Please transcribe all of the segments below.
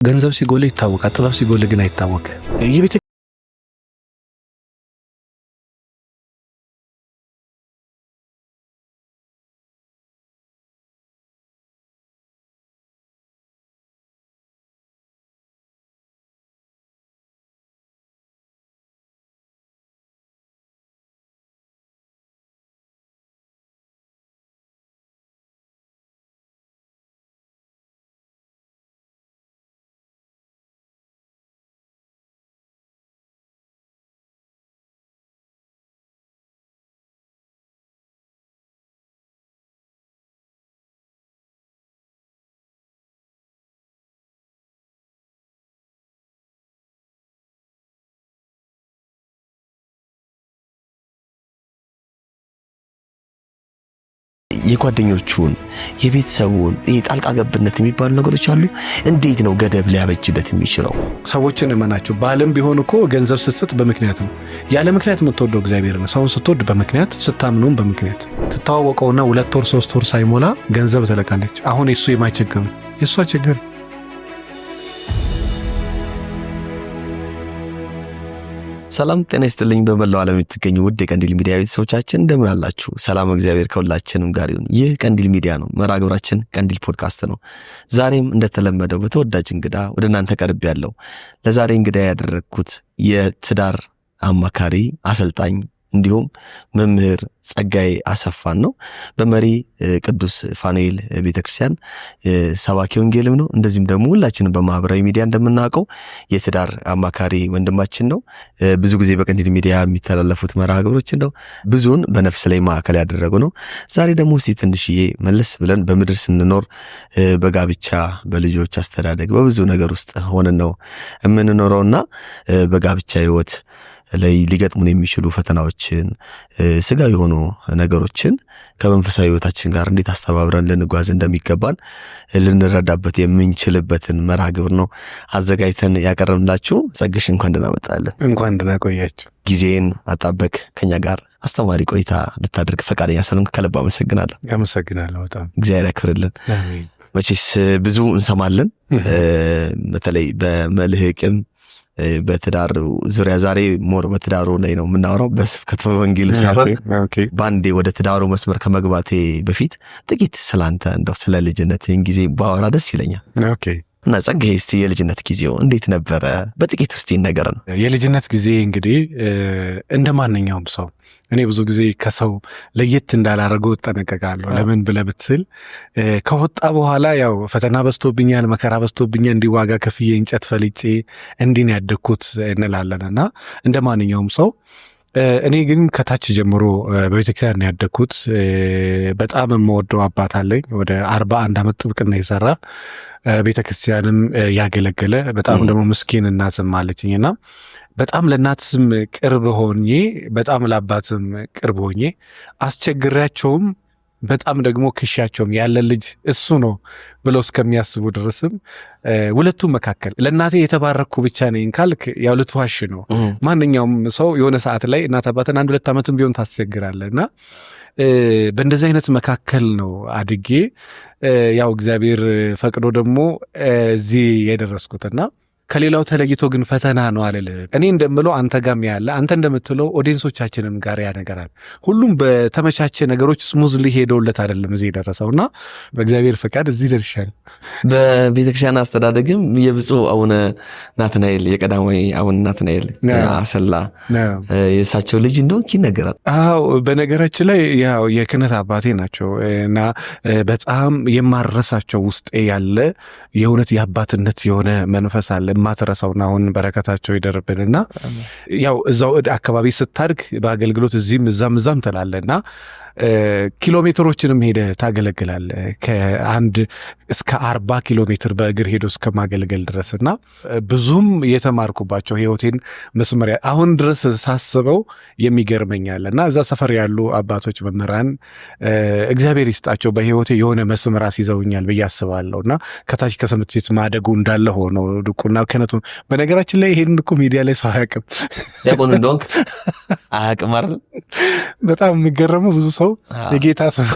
ገንዘብ ሲጎል ይታወቃል፣ ጥበብ ሲጎል ግን አይታወቅም። የቤተ የጓደኞቹን የቤተሰቡን ጣልቃ ገብነት የሚባሉ ነገሮች አሉ። እንዴት ነው ገደብ ሊያበጅለት የሚችለው? ሰዎችን እመናቸው። ባለም ቢሆን እኮ ገንዘብ ስትሰጥ በምክንያት ነው። ያለ ምክንያት የምትወደው እግዚአብሔር ነው። ሰውን ስትወድ በምክንያት፣ ስታምኑም በምክንያት። ትተዋወቀውና 2 ወር 3 ወር ሳይሞላ ገንዘብ ትለቃለች። አሁን የሱ የማይቸገር ነው የሷ ችግር። ሰላም ጤና ይስጥልኝ። በመላው ዓለም የምትገኙ ውድ የቀንዲል ሚዲያ ቤተሰቦቻችን እንደምን አላችሁ? ሰላም እግዚአብሔር ከሁላችንም ጋር ይሁን። ይህ ቀንዲል ሚዲያ ነው። መርሃ ግብራችን ቀንዲል ፖድካስት ነው። ዛሬም እንደተለመደው በተወዳጅ እንግዳ ወደ እናንተ ቀርብ ያለው ለዛሬ እንግዳ ያደረግኩት የትዳር አማካሪ አሰልጣኝ እንዲሁም መምህር ጸጋዬ አሰፋን ነው። በመሪ ቅዱስ ፋኑኤል ቤተክርስቲያን ሰባኪ ወንጌልም ነው። እንደዚህም ደግሞ ሁላችንም በማህበራዊ ሚዲያ እንደምናውቀው የትዳር አማካሪ ወንድማችን ነው። ብዙ ጊዜ በቀንዲል ሚዲያ የሚተላለፉት መርሃ ግብሮች ነው ብዙውን በነፍስ ላይ ማዕከል ያደረጉ ነው። ዛሬ ደግሞ እስቲ ትንሽዬ መለስ ብለን በምድር ስንኖር በጋብቻ በልጆች አስተዳደግ በብዙ ነገር ውስጥ ሆነን ነው የምንኖረውና በጋብቻ ህይወት ላይ ሊገጥሙን የሚችሉ ፈተናዎችን ስጋዊ የሆኑ ነገሮችን ከመንፈሳዊ ህይወታችን ጋር እንዴት አስተባብረን ልንጓዝ እንደሚገባን ልንረዳበት የምንችልበትን መርሃ ግብር ነው አዘጋጅተን ያቀረብናችሁ። ጸግሽ እንኳን ደህና መጣለን። እንኳን ደህና ቆያችሁ። ጊዜን አጣበቅ ከኛ ጋር አስተማሪ ቆይታ ልታደርግ ፈቃደኛ ስለሆንክ ከልብ አመሰግናለሁ። አመሰግናለሁ በጣም እግዚአብሔር ያክብርልን። አሜን። መቼስ ብዙ እንሰማለን፣ በተለይ በመልህቅም በትዳር ዙሪያ ዛሬ ሞር በትዳሩ ላይ ነው የምናወራው። በስብከተ ወንጌል ሳይሆን ባንዴ ወደ ትዳሩ መስመር ከመግባቴ በፊት ጥቂት ስላንተ እንደው ስለ ልጅነት ጊዜ ባወራ ደስ ይለኛል። ኦኬ። እና ጸጋዬ እስቲ የልጅነት ጊዜው እንዴት ነበረ? በጥቂት ውስጥ ይነገረን። የልጅነት ጊዜ እንግዲህ እንደ ማንኛውም ሰው እኔ ብዙ ጊዜ ከሰው ለየት እንዳላረገው እጠነቀቃለሁ። ለምን ብለህ ብትል ከወጣ በኋላ ያው ፈተና በዝቶብኛል፣ መከራ በዝቶብኛል፣ እንዲዋጋ ከፍዬ እንጨት ፈልጬ እንዲህ ያደግኩት እንላለንና እንደ ማንኛውም ሰው እኔ ግን ከታች ጀምሮ በቤተክርስቲያን ያደግኩት በጣም የምወደው አባት አለኝ። ወደ 41 ዓመት ጥብቅና የሰራ ቤተክርስቲያንም ያገለገለ በጣም ደግሞ ምስኪን እናትም አለችኝና በጣም ለእናትም ቅርብ ሆኜ በጣም ለአባትም ቅርብ ሆኜ አስቸግሬያቸውም በጣም ደግሞ ክሻቸውም ያለ ልጅ እሱ ነው ብለው እስከሚያስቡ ድረስም ሁለቱም መካከል ለእናቴ የተባረኩ ብቻ ነኝ ካልክ ያው ልትዋሽ ነው። ማንኛውም ሰው የሆነ ሰዓት ላይ እናት አባትን 1-2 ዓመትም ቢሆን ታስቸግራለና በእንደዚህ አይነት መካከል ነው አድጌ ያው እግዚአብሔር ፈቅዶ ደግሞ እዚህ የደረስኩትና ከሌላው ተለይቶ ግን ፈተና ነው አለል። እኔ እንደምለው አንተ ጋም ያለ አንተ እንደምትለው ኦዲየንሶቻችንም ጋር ያነገራል። ሁሉም በተመቻቸ ነገሮች ስሙዝሊ ሄደውለት አይደለም እዚህ ደረሰውና በእግዚአብሔር ፈቃድ እዚህ ደርሻለሁ። በቤተክርስቲያን አስተዳደግም የብፁዕ አቡነ ናትናኤል የቀዳማዊ አቡነ ናትናኤል አሰላ የእሳቸው ልጅ እንደሆንክ ይነገራል። አዎ፣ በነገራችን ላይ ያው የክህነት አባቴ ናቸው እና በጣም የማረሳቸው ውስጤ ያለ የእውነት የአባትነት የሆነ መንፈስ አለ ማተረሳውና አሁን በረከታቸው ይደርብንና ያው እዛው አካባቢ ስታድግ በአገልግሎት እዚህም እዛም ተላለና ኪሎ ሜትሮችንም ሄደ ታገለግላል። ከ1 እስከ 40 ኪሎ ሜትር በእግር ሄዶ እስከ ማገልገል ድረስና ብዙም የተማርኩባቸው ህይወቴን መስመሪያ አሁን ድረስ ሳስበው የሚገርመኛልና እዛ ሰፈር ያሉ አባቶች መምህራን እግዚአብሔር ይስጣቸው በህይወቴ የሆነ መስመር አስይዘውኛል ብዬ አስባለሁና ከታች ከሰምት ቤት ማደጉ እንዳለ ሆኖ ድቁና ከነቱ በነገራችን ላይ ይሄን እኮ ሚዲያ ላይ ሰው አያውቅም። ያቆኑ እንደሆንክ አያውቅም አይደል? በጣም የሚገረመው ብዙ ሰው የጌታ ሰው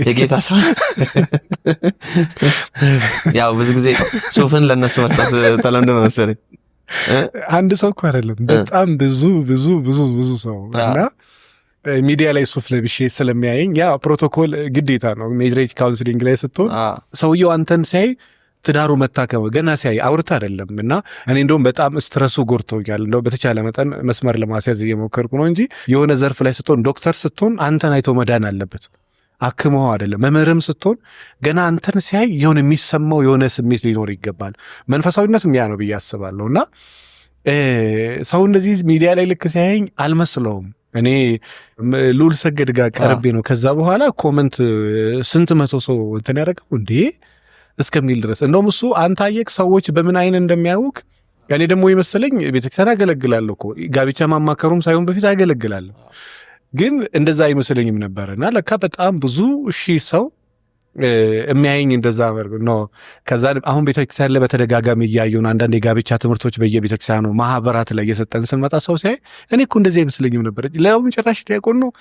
የጌታ ሰው ያው ብዙ ጊዜ ሱፍን ለነሱ መስጠት ተለምዶ ነው መሰለኝ። አንድ ሰው እኮ አይደለም በጣም ብዙ ሰው እና ሚዲያ ላይ ሱፍ ለብሼ ስለሚያየኝ ያ ፕሮቶኮል ግዴታ ነው። ሜሪጅ ካውንስሊንግ ላይ ስትሆን ሰውየው አንተን ሲያይ ትዳሩ መታከም ገና ሲያይ አውርታ አይደለም እና እኔ እንደውም በጣም ስትረሱ ጎርቶኛል። እንደው በተቻለ መጠን መስመር ለማስያዝ እየሞከርኩ ነው እንጂ የሆነ ዘርፍ ላይ ስትሆን ዶክተር ስትሆን አንተን አይቶ መዳን አለበት አክመው አይደለም። መምህርም ስትሆን ገና አንተን ሲያይ የሆነ የሚሰማው የሆነ ስሜት ሊኖር ይገባል። መንፈሳዊነትም ያ ነው ብዬ አስባለሁ። እና ሰው እንደዚህ ሚዲያ ላይ ልክ ሲያየኝ አልመስለውም። እኔ ሉል ሰገድ ጋር ቀርቤ ነው ከዛ በኋላ ኮመንት ስንት መቶ ሰው እንትን ያደረገው እንዴ እስከሚል ድረስ እንደውም እሱ አንተ አየክ ሰዎች በምን አይን እንደሚያውቅ እኔ ደግሞ የመሰለኝ ቤተክርስቲያን አገለግላለሁ እኮ ጋብቻ ማማከሩም ሳይሆን በፊት አገለግላለሁ ግን እንደዛ አይመስለኝም ነበርና ለካ በጣም ብዙ ሺህ ሰው የሚያየኝ እንደዛ ነው። ከዛ አሁን ቤተክርስቲያን ላይ በተደጋጋሚ እያየውን አንዳንድ የጋብቻ ትምህርቶች በየቤተክርስቲያኑ ማህበራት ላይ እየሰጠን ስንመጣ ሰው ሲያይ እኔ እኮ እንደዚህ አይመስለኝም ነበር። ለያውም ጭራሽ ዲያቆን ነው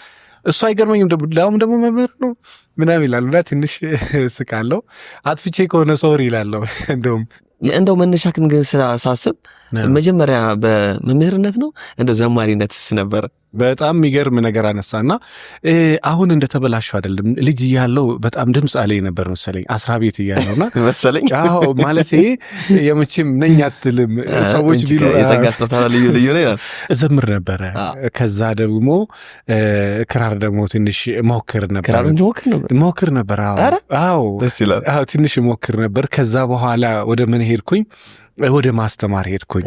እሱ አይገርመኝም። ለያውም ደግሞ መምህር ነው ምናምን ይላሉ እና ትንሽ ስቃለሁ። አጥፍቼ ከሆነ ሶሪ ይላለሁ። እንደው መነሻክን ግን ሳስብ መጀመሪያ በመምህርነት ነው እንደ ዘማሪነትስ ነበረ? በጣም የሚገርም ነገር አነሳና አሁን እንደተበላሸው አይደለም። ልጅ እያለው በጣም ድምፅ አለኝ ነበር መሰለኝ 10 ቤት እያለውና መሰለኝ። አዎ ማለት የመቼም ነኝ አትልም ሰዎች ቢሉ የሰጋስተታ ልዩ ነው እዘምር ነበረ። ከዛ ደግሞ ክራር ደግሞ ትንሽ ሞክር ነበር። አዎ ደስ ይላል። አዎ ትንሽ ሞክር ነበር። ከዛ በኋላ ወደ ምን ሄድኩኝ? ወደ ማስተማር ሄድኩኝ።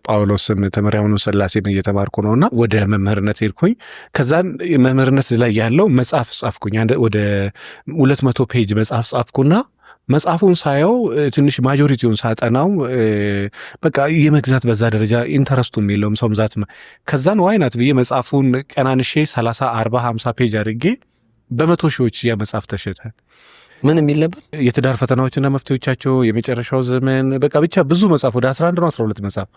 ጳውሎስም ተመሪያውኑ ስላሴም እየተማርኩ ነውና ወደ መምህርነት ሄድኩኝ። ከዛን መምህርነት ላይ ያለው መጽሐፍ ጻፍኩኝ። ወደ 200 ፔጅ መጽሐፍ ጻፍኩና መጽሐፉን ሳየው ትንሽ ማጆሪቲውን ሳጠናው በቃ የመግዛት በዛ ደረጃ ኢንተረስቱም የለውም ሰው ብዛት። ከዛን ዋይናት ብዬ መጽሐፉን ቀናንሼ 30 40 50 ፔጅ አድርጌ በመቶ ሺዎች ያ መጽሐፍ ተሸጠ። ምን የሚል ነበር? የትዳር ፈተናዎችና መፍትሄዎቻቸው፣ የመጨረሻው ዘመን፣ በቃ ብቻ ብዙ መጽሐፍ ወደ 11 ነው 12 መጽሐፍ።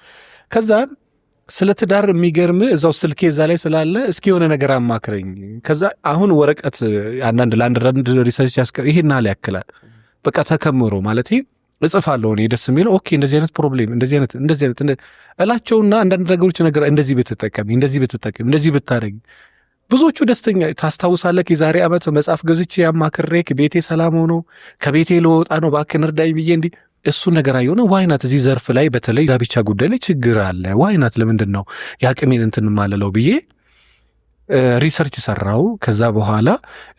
ከዛን ስለ ትዳር የሚገርም እዛው ስልኬ እዛ ላይ ስላለ እስኪ የሆነ ነገር አማክረኝ። ከዛ አሁን ወረቀት ለአንድ ሪሰርች ይሄና ላይ ያክላል በቃ ተከምሮ ማለት እጽፋለሁ እኔ ደስ የሚለው ኦኬ እንደዚህ አይነት ፕሮብሌም እንደዚህ አይነት እላቸውና አንዳንድ ነገሮች ነገር እንደዚህ ብትጠቀሚ እንደዚህ ብታደርጊ ብዙዎቹ ደስተኛ ታስታውሳለህ። የዛሬ ዓመት መጽሐፍ ገዝቼ ያማክሬክ ቤቴ ሰላም ሆኖ ከቤቴ ልወጣ ነው እባክህ እርዳኝ ብዬ እንዲህ እሱን ነገር አየሆነ ዋይናት እዚህ ዘርፍ ላይ በተለይ ጋብቻ ጉዳይ ላይ ችግር አለ ዋይናት ለምንድን ነው የአቅሜን እንትን ማለለው ብዬ ሪሰርች ሰራው። ከዛ በኋላ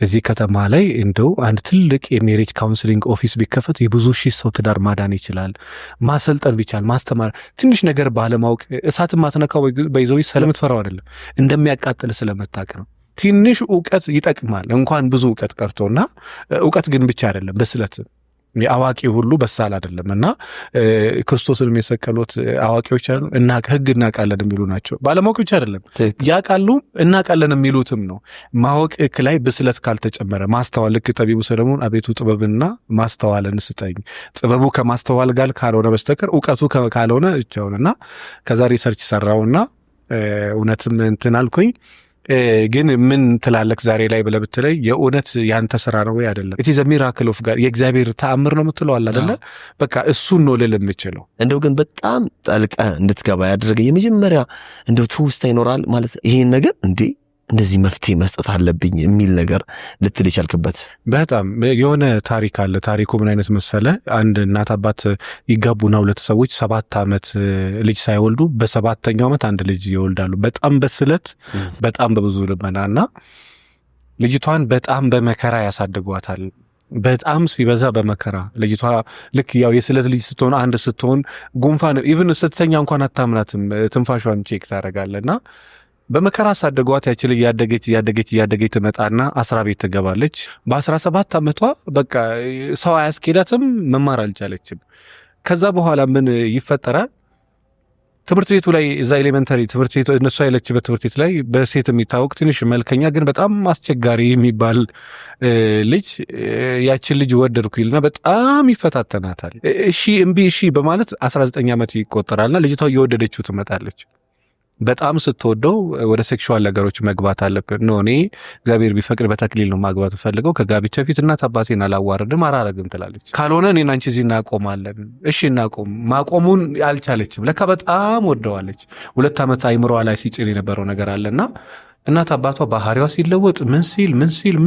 እዚህ ከተማ ላይ እንደው አንድ ትልቅ የሜሪጅ ካውንስሊንግ ኦፊስ ቢከፈት የብዙ ሺህ ሰው ትዳር ማዳን ይችላል። ማሰልጠን ቢቻል ማስተማር ትንሽ ነገር ባለማወቅ እሳት ማትነካው በይዘው ስለምትፈራው አይደለም እንደሚያቃጥል ስለመታቅ ነው። ትንሽ እውቀት ይጠቅማል። እንኳን ብዙ እውቀት ቀርቶና እውቀት ግን ብቻ አይደለም በስለት አዋቂ ሁሉ በሳል አይደለም እና ክርስቶስንም የሰቀሉት አዋቂዎች አሉ እና ሕግ እናውቃለን የሚሉ ናቸው። ባለማወቅ ብቻ አይደለም ያውቃሉ እናውቃለን የሚሉትም ነው። ማወቅ ላይ ብስለት ካልተጨመረ ማስተዋል ልክ ጠቢቡ ሰለሞን አቤቱ ጥበብና ማስተዋልን ስጠኝ፣ ጥበቡ ከማስተዋል ጋር ካልሆነ በስተቀር እውቀቱ ካልሆነ ብቻውንና ከዛ ሪሰርች ሰራውና እውነትም እንትን አልኩኝ። ግን ምን ትላለክ ዛሬ ላይ ብለህ ብትለይ የእውነት ያንተ ስራ ነው ወይ አይደለም? ኢት ኢዝ አ ሚራክል ኦፍ ጋድ የእግዚአብሔር ተአምር ነው የምትለው አለ አይደለ? በቃ እሱን ነው ልል የምችለው። እንደው ግን በጣም ጠልቀህ እንድትገባ ያደረገ የመጀመሪያ እንደው ትውስታ ይኖራል ማለት ይሄን ነገር እንዴ እንደዚህ መፍትሄ መስጠት አለብኝ የሚል ነገር ልትል ይቻልክበት? በጣም የሆነ ታሪክ አለ። ታሪኩ ምን አይነት መሰለ? አንድ እናት አባት ይጋቡና ሁለት ሰዎች 7 ዓመት ልጅ ሳይወልዱ በ7ኛው ዓመት አንድ ልጅ ይወልዳሉ። በጣም በስለት በጣም በብዙ ልመናና ልጅቷን በጣም በመከራ ያሳድጓታል። በጣም ሲበዛ በመከራ ልጅቷ ልክ ያው የስለት ልጅ ስትሆን አንድ ስትሆን ጉንፋን ኢቭን ስትሰኛ እንኳን አታምናትም። ትንፋሿን ቼክ ታደርጋለና በመከራ ሳደጓት ያችል እያደገች ትመጣና 10 ቤት ትገባለች። በ17 ዓመቷ በቃ ሰው አያስኬዳትም፣ መማር አልቻለችም። ከዛ በኋላ ምን ይፈጠራል? ትምህርት ቤቱ ላይ እዛ ኤሌመንተሪ ትምህርት ቤቱ እነሱ ያለችበት ትምህርት ቤት ላይ በሴት የሚታወቅ ትንሽ መልከኛ ግን በጣም አስቸጋሪ የሚባል ልጅ ያችን ልጅ ወደድኩ ይልና በጣም ይፈታተናታል። እሺ እምቢ እሺ በማለት 19 ዓመት ይቆጠራልና ልጅቷ እየወደደችው ትመጣለች። በጣም ስትወደው ወደ ሴክሹዋል ነገሮች መግባት አለብን ነው። እኔ እግዚአብሔር ቢፈቅድ በተክሊል ነው ማግባት ፈልገው ከጋብቻ ፊት እናት አባቴን አላዋርድም አላረግም ትላለች። ካልሆነ እኔና አንቺ እዚህ እናቆማለን። እሺ እናቆም። ማቆሙን አልቻለችም። ለካ በጣም ወደዋለች። 2 ዓመት አይምሯ ላይ ሲጭን የነበረው ነገር አለና እናት አባቷ ባህሪዋ ሲለወጥ ምን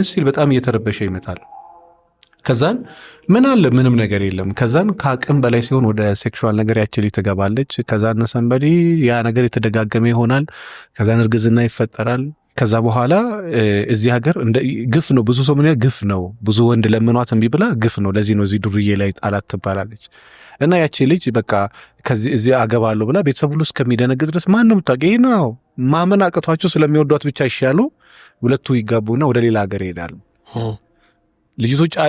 ሲል በጣም እየተረበሸ ይመጣል። ከዛን ምን አለ ምንም ነገር የለም። ከዛን ከአቅም በላይ ሲሆን ወደ ሴክሹዋል ነገር ያችል ትገባለች። ከዛን ሰንበዲ ያ ነገር የተደጋገመ ይሆናል። ከዛን እርግዝና ይፈጠራል። ከዛ በኋላ እዚህ ሀገር እንደ ግፍ ነው። ብዙ ሰው ምን ግፍ ነው። ብዙ ወንድ ለምኗት እምቢ ብላ ግፍ ነው። ለዚህ ነው እዚህ ዱርዬ ላይ ጣላት ትባላለች። እና ያቺ ልጅ በቃ ከዚህ እዚህ አገባለሁ ብላ ቤተሰብ ሁሉ እስከሚደነግጥ ድረስ ማንም ታውቂ ይሄን ነው ማመን አቅቷቸው ስለሚወዷት ብቻ ይሻሉ ሁለቱ ይጋቡና ወደ ሌላ ሀገር ይሄዳሉ።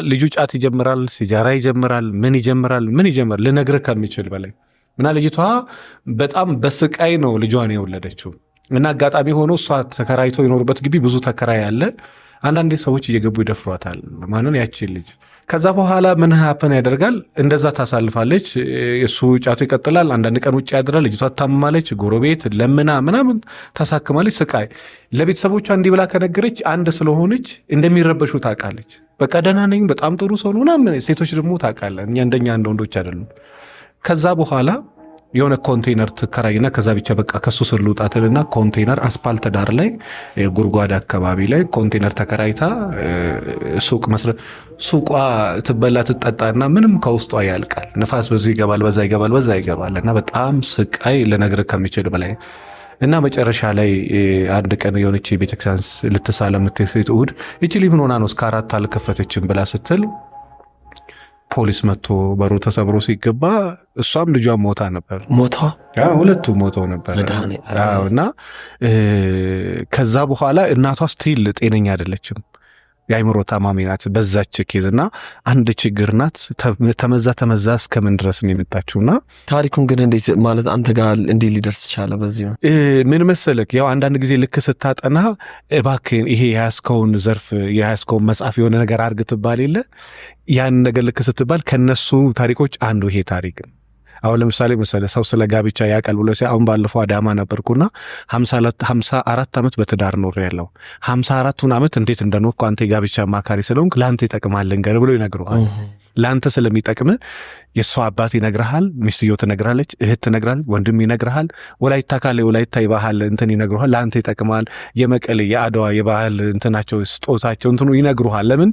ልጁ ጫት ይጀምራል፣ ሲጃራ ይጀምራል፣ ምን ይጀምራል ልነግርህ ከሚችል በላይ እና ልጅቷ በጣም በስቃይ ነው ልጇን የወለደችው። እና አጋጣሚ ሆኖ እሷ ተከራይቶ የኖሩበት ግቢ ብዙ ተከራይ አለ። አንዳንዴ ሰዎች እየገቡ ይደፍሯታል ማንን ያቺን ልጅ። ከዛ በኋላ ምን ሀፐን ያደርጋል? እንደዛ ታሳልፋለች። እሱ ጫቱ ይቀጥላል። አንዳንድ ቀን ውጭ ያድራል። ልጅቷ ታማለች። ጎረቤት ለምና ምናምን ታሳክማለች። ስቃይ ለቤተሰቦቿ እንዲህ ብላ ከነገረች አንድ ስለሆነች እንደሚረበሹ ታውቃለች። በቃ ደህና ነኝ በጣም ጥሩ ሰው ነው ምናምን። ሴቶች ደግሞ ታውቃለህ እኛ እንደኛ እንደ ወንዶች አይደሉም። ከዛ በኋላ የሆነ ኮንቴነር ትከራይና ከዛ ብቻ በቃ ከሱ ስር ልውጣትልና ኮንቴነር አስፓልት ዳር ላይ ጉርጓዳ አካባቢ ላይ ኮንቴነር ተከራይታ ሱቅ መስራት። ሱቋ ትበላ ትጠጣና ምንም ከውስጧ ያልቃል። ንፋስ በዚህ ይገባል በዛ ይገባል እና በጣም ስቃይ ልነግርህ ከሚችል በላይ እና መጨረሻ ላይ አንድ ቀን የሆነች ቤተክርስቲያን ልትሳለም ምትሄድ እሑድ እቺ ልጅ ምን ሆና ነው እስከ 4 አልከፈተችም ብላ ስትል ፖሊስ መጥቶ በሩ ተሰብሮ ሲገባ እሷም ልጇን ሞታ ሁለቱም ሞተው ነበር። እና ከዛ በኋላ እናቷ ስቲል ጤነኛ አይደለችም። የአይምሮ ታማሚ ናት በዛች ኬዝ እና አንድ ችግር ናት። ተመዛ እስከምን ድረስ ነው የመጣችውና ታሪኩን ግን እንዴት ማለት አንተ ጋር እንዴት ሊደርስ ቻለ? በዚህ ምን መሰለክ ያው አንዳንድ ጊዜ ልክ ስታጠና እባክህን ይሄ የያዝከውን ዘርፍ የያዝከውን መጽሐፍ የሆነ ነገር አድርግ ትባል የለ ያን ነገር ልክ ስትባል ከነሱ ታሪኮች አንዱ ይሄ ታሪክ ነው። አሁን ለምሳሌ መሰለ ሰው ስለ ጋብቻ ያውቃል ብሎ ሲል አሁን ባለፈው አዳማ ነበርኩና 54 ዓመት በትዳር ኖር ያለው 54ቱን ዓመት እንዴት እንደኖርኩ አንተ የጋብቻ አማካሪ ስለሆንክ ለአንተ ይጠቅማል ልንገር ብሎ ይነግሩሃል። ለአንተ ስለሚጠቅም የእሷ አባት ይነግርሃል፣ ሚስትየው ትነግራለች፣ እህት ትነግራለች፣ ወንድም ይነግርሃል። ወላይታ ካለ ወላይታ የባህል እንትን ይነግሩሃል፣ ለአንተ ይጠቅማል። የመቀሌ የአድዋ የባህል እንትናቸው ስጦታቸው እንትኑ ይነግሩሃል። ለምን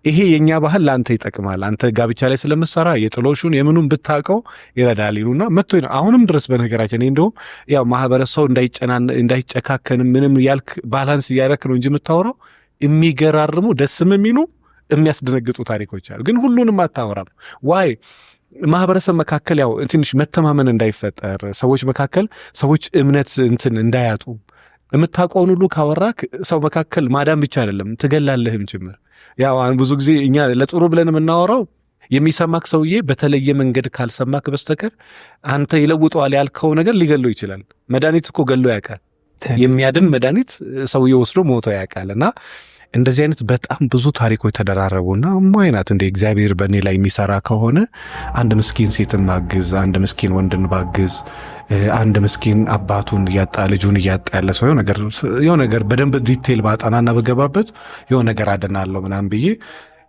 ይሄ የኛ ባህል ለአንተ ይጠቅማል፣ አንተ ጋብቻ ላይ ስለምሰራ የጥሎሹን የምኑን ብታቀው ይረዳል ይሉና መጥቶ አሁንም ድረስ በነገራችን እንደውም ያው ማህበረሰቡ እንዳይጨካከን ምንም ያልክ ባላንስ እያደረክ ነው እንጂ የምታወራው የሚገራርሙ ደስም የሚሉ የሚያስደነግጡ ታሪኮች አሉ። ግን ሁሉንም አታወራም። ዋይ ማህበረሰብ መካከል ያው ትንሽ መተማመን እንዳይፈጠር ሰዎች መካከል ሰዎች እምነት እንትን እንዳያጡ የምታውቀውን ሁሉ ካወራክ ሰው መካከል ማዳን ብቻ አይደለም ትገላለህም ጭምር። ያው ብዙ ጊዜ እኛ ለጥሩ ብለን የምናወራው የሚሰማክ ሰውዬ በተለየ መንገድ ካልሰማክ በስተቀር አንተ ይለውጠዋል ያልከው ነገር ሊገለው ይችላል። መድኃኒት እኮ ገሎ ያውቃል። የሚያድን መድኃኒት ሰውዬ ወስዶ ሞቶ ያውቃል። እና እንደዚህ አይነት በጣም ብዙ ታሪኮች ተደራረቡና ማይናት እንደ እግዚአብሔር በእኔ ላይ የሚሰራ ከሆነ አንድ ምስኪን ሴትን ማግዝ፣ አንድ ምስኪን ወንድን ባግዝ፣ አንድ ምስኪን አባቱን እያጣ ልጁን እያጣ ያለ ሰው የሆነ ነገር በደንብ ዲቴል ባጠናና በገባበት የሆነ ነገር አድናለሁ ምናምን ብዬ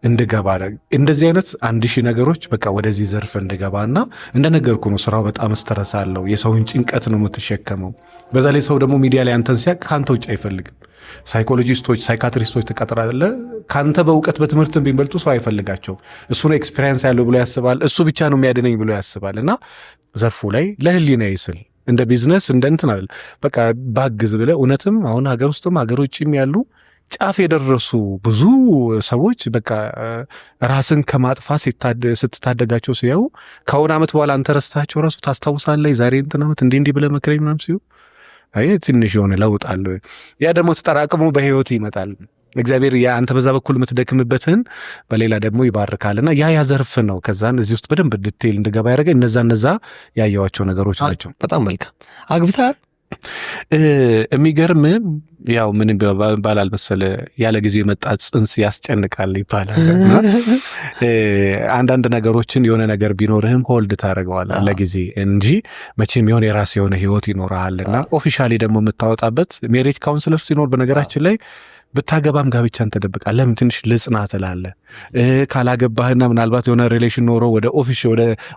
እንድገባ እንደዚህ አይነት 1000 ነገሮች በቃ ወደዚህ ዘርፍ እንድገባና እንደነገርኩ ነው። ስራው በጣም ስትረስ አለው። የሰውን ጭንቀት ነው የምትሸከመው። በዛ ላይ ሰው ደግሞ ሚዲያ ላይ አንተን ሲያቅ ካንተ ውጭ አይፈልግም። ሳይኮሎጂስቶች ሳይካትሪስቶች ትቀጥራለህ። ካንተ በእውቀት በትምህርት ቢበልጡ ሰው አይፈልጋቸው። እሱ ነው ኤክስፒሪየንስ ያለው ብሎ ያስባል። እሱ ብቻ ነው የሚያድነኝ ብሎ ያስባል። እና ዘርፉ ላይ ለህሊና ይስል እንደ ቢዝነስ እንደ እንትን አይደል በቃ ባግዝ ብለህ እውነትም አሁን ሀገር ውስጥም ሀገር ውጭም ያሉ ጫፍ የደረሱ ብዙ ሰዎች በቃ ራስን ከማጥፋት ስትታደጋቸው ሲያዩ ከሆነ ዓመት በኋላ አንተ ረስታቸው ራሱ ታስታውሳለህ። ዛሬ እንትን ዓመት እንዲህ ብለህ መክረኝ ምናምን ሲሉ አይ ትንሽ የሆነ ለውጥ አለ። ያ ደግሞ ተጠራቅሞ በህይወት ይመጣል። እግዚአብሔር ያ አንተ በዛ በኩል የምትደክምበትን በሌላ ደግሞ ይባርካልና ያ ዘርፍ ነው። ከዛን እዚህ ውስጥ በደንብ ዲቴል እንድገባ ያደረገ እነዛ ያየዋቸው ነገሮች ናቸው። በጣም መልካም። አግብተሃል? የሚገርም ያው ምን ባላል መሰለ ያለ ጊዜ የመጣ ጽንስ ያስጨንቃል ይባላል። አንዳንድ ነገሮችን የሆነ ነገር ቢኖርህም ሆልድ ታደርገዋለህ ለጊዜ እንጂ መቼም የሆነ የራስ የሆነ ህይወት ይኖርሃልና ኦፊሻሊ ደግሞ የምታወጣበት ሜሪጅ ካውንስለር ሲኖር በነገራችን ላይ ብታገባም ጋብቻን ተደብቃል። ለምን ትንሽ ልጽና ትላለህ። ካላገባህና ምናልባት የሆነ ሪሌሽን ኖሮ ወደ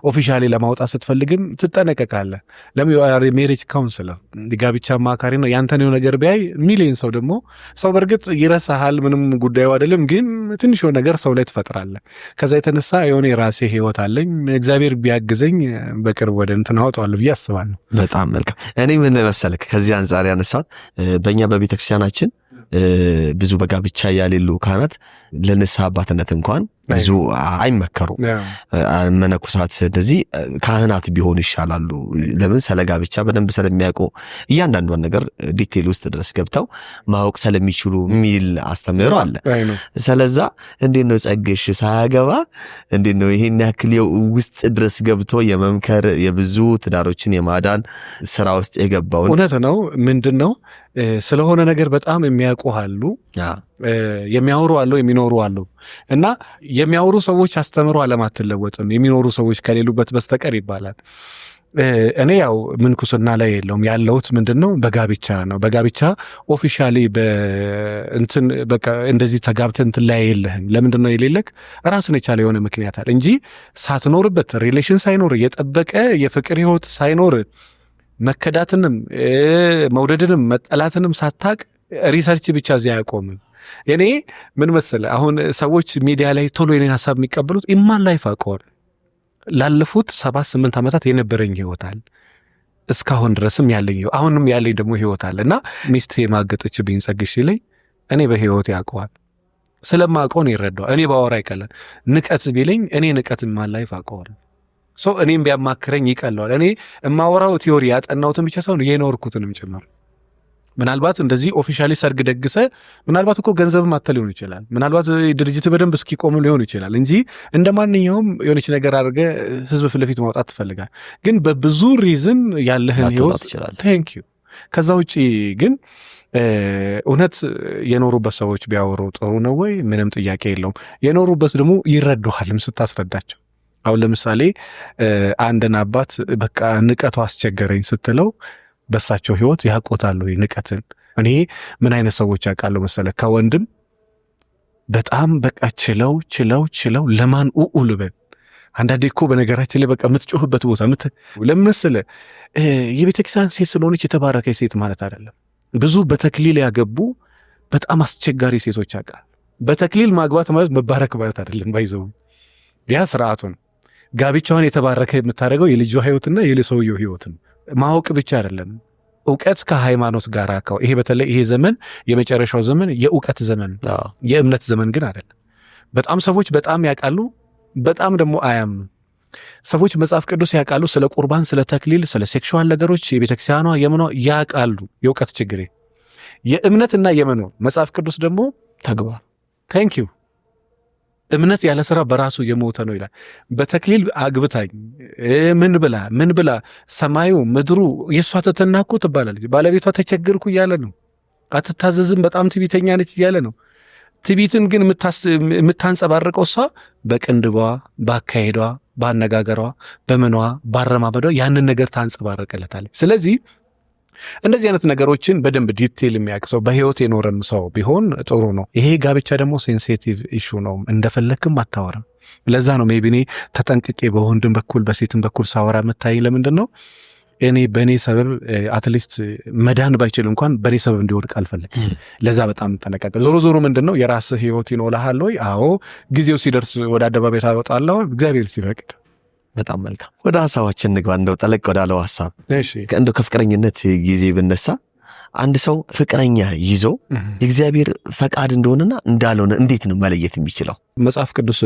ኦፊሻሊ ለማውጣት ስትፈልግም ትጠነቀቃለህ። ለምን ሜሪጅ ካውንስለር ጋብቻ አማካሪ ነው። ያንተን የሆነ ነገር ቢያይ ሚሊዮን ሰው ደግሞ ሰው በእርግጥ ይረሳሃል፣ ምንም ጉዳዩ አይደለም። ግን ትንሽ የሆነ ነገር ሰው ላይ ትፈጥራለህ። ከዛ የተነሳ የሆነ የራሴ ህይወት አለኝ፣ እግዚአብሔር ቢያግዘኝ በቅርብ ወደ እንትን አወጣዋለሁ ብዬ አስባለሁ። በጣም መልካም። እኔ ምን መሰልክ ከዚህ አንጻር ያነሳት በእኛ በቤተክርስቲያናችን ብዙ በጋብቻ ያሌሉ ካህናት ለንስሐ አባትነት እንኳን ብዙ አይመከሩ። መነኮሳት እንደዚህ ካህናት ቢሆኑ ይሻላሉ። ለምን ስለ ጋብቻ በደንብ ስለሚያውቁ እያንዳንዷን ነገር ዲቴል ውስጥ ድረስ ገብተው ማወቅ ስለሚችሉ የሚል አስተምህሮ አለ። ስለዛ እንዴት ነው ጸግሽ ሳያገባ እንዴት ነው ይሄን ያክል ውስጥ ድረስ ገብቶ የመምከር የብዙ ትዳሮችን የማዳን ስራ ውስጥ የገባው? እውነት ነው። ምንድን ነው ስለሆነ ነገር በጣም የሚያውቁ አሉ፣ የሚያወሩ አሉ፣ የሚኖሩ አሉ። እና የሚያወሩ ሰዎች አስተምሮ ዓለም አትለወጥም የሚኖሩ ሰዎች ከሌሉበት በስተቀር ይባላል። እኔ ያው ምንኩስና ላይ የለውም ያለሁት ምንድነው በጋብቻ ነው። በጋብቻ ኦፊሻሊ በእንትን በቃ እንደዚህ ተጋብተህ እንትን ላይ የለህም። ለምንድነው የሌለክ? ራስን የቻለ የሆነ ምክንያት አለ እንጂ ሳትኖርበት ሪሌሽን ሳይኖር የጠበቀ የፍቅር ህይወት ሳይኖር መከዳትንም መውደድንም መጠላትንም ሳታቅ ሪሰርች ብቻ እዚያ አያቆምም። እኔ ምን መሰለ አሁን ሰዎች ሚዲያ ላይ ቶሎ የኔን ሀሳብ የሚቀበሉት ኢማን ላይፍ አውቀዋል። ላለፉት 7-8 ዓመታት የነበረኝ ህይወት አለ፣ እስካሁን ድረስም ያለኝ አሁንም ያለኝ ደግሞ ህይወት አለ። እና ሚስት የማገጠችብኝ ጸግሽ ላይ እኔ በህይወት ያውቀዋል፣ ስለማውቀው ነው ይረዳው። እኔ ባወራ ይቀላል። ንቀት ቢለኝ እኔ ንቀት ኢማን ላይፍ አውቀዋል። ሶ እኔም ቢያማክረኝ ይቀለዋል። እኔ የማወራው ቲዮሪ ያጠናሁትን ብቻ ሳይሆን የኖርኩትንም ጭምር። ምናልባት እንደዚህ ኦፊሻሊ ሰርግ ደግሰ ምናልባት እኮ ገንዘብም አተ ሊሆን ይችላል፣ ምናልባት ድርጅት በደንብ እስኪቆም ሊሆን ይችላል እንጂ እንደ ማንኛውም የሆነች ነገር አድርገ ህዝብ ፊት ለፊት ማውጣት ትፈልጋል። ግን በብዙ ሪዝን ያለህን ህይወት ቴንክ ዩ። ከዛ ውጪ ግን እውነት የኖሩበት ሰዎች ቢያወሩ ጥሩ ነው ወይ? ምንም ጥያቄ የለውም። የኖሩበት ደግሞ ይረዱሃልም ስታስረዳቸው። አሁን ለምሳሌ አንድን አባት በቃ ንቀቱ አስቸገረኝ ስትለው በሳቸው ህይወት ያቆታሉ ንቀትን። እኔ ምን አይነት ሰዎች ያውቃሉ መሰለ? ከወንድም በጣም በቃ ችለው ለማን ልበል። አንዳንዴ እኮ በነገራችን ላይ በቃ የምትጮህበት ቦታ ለምስለ የቤተክርስቲያን ሴት ስለሆነች የተባረከች ሴት ማለት አይደለም። ብዙ በተክሊል ያገቡ በጣም አስቸጋሪ ሴቶች ያውቃል። በተክሊል ማግባት ማለት መባረክ ማለት አይደለም። ባይዘው ያ ስርዓቱን ጋብቻዋን የተባረከ የምታደርገው የልጇ ህይወትና የሰውየው ህይወትን ማወቅ ብቻ አይደለም፣ እውቀት ከሃይማኖት ጋር አካው። ይሄ በተለይ ይሄ ዘመን የመጨረሻው ዘመን የእውቀት ዘመን፣ የእምነት ዘመን ግን አይደለም። በጣም ሰዎች በጣም ያውቃሉ፣ በጣም ደግሞ አያምኑ። ሰዎች መጽሐፍ ቅዱስ ያውቃሉ፣ ስለ ቁርባን፣ ስለ ተክሊል፣ ስለ ሴክሹዋል ነገሮች የቤተክርስቲያኗ የምኗ ያውቃሉ። የእውቀት ችግር የእምነትና የመኖር መጽሐፍ ቅዱስ ደግሞ ተግባር ታንክ ዩ እምነት ያለ ስራ በራሱ የሞተ ነው ይላል። በተክሊል አግብታኝ ምን ብላ ሰማዩ ምድሩ የሷ ተተናኩ ትባላለች። ባለቤቷ ተቸገርኩ እያለ ነው። አትታዘዝም፣ በጣም ትዕቢተኛ ነች እያለ ነው። ትዕቢትን ግን የምታንጸባርቀው እሷ በቅንድቧ፣ ባካሄዷ፣ ባነጋገሯ፣ በመኗ፣ ባረማመዷ ያንን ነገር ታንጸባርቀለታለች። ስለዚህ እንደዚህ አይነት ነገሮችን በደንብ ዲቴል የሚያውቅ ሰው በህይወት የኖረን ሰው ቢሆን ጥሩ ነው። ይሄ ጋብቻ ደግሞ ሴንሲቲቭ ኢሹ ነው፣ እንደፈለክም አታወራም። ለዛ ነው ሜቢ እኔ ተጠንቅቄ በወንድም በኩል በሴትም በኩል ሳወራ የምታይ። ለምንድን ነው እኔ በእኔ ሰበብ አትሊስት መዳን ባይችል እንኳን በእኔ ሰበብ እንዲወድቅ አልፈልግም። ለዛ በጣም ጠነቀቅ። ዞሮ ምንድን ነው የራስህ ህይወት ይኖልሃል ወይ? አዎ። ጊዜው ሲደርስ ወደ አደባባይ ታወጣለህ እግዚአብሔር ሲፈቅድ። በጣም መልካም። ወደ ሀሳባችን ንግባ። እንደው ጠለቅ ወዳለው ሀሳብ እንደው ከፍቅረኝነት ጊዜ ብነሳ አንድ ሰው ፍቅረኛ ይዞ የእግዚአብሔር ፈቃድ እንደሆነና እንዳልሆነ እንዴት ነው መለየት የሚችለው? መጽሐፍ ቅዱስ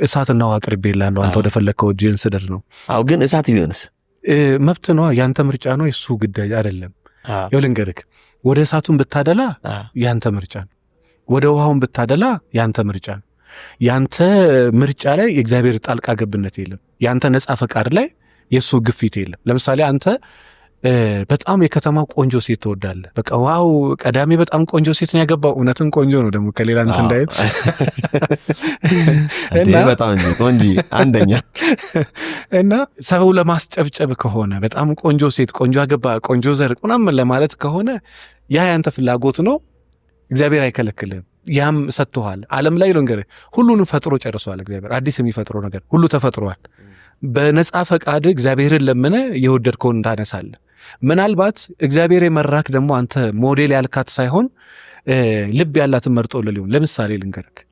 እሳትና ውሃ አቅርቤልሃለሁ አንተ ወደ ፈለግከው እጅህን ስደድ ነው። አዎ፣ ግን እሳት ቢሆንስ? መብት ነው፣ ያንተ ምርጫ ነው፣ የሱ ጉዳይ አይደለም። ይኸው ልንገርህ፣ ወደ እሳቱን ብታደላ ያንተ ምርጫ ነው፣ ወደ ውሃውን ብታደላ ያንተ ምርጫ ነው። ያንተ ምርጫ ላይ የእግዚአብሔር ጣልቃ ገብነት የለም። ያንተ ነፃ ፈቃድ ላይ የሱ ግፊት የለም። ለምሳሌ አንተ በጣም የከተማው ቆንጆ ሴት ትወዳለህ። በቃ ዋው ቀዳሚ በጣም ቆንጆ ሴት ነው ያገባው። እውነትም ቆንጆ ነው ደግሞ ከሌላ እንትን እንዳይል እና በጣም ቆንጆ አንደኛ እና ሰው ለማስጨብጨብ ከሆነ በጣም ቆንጆ ሴት ቆንጆ አገባ ቆንጆ ዘር ምናምን ለማለት ከሆነ ያ ያንተ ፍላጎት ነው። እግዚአብሔር አይከለክልም። ያም ሰጥቶሃል። ዓለም ላይ ልንገርህ ሁሉንም ፈጥሮ ጨርሷል እግዚአብሔር። አዲስ የሚፈጥረው ነገር ሁሉ ተፈጥሯል። በነጻ ፈቃድ እግዚአብሔርን ለምነ የወደድከውን ታነሳለህ። ምናልባት እግዚአብሔር የመራክ ደግሞ አንተ ሞዴል ያልካት ሳይሆን ልብ ያላትን መርጦልህ ሊሆን። ለምሳሌ ልንገርህ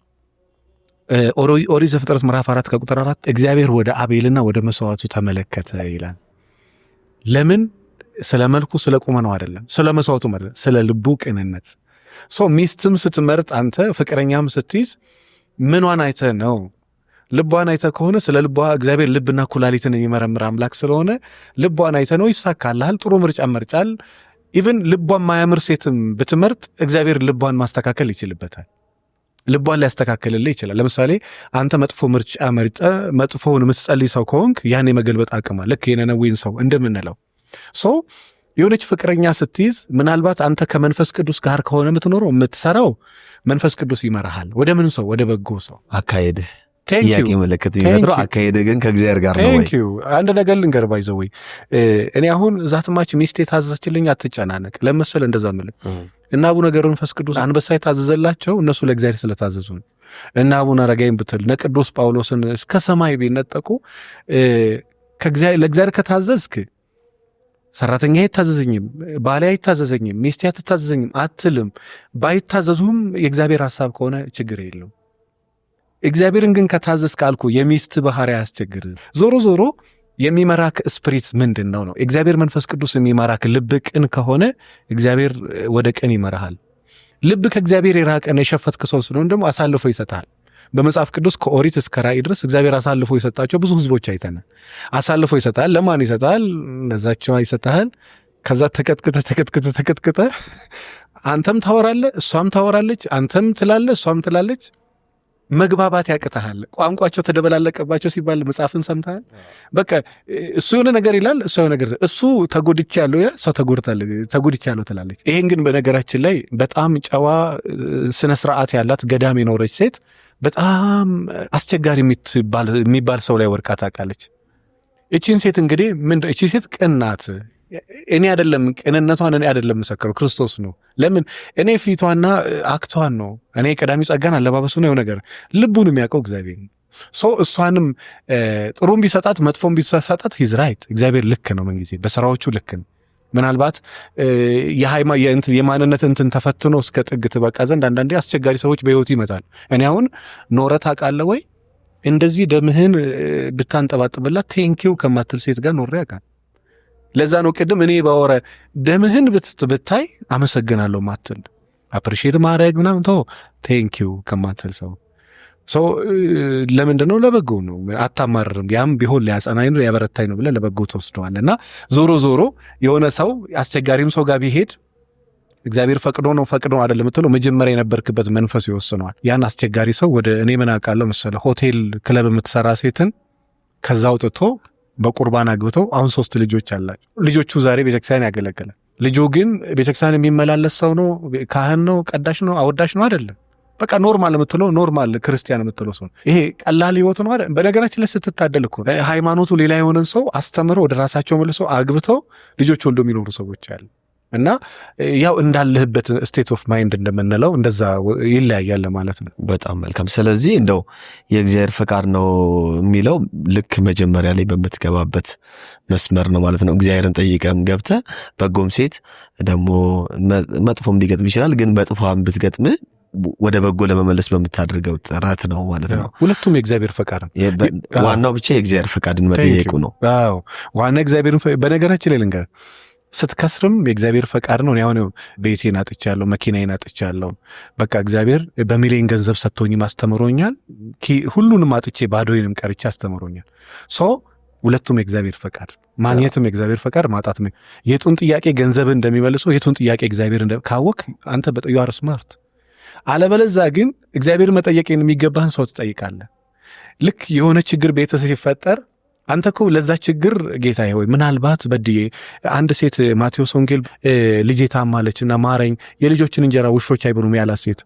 ኦሪት ዘፍጥረት ምዕራፍ 4 ከቁጥር 4 እግዚአብሔር ወደ አቤልና ወደ መስዋዕቱ ተመለከተ ይላል። ለምን? ስለ መልኩ ስለ ቁመናው አይደለም፣ ስለ መስዋዕቱ ማለት ስለ ልቡ ቅንነት። ሚስትም ስትመርጥ አንተ ፍቅረኛም ስትይዝ ምኗን አይተህ ነው? ልቧን አይተህ ከሆነ ስለ ልቧ እግዚአብሔር ልብና ኩላሊትን የሚመረምር አምላክ ስለሆነ ልቧን አይተህ ነው ይሳካልሃል። ጥሩ ምርጫ መርጫል። ኢቭን ልቧን ማያምር ሴትም ብትመርጥ እግዚአብሔር ልቧን ማስተካከል ይችልበታል። ልቧን ሊያስተካክልልህ ይችላል። ለምሳሌ አንተ መጥፎ ምርጫ መርጠ መጥፎውን የምትጸልይ ሰው ከሆንክ ያን የመገልበጥ አቅም አለ። ልክ የነነዌን ሰው እንደምንለው የሆነች ፍቅረኛ ስትይዝ ምናልባት አንተ ከመንፈስ ቅዱስ ጋር ከሆነ የምትኖረው የምትሰራው መንፈስ ቅዱስ ይመራሃል ወደ ምን ሰው? ወደ በጎ ሰው አካሄድህ ጥያቄ ምልክት የሚፈጥረው አካሄደ ግን ከእግዚአብሔር ጋር ነው ወይ? አንድ ነገር ልንገር ባይዘው ወይ እኔ አሁን ዛትማች ሚስቴ ታዘዘችልኝ አትጨናነቅ ለምስል እንደዛ ምልክ እና አቡነ ገብረ መንፈስ ቅዱስ አንበሳ የታዘዘላቸው እነሱ ለእግዚአብሔር ስለታዘዙ ነው። እና አቡነ አረጋይን ብትል ቅዱስ ጳውሎስን እስከ ሰማይ ቢነጠቁ ለእግዚአብሔር ከታዘዝክ ሰራተኛ አይታዘዘኝም፣ ባሌ አይታዘዘኝም፣ ሚስቴ አትታዘዘኝም አትልም። ባይታዘዙም የእግዚአብሔር ሐሳብ ከሆነ ችግር የለውም። እግዚአብሔርን ግን ከታዘዝክ አልኩ የሚስት ባህሪ ያስቸግር። ዞሮ ዞሮ የሚመራክ ስፕሪት ምንድን ነው? እግዚአብሔር መንፈስ ቅዱስ የሚመራክ ልብ ቅን ከሆነ እግዚአብሔር ወደ ቅን ይመራሃል። ልብ ከእግዚአብሔር የራቀን የሸፈትክ ሰው ስለሆነ ደግሞ አሳልፎ ይሰጣል። በመጽሐፍ ቅዱስ ከኦሪት እስከ ራእይ ድረስ እግዚአብሔር አሳልፎ የሰጣቸው ብዙ ህዝቦች አይተናል። አሳልፎ ይሰጣል። ለማን ይሰጣል? ለዛቸው ይሰጣል። ከዛ ተቀጥቅጠ አንተም ታወራለህ፣ እሷም ታወራለች፣ አንተም ትላለህ፣ እሷም ትላለች። መግባባት ያቅተሃል። ቋንቋቸው ተደበላለቀባቸው ሲባል መጽሐፍን ሰምተሃል? በቃ እሱ የሆነ ነገር ይላል፣ እሱ የሆነ ነገር እሱ ተጎድቻለሁ ይላል፣ እሷ ተጎድቻለሁ ትላለች። ይሄን ግን በነገራችን ላይ በጣም ጨዋ ስነ ስርዓት ያላት ገዳም የኖረች ሴት በጣም አስቸጋሪ የሚባል ሰው ላይ ወርቃ ታውቃለች። እቺን ሴት እንግዲህ እቺ ሴት ቅን ናት። እኔ አይደለም ቅንነቷን እኔ አይደለም መሰከረው ክርስቶስ ነው። ለምን እኔ ፊቷና አክቷን ነው። እኔ ቀዳሚ ጸጋን አለባበሱ ነው ነገር ልቡን የሚያውቀው እግዚአብሔር ነው። እሷንም ጥሩም ቢሰጣት መጥፎም ቢሰጣት ሂዝ ራይት። እግዚአብሔር ልክ ነው፣ ምን ጊዜ በስራዎቹ ልክ ነው። ምናልባት የማንነት እንትን ተፈትኖ እስከ ጥግ ትበቃ ዘንድ አንዳንዴ አስቸጋሪ ሰዎች በህይወቱ ይመጣል። እኔ አሁን ኖረት አውቃለሁ ወይ እንደዚህ ደምህን ብታንጠባጥብላት ቴንኪው ከማትል ሴት ጋር ኖሬ አውቃለሁ። ለዛ ነው ቅድም እኔ ባወረ ደምህን ብታይ አመሰግናለሁ ማትል አፕሪሺየት ማድረግ ምናምን ተው ቴንኪው ከማትል ሰው ለምንድነው? ለበጎ ነው። አታማርርም። ያም ቢሆን ሊያጸናኝ ነው ያበረታኝ ነው ብለህ ለበጎ ተወስደዋል። እና ዞሮ የሆነ ሰው አስቸጋሪም ሰው ጋር ቢሄድ እግዚአብሔር ፈቅዶ አይደለም የምትለው መጀመሪያ የነበርክበት መንፈስ ይወስነዋል። ያን አስቸጋሪ ሰው ወደ እኔ ምን አውቃለሁ መሰለህ ሆቴል ክለብ የምትሰራ ሴትን ከዛ አውጥቶ በቁርባን አግብተው አሁን 3 ልጆች አላቸው። ልጆቹ ዛሬ ቤተክርስቲያን ያገለግላል። ልጁ ግን ቤተክርስቲያን የሚመላለስ ሰው ነው፣ ካህን ነው፣ ቀዳሽ ነው፣ አወዳሽ ነው አይደለም። በቃ ኖርማል የምትለው ኖርማል ክርስቲያን የምትለው ሰው ይሄ ቀላል ህይወት ነው አይደል? በነገራችን ላይ ስትታደል እኮ ሃይማኖቱ ሌላ የሆነን ሰው አስተምረው ወደ ራሳቸው መልሰው አግብተው ልጆች ወልዶ የሚኖሩ ሰዎች አሉ። እና ያው እንዳለህበት ስቴት ኦፍ ማይንድ እንደምንለው እንደዛ ይለያያል ማለት ነው። በጣም መልካም። ስለዚህ እንደው የእግዚአብሔር ፈቃድ ነው የሚለው ልክ መጀመሪያ ላይ በምትገባበት መስመር ነው ማለት ነው። እግዚአብሔርን ጠይቀም ገብተህ በጎም ሴት ደግሞ መጥፎም ሊገጥም ይችላል፣ ግን መጥፎም ብትገጥምህ ወደ በጎ ለመመለስ በምታደርገው ጥረት ነው ማለት ነው። ሁለቱም የእግዚአብሔር ፈቃድ ነው። ዋናው ብቻ የእግዚአብሔር ፈቃድን መጠየቁ ነው። አዎ ዋና እግዚአብሔር። በነገራችን ላይ ልንገር ስትከስርም የእግዚአብሔር ፈቃድ ነው። ያው ነው ቤቴን አጥቻለሁ፣ መኪናዬን አጥቻለሁ፣ በቃ እግዚአብሔር በሚሊዮን ገንዘብ ሰጥቶኝ አስተምሮኛል፣ ሁሉንም አጥቼ ባዶዬንም ቀርቼ አስተምሮኛል። ሁለቱም የእግዚአብሔር ፈቃድ፣ ማግኘትም የእግዚአብሔር ፈቃድ፣ ማጣትም። የቱን ጥያቄ ገንዘብ እንደሚመልሰው የቱን ጥያቄ እግዚአብሔር ካወቅ አንተ በዩ አር ስማርት። አለበለዛ ግን እግዚአብሔር መጠየቅ የሚገባህን ሰው ትጠይቃለህ። ልክ የሆነ ችግር ቤተሰብ ሲፈጠር አንተ እኮ ለዛ ችግር ጌታዬ ሆይ ምናልባት በድዬ አንድ ሴት ማቴዎስ ወንጌል ልጄ ታማለችና ማረኝ የልጆችን እንጀራ ውሾች አይበሉም ያላት ሴት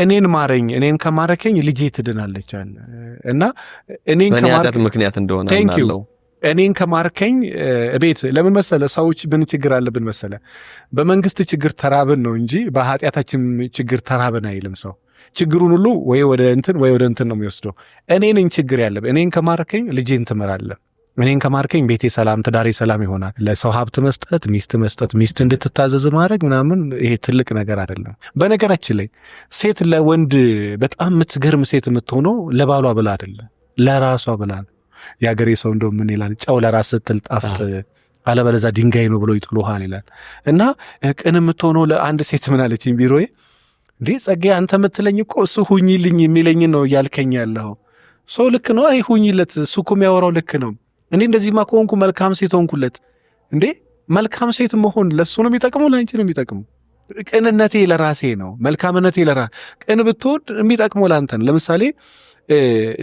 እኔን ማረኝ እኔን ከማረከኝ ልጄ ትድናለች አለ እና እኔን ከማረከኝ ምክንያት እንደሆነ አምናለሁ እኔን ከማርከኝ ቤት ለምን መሰለ ሰዎች ምን ችግር አለብን መሰለ በመንግስት ችግር ተራብን ነው እንጂ በኃጢአታችን ችግር ተራብን አይልም ሰው ችግሩን ሁሉ ወይ ወደ እንትን ነው የሚወስደው እኔን ችግር ያለብኝ እኔን ከማርከኝ ልጄን ትምራለህ እኔን ከማርከኝ ቤቴ ሰላም ትዳሬ ሰላም ይሆናል ለሰው ሀብት መስጠት ሚስት እንድትታዘዝ ማድረግ ምናምን ይሄ ትልቅ ነገር አይደለም በነገራችን ላይ ሴት ለወንድ በጣም የምትገርም ሴት የምትሆነው ለባሏ ብላ አይደለም ለራሷ ብላ ያገሬ ሰው እንደው ምን ይላል ጫው ለራስ ስትል ጣፍጥ አለበለዚያ ድንጋይ ነው ብሎ ይጥሉሃል ይላል እና ቅን የምትሆነው ለአንድ ሴት ምን አለችኝ ቢሮዬ እንዴ ጸጌ አንተ የምትለኝ እኮ እሱ ሁኚልኝ የሚለኝ ነው ያልከኝ ያለው ሰው ልክ ነው አይ ሁኚለት እሱ እኮ የሚያወራው ልክ ነው እንዴ እንደዚህማ ከሆንኩ መልካም ሴት ሆንኩለት እንዴ መልካም ሴት መሆን ለሱ ነው የሚጠቅመው ለአንቺ ነው የሚጠቅመው ቅንነቴ ለራሴ ነው መልካምነቴ ቅን ብትሆን የሚጠቅመው ለአንተ ነው ለምሳሌ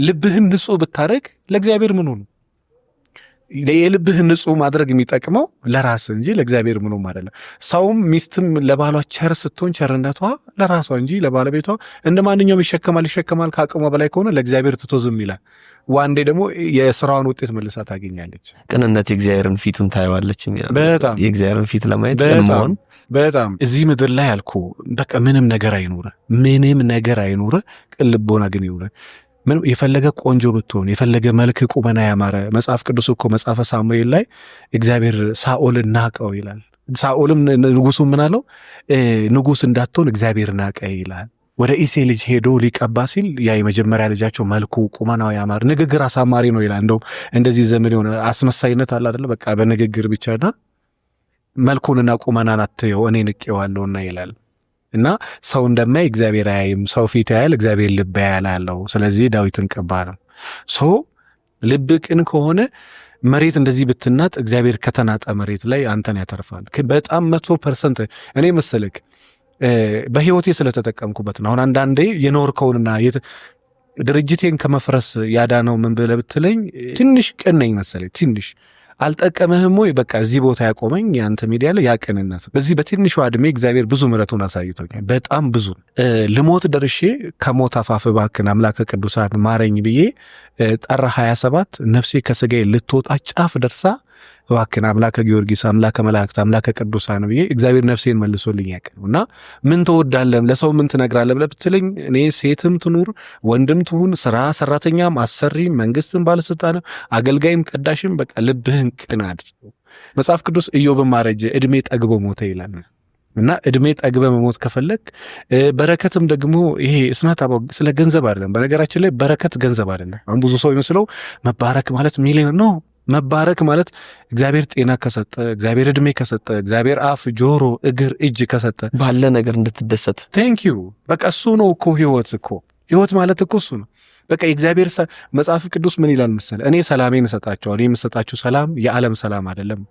ልብህን ንጹህ ብታረግ ለእግዚአብሔር ምን ሆነ የልብህን ንጹህ ማድረግ የሚጠቅመው ለራስ እንጂ ለእግዚአብሔር ምንም አይደለም ሰውም ሚስትም ለባሏ ቸር ስትሆን ቸርነቷ ለራሷ እንጂ ለባለቤቷ እንደማንኛውም ይሸከማል ከአቅሟ በላይ ከሆነ ለእግዚአብሔር ትቶዝም ይላል ዋንዴ ደግሞ የሥራዋን ውጤት መልሳ ታገኛለች ቅንነት የእግዚአብሔርን ፊቱን ታየዋለች የሚላል በጣም የእግዚአብሔርን ፊት ለማየት ለመሆን በጣም እዚህ ምድር ላይ ያልኩ በቃ ምንም ነገር አይኑር ቅን ልቦና ግን ይኑር ምንም የፈለገ ቆንጆ ብትሆን የፈለገ መልክ ቁመና ያማረ መጽሐፍ ቅዱስ እኮ መጽሐፈ ሳሙኤል ላይ እግዚአብሔር ሳኦልን ናቀው ይላል ሳኦልም ንጉሱን ምን አለው ንጉስ እንዳትሆን እግዚአብሔር ናቀ ይላል ወደ ኢሴ ልጅ ሄዶ ሊቀባ ሲል ያ የመጀመሪያ ልጃቸው መልኩ ቁመናው ያማረ ንግግር አሳማሪ ነው ይላል እንደውም እንደዚህ ዘመን የሆነ አስመሳይነት አለ አይደል በቃ በንግግር ብቻና መልኩንና ቁመናን አትየው እኔ ንቄዋለሁና ይላል እና ሰው እንደማይ እግዚአብሔር አያይም ሰው ፊት ያያል እግዚአብሔር ልብ ያያል ስለዚህ ዳዊትን ቀባ ነው ልብ ቅን ከሆነ መሬት እንደዚህ ብትናጥ እግዚአብሔር ከተናጠ መሬት ላይ አንተን ያተርፋል በጣም 100% እኔ መሰለክ በህይወቴ ስለተጠቀምኩበት ነው አሁን አንዳንዴ የኖርከውንና ድርጅቴን ከመፍረስ ያዳነው ምን ብለህ ብትለኝ ትንሽ ቅን ነኝ መሰለኝ ትንሽ አልጠቀመህም ወይ በቃ እዚህ ቦታ ያቆመኝ ያንተ ሚዲያ ላይ ያቀንነት በዚህ በትንሹ አድሜ እግዚአብሔር ብዙ ምሕረቱን አሳይቶኛል በጣም ብዙ ልሞት ደርሼ ከሞት አፋፍ ባክን አምላከ ቅዱሳን ማረኝ ብዬ ጥር 27 ነፍሴ ከስጋዬ ልትወጣ ጫፍ ደርሳ ባክን አምላከ ጊዮርጊስ አምላከ መላእክት አምላከ ቅዱሳን ብዬ እግዚአብሔር ነፍሴን መልሶልኝ ያቀውና ምን ተወዳለህ ለሰው ምን ትነግራለህ ብለህ ብትለኝ እኔ ሴትም ትኑር ወንድም ትሁን ስራ ሰራተኛም አሰሪ መንግስትም ባለስልጣን አገልጋይም ቀዳሽም በቃ ልብህን ቅን አድርግ መጽሐፍ ቅዱስ ኢዮብም ማረጀ እድሜ ጠግቦ ሞተ ይላል እና እድሜ ጠግበ መሞት ከፈለክ በረከትም ደግሞ ይሄ እስናታው ስለ ገንዘብ አይደለም በነገራችን ላይ በረከት ገንዘብ አይደለም አሁን ብዙ ሰው ይመስለው መባረክ ማለት ሚሊዮን ነው መባረክ ማለት እግዚአብሔር ጤና ከሰጠ እግዚአብሔር እድሜ ከሰጠ እግዚአብሔር አፍ ጆሮ እግር እጅ ከሰጠ ባለ ነገር እንድትደሰት ቴንኪዩ በቃ እሱ ነው እኮ ህይወት ማለት እኮ እሱ ነው በቃ እግዚአብሔር መጽሐፍ ቅዱስ ምን ይላል መሰለህ እኔ ሰላሜን እሰጣቸዋለሁ እኔ የምሰጣችሁ ሰላም የዓለም ሰላም አይደለም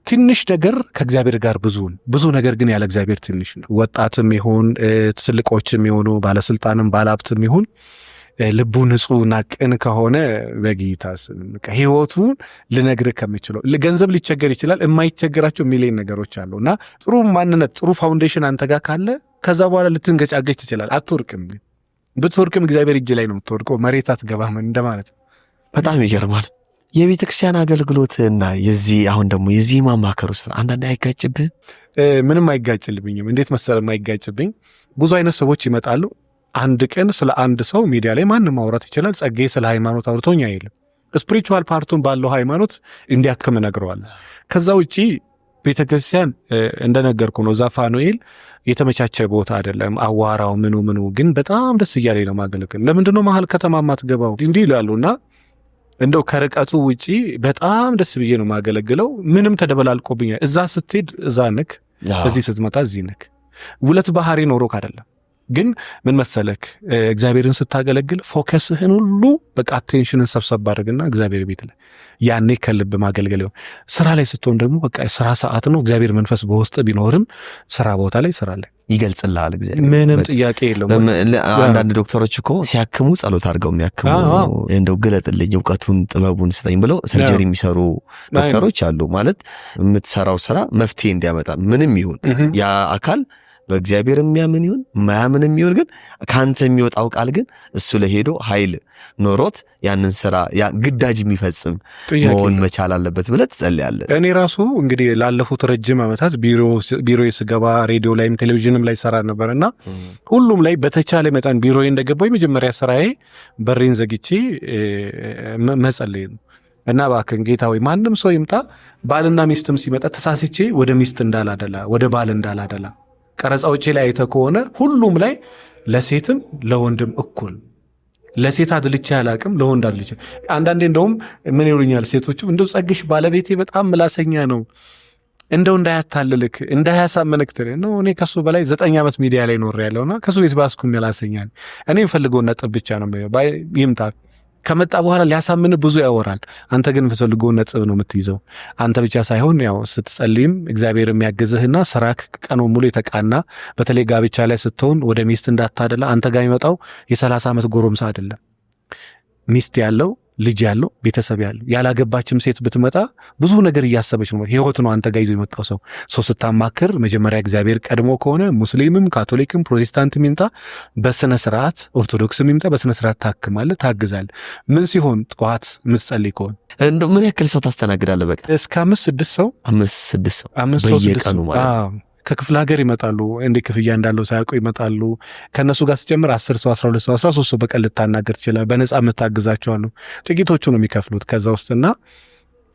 ትንሽ ነገር ከእግዚአብሔር ጋር ብዙ ነገር ግን ያለ እግዚአብሔር ትንሽ ነው ወጣትም ይሁን ትልቆችም ይሁኑ ባለስልጣንም ባለሀብትም ይሁን ልቡ ንጹህና ቅን ከሆነ በጌታስ ህይወቱን ልነግርህ ከምችለው ገንዘብ ሊቸገር ይችላል የማይቸገራቸው ሚሊዮን ነገሮች አሉና ጥሩ ማንነት ጥሩ ፋውንዴሽን አንተ ጋር ካለ ከዛ በኋላ ልትንገጫገጭ ትችላለህ አትወርቅም ብትወርቅም እግዚአብሔር እጅ ላይ ነው የምትወርቀው መሬት አትገባም እንደማለት በጣም ይገርማል የቤተክርስቲያን አገልግሎትና የዚህ አሁን ደግሞ የዚህ ማማከሩ ስራ አንዳንዴ አይጋጭብህ ምንም አይጋጭልብኝም እንዴት መሰለህ አይጋጭብኝ ብዙ አይነት ሰዎች ይመጣሉ አንድ ቀን ስለ አንድ ሰው ሚዲያ ላይ ማንም ማውራት ይችላል ጸጌ ስለ ሃይማኖት አውርቶኝ አይልም ስፒሪቹዋል ፓርቱን ባለው ሃይማኖት እንዲያከም ነግረዋል ከዛ ውጪ ቤተክርስቲያን እንደነገርኩ ነው ዛፋኑኤል የተመቻቸ ቦታ አይደለም አዋራው ምኑ ግን በጣም ደስ እያለኝ ነው ማገልገል ለምንድነው መሃል ከተማ ማትገባው እንዲህ ይላሉና እንደው ከርቀቱ ውጪ በጣም ደስ ብዬ ነው ማገለግለው ምንም ተደበላልቆብኛል እዛ ስትሄድ እዛ ነክ እዚህ ስትመጣ እዚህ ነክ ሁለት ባህሪ ኖሮክ አይደለም ግን ምን መሰለክ እግዚአብሔርን ስታገለግል ፎከስህን ሁሉ በቃ አቴንሽንን ሰብሰብ አድርግና እግዚአብሔር ቤት ላይ ያኔ ከልብ ማገልገል ይሆን። ስራ ላይ ስትሆን ደግሞ በቃ ስራ ሰዓት ነው። እግዚአብሔር መንፈስ በውስጥ ቢኖርም ስራ ቦታ ላይ ስራ ላይ ይገልጽልሃል እግዚአብሔር። ምንም ጥያቄ የለውም። አንዳንድ ዶክተሮች እኮ ሲያክሙ ጸሎት አድርገው የሚያክሙ እንደው ግለጥልኝ እውቀቱን ጥበቡን ስጠኝ ብለው ሰርጀሪ የሚሰሩ ዶክተሮች አሉ። ማለት የምትሰራው ስራ መፍትሄ እንዲያመጣ ምንም ይሁን ያ አካል በእግዚአብሔር የሚያምን ይሁን ማያምን ይሁን ግን ካንተ የሚወጣው ቃል ግን እሱ ለሄዶ ኃይል ኖሮት ያንን ስራ ያ ግዳጅ የሚፈጽም መሆን መቻል አለበት ብለህ ትጸልያለህ። እኔ ራሱ እንግዲህ ላለፉት ረጅም ዓመታት ቢሮ ስገባ ሬዲዮ ላይም ቴሌቪዥንም ላይ ሰራ ነበርና ሁሉም ላይ በተቻለ መጠን ቢሮ እንደገባው የመጀመሪያ ስራዬ በሬን ዘግቼ መጸለይ ነው። እና እባክህን ጌታ ሆይ ማንም ሰው ይምጣ ባልና ሚስትም ሲመጣ ተሳስቼ ወደ ሚስት እንዳላደላ ወደ ባል እንዳላደላ ቀረጻዎቼ ላይ አይተህ ከሆነ ሁሉም ላይ ለሴትም ለወንድም እኩል ለሴት አድልቼ አላቅም ለወንድ አድልቼ አንዳንዴ እንደውም ምን ይሉኛል ሴቶቹ እንደው ጸግሽ ባለቤቴ በጣም ምላሰኛ ነው እንደው እንዳያታልልክ እንዳያሳመንክ ትለኝ ነው። እኔ ከሱ በላይ 9 ዓመት ሚዲያ ላይ ኖር ያለውና ከሱ ቤት ባስኩ ምላሰኛ እኔ የምፈልገው ነጥብ ብቻ ነው ይምጣ ከመጣ በኋላ ሊያሳምን ብዙ ያወራል። አንተ ግን የምትፈልገው ነጥብ ነው የምትይዘው። አንተ ብቻ ሳይሆን ያው ስትጸልይም እግዚአብሔር የሚያግዝህና ስራክ ቀኑን ሙሉ የተቃና በተለይ ጋብቻ ላይ ስትሆን ወደ ሚስት እንዳታደላ። አንተ ጋር የሚመጣው የ30 ዓመት ጎረምሳ አይደለም። ሚስት ያለው ልጅ ያለው ቤተሰብ ያለው ያላገባችም ሴት ብትመጣ ብዙ ነገር እያሰበች ነው። ህይወት ነው አንተ ጋር ይዞ የመጣው ሰው ስታማክር መጀመሪያ እግዚአብሔር ቀድሞ ከሆነ ሙስሊምም ካቶሊክም ፕሮቴስታንትም ይምጣ በስነ ስርዓት ኦርቶዶክስም ይምጣ በስነ ስርዓት ታክማለህ ታግዛለህ። ምን ሲሆን ጠዋት የምትጸልይ ከሆነ እንደው ምን ያክል ሰው ታስተናግዳለህ? በቃ እስከ 5-6 ሰው 5-6 ሰው በየቀኑ ማለት ከክፍለ ሀገር ይመጣሉ። እንደ ክፍያ እንዳለው ሳያውቁ ይመጣሉ። ከነሱ ጋር ሲጀምር 10 ሰው 12 ሰው 13 ሰው በቀን ልታናገር ትችላለህ። በነፃ የምታግዛቸዋለሁ። ጥቂቶቹ ነው የሚከፍሉት ከዛ ውስጥና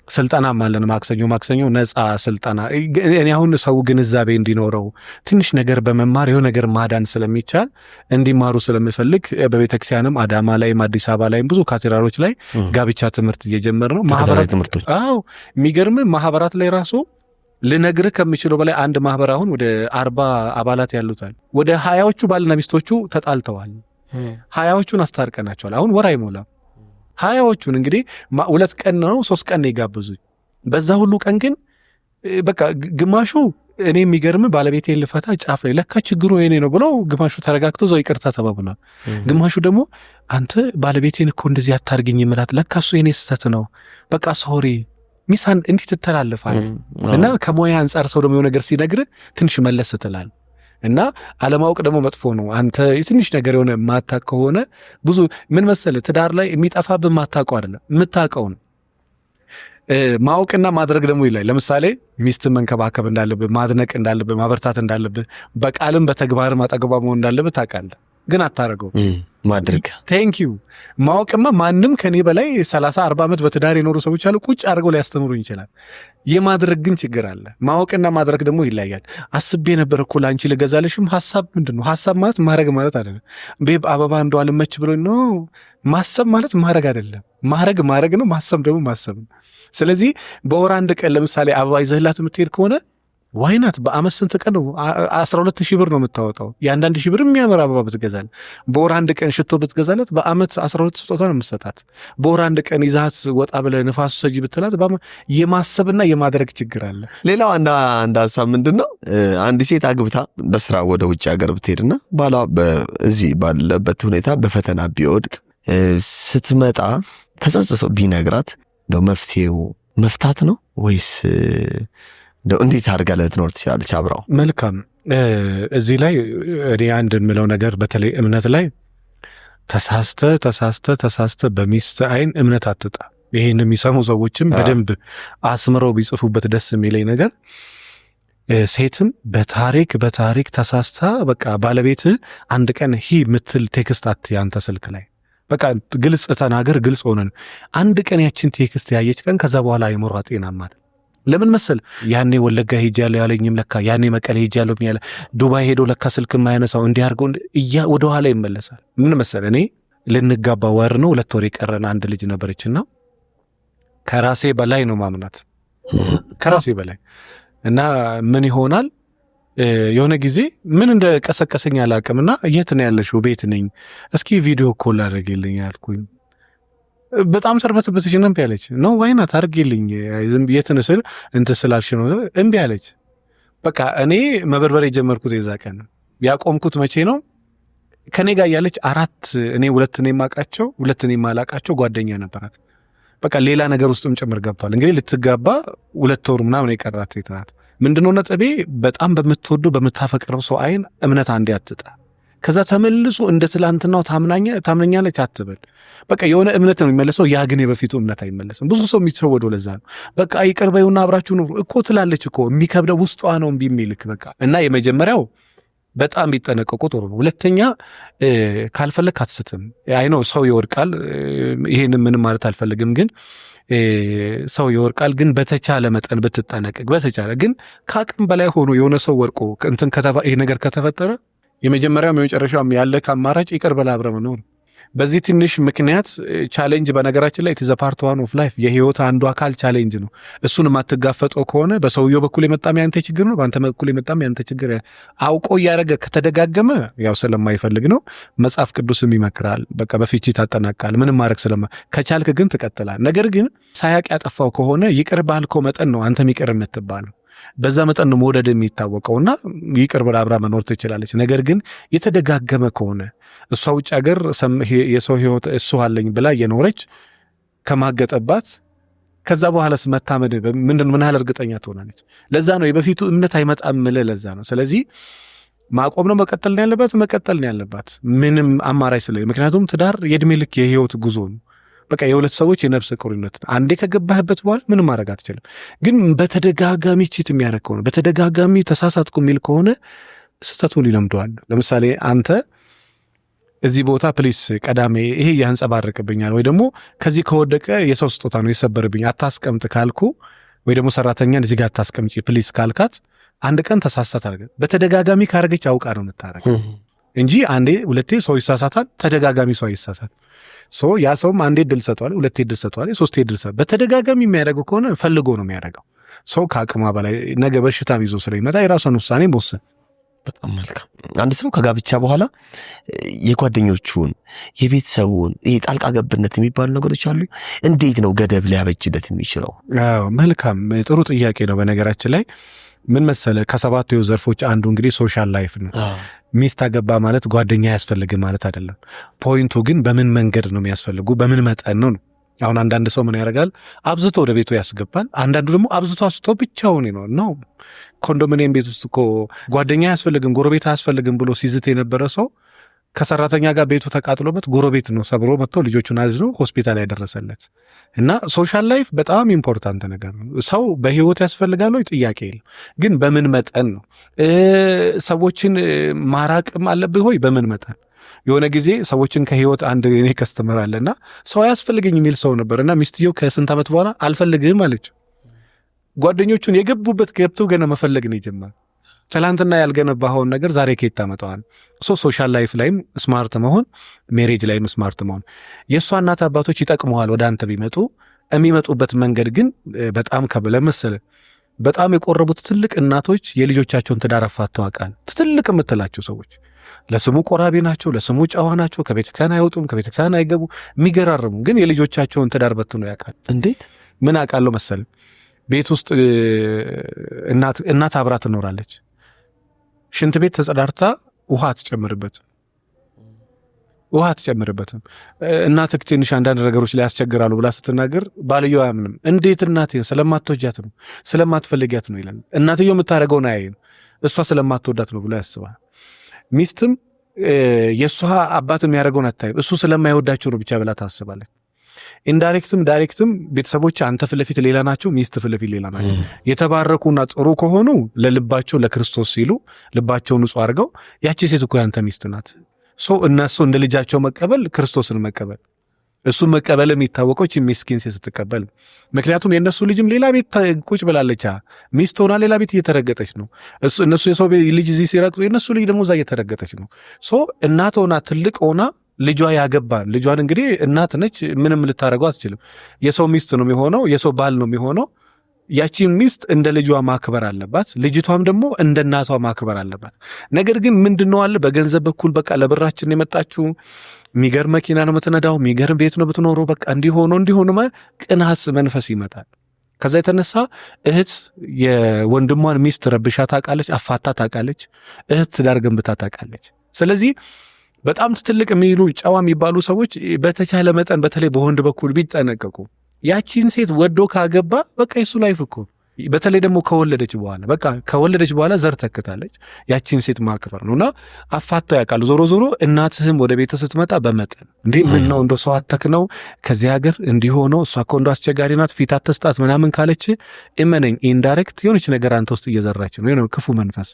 ስልጠናም አለን። ማክሰኞ ነፃ ስልጠና። እኔ አሁን ሰው ግንዛቤ እንዲኖረው ትንሽ ነገር በመማር የሆነ ነገር ማዳን ስለሚቻል እንዲማሩ ስለምፈልግ በቤተክርስቲያንም አዳማ ላይም አዲስ አበባ ላይም ብዙ ካቴድራሎች ላይ ጋብቻ ትምህርት እየጀመር ነው። ማህበራት ትምህርቶች የሚገርም ማህበራት ላይ ራሱ ልነግርህ ከምችለው በላይ አንድ ማህበር አሁን ወደ 40 አባላት ያሉታል። ወደ 20ዎቹ ባልና ሚስቶቹ ተጣልተዋል። 20ዎቹን አስታርቀናቸዋል። አሁን ወር አይሞላም። 20ዎቹን እንግዲህ 2 ቀን ነው 3 ቀን ነው የጋበዙኝ። በዛ ሁሉ ቀን ግን በቃ ግማሹ እኔ የሚገርም ባለቤቴ ልፈታ ጫፍ ላይ ለካ ችግሩ የኔ ነው ብለው ግማሹ ተረጋግቶ ዘው ይቅርታ ተባብሏል። ግማሹ ደግሞ አንተ ባለቤቴን እኮ እንደዚህ አታርግኝ ምላት ለካ እሱ የኔ ስህተት ነው በቃ ሶሪ ሚሳን እንዲህ ትተላለፋል። እና ከሞያ አንጻር ሰው ደግሞ የሆነ ነገር ሲነግር ትንሽ መለስ ትላል። እና አለማወቅ ደግሞ መጥፎ ነው። አንተ የትንሽ ነገር የሆነ ማታቅ ከሆነ ብዙ ምን መሰለህ ትዳር ላይ የሚጠፋብህ ማታቀው አይደለም የምታቀው ነው። ማወቅና ማድረግ ደግሞ ይላል። ለምሳሌ ሚስትን መንከባከብ እንዳለብህ፣ ማድነቅ እንዳለብህ፣ ማበርታት እንዳለብህ፣ በቃልም በተግባርም አጠገቧ መሆን እንዳለብህ ታውቃለህ። ግን አታረገው ማድረግ ቴንኪዩ ማወቅማ ማንም ከኔ በላይ 30-40 ዓመት በትዳር የኖሩ ሰዎች አሉ ቁጭ አድርገው ሊያስተምሩኝ ይችላል። የማድረግ ግን ችግር አለ። ማወቅና ማድረግ ደግሞ ይለያል። አስቤ ነበር እኮ ላንቺ ልገዛልሽም ሐሳብ ምንድነው? ሐሳብ ማለት ማድረግ ማለት አይደለም። ቤብ አበባ እንደው አልመች ብሎ ነው ማሰብ ማለት ማድረግ አይደለም። ማድረግ ነው፣ ማሰብ ደግሞ ማሰብ ነው። ስለዚህ በወር አንድ ቀን ለምሳሌ አበባ ይዘህላት የምትሄድ ከሆነ ዋይናት በአመት ስንት ቀን ነው? 12,000 ብር ነው የምታወጣው። የአንዳንድ ሺህ ብር የሚያምር አበባ ብትገዛል። በወር አንድ ቀን ሽቶ ብትገዛለት በአመት 12 ስጦታ ነው የምትሰጣት። በወር አንድ ቀን ይዛት ወጣ ብለህ ንፋሱ ሰጂ ብትላት የማሰብና የማድረግ ችግር አለ። ሌላው አንድ ሀሳብ ምንድን ነው? አንድ ሴት አግብታ በስራ ወደ ውጭ ሀገር ብትሄድና ባሏ እዚህ ባለበት ሁኔታ በፈተና ቢወድቅ ስትመጣ ተጸጽቶ ቢነግራት እንደው መፍትሄው መፍታት ነው ወይስ እንዴት አድርጋ ልትኖር ትችላለች አብራው? መልካም። እዚህ ላይ እኔ አንድ የምለው ነገር በተለይ እምነት ላይ ተሳስተ በሚስት አይን እምነት አትጣ። ይሄን የሚሰሙ ሰዎችም በደንብ አስምረው ቢጽፉበት ደስ የሚለኝ ነገር ሴትም በታሪክ ተሳስታ በቃ ባለቤት አንድ ቀን ምትል ቴክስት ያንተ ስልክ ላይ በቃ ግልጽ ተናገር፣ ግልጽ ሆነን አንድ ቀን ያችን ቴክስት ያየች ቀን ከዛ በኋላ አይሞሯ ጤናማ አይደል። ለምን መሰል ያኔ ወለጋ ሄጃለሁ ያለኝም ለካ ያኔ መቀሌ ሄጃለሁ ያለ ዱባይ ሄዶ ለካ ስልክ የማያነሳው እንዲያርገው ወደ ኋላ ይመለሳል። ምን መሰል እኔ ልንጋባ ወር ነው 2 ወር የቀረን አንድ ልጅ ነበረችና ከራሴ በላይ ነው ማምናት ከራሴ በላይ እና ምን ይሆናል የሆነ ጊዜ ምን እንደ ቀሰቀሰኝ አላውቅምና የት ነው ያለሽው? ቤት ነኝ። እስኪ ቪዲዮ ኮል አድርጌልኝ አልኩኝ። በጣም ተርበተበተች። እምቢ አለች። ነው ዋይናት አድርጌልኝ የት ነህ ስል እንትን ስላልሽ ነው እምቢ አለች። በቃ እኔ መበርበር የጀመርኩት የዛ ቀን ነው። ያቆምኩት መቼ ነው? ከኔ ጋር ያለች 4 እኔ 2 ነው የማውቃቸው 2 ነው የማላውቃቸው ጓደኛ ነበራት። በቃ ሌላ ነገር ውስጥም ጭምር ገብቷል። እንግዲህ ልትጋባ 2 ወር ምናምን የቀራት ሴት ናት። ምንድነው ነጥቤ? በጣም በምትወዱ በምታፈቅረው ሰው አይን እምነት አንዴ አትጣ። ከዛ ተመልሶ እንደ ትላንትናው ታምነኛለች አትበል። በቃ የሆነ እምነት ነው የሚመለሰው። ያ ግን የበፊቱ እምነት አይመለስም። ብዙ ሰው የሚተወደው ለዛ ነው። በቃ ይቅር በይውና አብራችሁ ኑሩ እኮ ትላለች እኮ የሚከብደው ውስጧ ነው እምቢ የሚልክ በቃ። እና የመጀመሪያው በጣም ቢጠነቀቁ ጥሩ ነው። ሁለተኛ ካልፈለክ አትስትም። አይ ነው ሰው ይወድቃል። ይሄን ምንም ማለት አልፈልግም፣ ግን ሰው ይወድቃል። ግን በተቻለ መጠን ብትጠነቀቅ። በተቻለ ግን ከአቅም በላይ ሆኖ የሆነ ሰው ወድቆ እንትን ይሄ ነገር ከተፈጠረ የመጀመሪያውም የመጨረሻውም ያለ አማራጭ ይቅር በላ አብረህ መኖር። በዚህ ትንሽ ምክንያት ቻሌንጅ በነገራችን ላይ ኢትዝ ፓርት ዋን ኦፍ ላይፍ የህይወት አንዱ አካል ቻሌንጅ ነው። እሱን የማትጋፈጠው ከሆነ በሰውየው በኩል የመጣም ያንተ ችግር ነው፣ በአንተ በኩል የመጣም ያንተ ችግር። አውቆ እያደረገ ከተደጋገመ ያው ስለማይፈልግ ነው። መጽሐፍ ቅዱስም ይመክራል። በቃ በፍቺ ታጠናቃል። ምንም ማድረግ ከቻልክ ግን ትቀጥላል። ነገር ግን ሳያቅ ያጠፋው ከሆነ ይቅር ባልከው መጠን ነው አንተም ይቅር የምትባለው። በዛ መጠን ነው መውደድ የሚታወቀውና ይቅር ብላ አብራ መኖር ትችላለች። ነገር ግን የተደጋገመ ከሆነ እሷ ውጭ ሀገር የሰው ህይወት እሱ አለኝ ብላ እየኖረች ከማገጠባት ከዛ በኋላስ መታመድ ምን ያህል እርግጠኛ ትሆናለች? ለዛ ነው የበፊቱ እምነት አይመጣም ምለ ለዛ ነው። ስለዚህ ማቆም ነው መቀጠል ነው ያለባት ምንም አማራጭ ስለሌለ። ምክንያቱም ትዳር የእድሜ ልክ የህይወት ጉዞ ነው። በቃ የሁለት ሰዎች የነፍስ ቁርኝነት ነው። አንዴ ከገባህበት በኋላ ምንም ማድረግ አትችልም። ግን በተደጋጋሚ ቺት የሚያደርግ ከሆነ በተደጋጋሚ ተሳሳትኩ የሚል ከሆነ ስህተቱን ይለምደዋል። ለምሳሌ አንተ እዚህ ቦታ ፕሊስ ቀዳሜ ይሄ ያንጸባርቅብኛል፣ ወይ ደግሞ ከዚህ ከወደቀ የሰው ስጦታ ነው የሰበርብኝ አታስቀምጥ ካልኩ፣ ወይ ደግሞ ሰራተኛን እዚህ ጋር አታስቀምጪ ፕሊስ ካልካት አንድ ቀን ተሳሳት አድርገ በተደጋጋሚ ካረገች አውቃ ነው የምታረገው እንጂ አንዴ ሁለቴ ሰው ይሳሳታል፣ ተደጋጋሚ ሰው ይሳሳት። ያ ሰውም አንዴ ድል ሰጥቷል፣ ሁለቴ ድል ሰጥቷል፣ ሶስቴ ድል ሰጥቷል። በተደጋጋሚ የሚያደርገው ከሆነ ፈልጎ ነው የሚያደርገው። ሰው ከአቅሟ በላይ ነገ በሽታም ይዞ ስለሚመጣ የራሷን ውሳኔ መወሰን። በጣም መልካም። አንድ ሰው ከጋብቻ በኋላ የጓደኞቹን የቤተሰቡን ጣልቃ ገብነት የሚባሉ ነገሮች አሉ። እንዴት ነው ገደብ ሊያበጅለት የሚችለው? መልካም ጥሩ ጥያቄ ነው። በነገራችን ላይ ምን መሰለ ከ7 ዘርፎች አንዱ እንግዲህ ሶሻል ላይፍ ነው። ሚስት አገባ ማለት ጓደኛ ያስፈልግም ማለት አይደለም። ፖይንቱ ግን በምን መንገድ ነው የሚያስፈልጉ፣ በምን መጠን ነው። አሁን አንዳንድ ሰው ምን ያደርጋል? አብዝቶ ወደ ቤቱ ያስገባል። አንዳንዱ ደግሞ አብዝቶ አስቶ ብቻውን ነው። ኮንዶሚኒየም ቤት ውስጥ እኮ ጓደኛ አያስፈልግም ጎረቤት አያስፈልግም ብሎ ሲዝት የነበረ ሰው ከሰራተኛ ጋር ቤቱ ተቃጥሎበት ጎረቤት ነው ሰብሮ መጥቶ ልጆቹን አዝሎ ሆስፒታል ያደረሰለት። እና ሶሻል ላይፍ በጣም ኢምፖርታንት ነገር ነው። ሰው በህይወት ያስፈልጋል ወይ? ጥያቄ የለም። ግን በምን መጠን ነው? ሰዎችን ማራቅም አለብህ ወይ? በምን መጠን? የሆነ ጊዜ ሰዎችን ከህይወት አንድ እኔ ከስተመር አለና ሰው ያስፈልገኝ የሚል ሰው ነበርና ሚስትየው ከስንት ዓመት በኋላ አልፈልግም አለች። ጓደኞቹን የገቡበት ገብተው ገና መፈለግ ነው የጀመረው። ትላንትና ያልገነባኸውን ነገር ዛሬ ከየት ታመጣዋል? ሶሻል ላይፍ ላይም ስማርት መሆን፣ ሜሬጅ ላይም ስማርት መሆን። የእሷ እናት አባቶች ይጠቅመዋል ወደ አንተ ቢመጡ። የሚመጡበት መንገድ ግን በጣም ከብለ መሰለ። በጣም የቆረቡት ትልቅ እናቶች የልጆቻቸውን ትዳር አፋተው አውቃል። ትልቅ የምትላቸው ሰዎች ለስሙ ቆራቢ ናቸው፣ ለስሙ ጨዋ ናቸው፣ ከቤተክርስቲያን አይወጡም፣ ከቤተክርስቲያን አይገቡ፣ የሚገራርሙ ግን የልጆቻቸውን ትዳር በትኖ ያውቃል። እንዴት? ምን አውቃለሁ መሰለ፣ ቤት ውስጥ እናት አብራ ትኖራለች። ሽንት ቤት ተጸዳርታ ውሃ አትጨምርበትም። እናትህ ትንሽ አንዳንድ ነገሮች ላይ ያስቸግራሉ ብላ ስትናገር ባልየው አያምንም። እንዴት እናትህን ስለማትወጃት ነው ስለማትፈልጊያት ነው ይላል። እናትየው የምታደርገውን አያይም፣ እሷ ስለማትወዳት ነው ብሎ ያስባል። ሚስትም የእሷ አባት የሚያደርገውን አታይም፣ እሱ ስለማይወዳቸው ነው ብቻ ብላ ታስባለች። ኢንዳይሬክትም ዳይሬክትም ቤተሰቦች አንተ ፊት ለፊት ሌላ ናቸው፣ ሚስት ፊት ለፊት ሌላ ናቸው። የተባረኩና ጥሩ ከሆኑ ለልባቸው ለክርስቶስ ሲሉ ልባቸውን ንጹህ አድርገው ያቺ ሴት እኮ ያንተ ሚስት ናት። እነሱ እንደ ልጃቸው መቀበል ክርስቶስን መቀበል። እሱ መቀበል የሚታወቀው ሚስኪን ሴት ስትቀበል። ምክንያቱም የእነሱ ልጅም ሌላ ቤት ቁጭ ብላለች፣ ሚስት ሆና ሌላ ቤት እየተረገጠች ነው። እነሱ የሰው ልጅ እዚህ ሲረግጡ የእነሱ ልጅ ደግሞ እዛ እየተረገጠች ነው። እናት ሆና ትልቅ ሆና ልጇ ያገባል። ልጇን እንግዲህ እናት ነች፣ ምንም ልታደርገው አትችልም። የሰው ሚስት ነው የሚሆነው፣ የሰው ባል ነው የሚሆነው። ያቺን ሚስት እንደ ልጇ ማክበር አለባት፣ ልጅቷም ደግሞ እንደ እናቷ ማክበር አለባት። ነገር ግን ምንድነው አለ በገንዘብ በኩል በቃ ለብራችን የመጣችው የሚገርም መኪና ነው የምትነዳው፣ የሚገርም ቤት ነው ብትኖረው፣ በቃ እንዲሆኑ ቅናት መንፈስ ይመጣል። ከዛ የተነሳ እህት የወንድሟን ሚስት ረብሻ ታውቃለች፣ አፋታ ታውቃለች፣ እህት ትዳር ገንብታ ታውቃለች። ስለዚህ በጣም ትልቅ የሚሉ ጨዋ የሚባሉ ሰዎች በተቻለ መጠን በተለይ በወንድ በኩል ቢጠነቀቁ፣ ያቺን ሴት ወዶ ካገባ በቃ የሱ ላይፍ እኮ በተለይ ደግሞ ከወለደች በኋላ ዘር ተክታለች። ያቺን ሴት ማክበር ነውና አፋቶ ያውቃሉ። ዞሮ እናትህም ወደ ቤት ስትመጣ በመጠን እንዴ ምን ነው እንደ ሰው አተክነው ከዚህ ሀገር እንዲሆነው እሷ እኮ እንደ አስቸጋሪ ናት ፊት አትስጣት ምናምን ካለች እመነኝ ኢንዳይሬክት የሆነች ነገር አንተ ውስጥ እየዘራች ነው የሆነ ክፉ መንፈስ።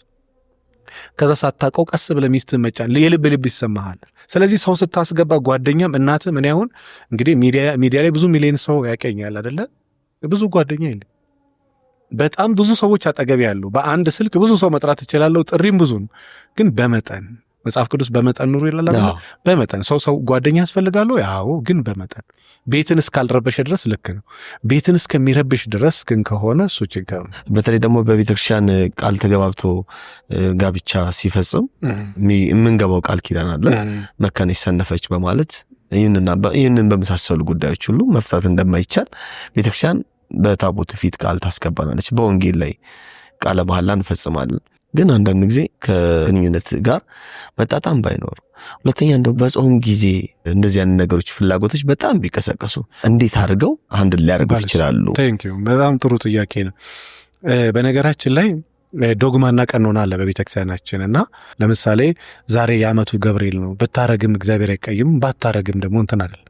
ከዛ ሳታውቀው ቀስ ብለህ ሚስትህን መጫን የልብ ይሰማሃል። ስለዚህ ሰው ስታስገባ ጓደኛም እናትህ ምን ያሁን እንግዲህ ሚዲያ ላይ ብዙ ሚሊዮን ሰው ያቀኛል አይደለ? ብዙ ጓደኛ የለም። በጣም ብዙ ሰዎች አጠገብ ያሉ በአንድ ስልክ ብዙ ሰው መጥራት እችላለሁ። ጥሪም ብዙ ነው፣ ግን በመጠን መጽሐፍ ቅዱስ በመጠን ኑሩ ይላል። በመጠን ሰው ጓደኛ ያስፈልጋሉ። ያው ግን በመጠን ቤትን እስካልረበሸ ድረስ ልክ ነው። ቤትን እስከሚረብሽ ድረስ ግን ከሆነ እሱ ችግር ነው። በተለይ ደግሞ በቤተክርስቲያን ቃል ተገባብቶ ጋብቻ ሲፈጽም የምንገባው ቃል ኪዳን አለ። መካነች ሰነፈች በማለት ይህንን በመሳሰሉ ጉዳዮች ሁሉ መፍታት እንደማይቻል ቤተክርስቲያን በታቦቱ ፊት ቃል ታስገባናለች። በወንጌል ላይ ቃለ መሐላ እንፈጽማለን። ግን አንዳንድ ጊዜ ከግንኙነት ጋር መጣጣም ባይኖር፣ ሁለተኛ እንደው በጾም ጊዜ እንደዚህ አይነት ነገሮች ፍላጎቶች በጣም ቢቀሰቀሱ እንዴት አድርገው አንድ ሊያደርጉት ይችላሉ? በጣም ጥሩ ጥያቄ ነው። በነገራችን ላይ ዶግማና ቀኖና አለ በቤተክርስቲያናችን እና ለምሳሌ ዛሬ የዓመቱ ገብርኤል ነው። ብታረግም እግዚአብሔር አይቀይም፣ ባታረግም ደግሞ እንትን አይደል።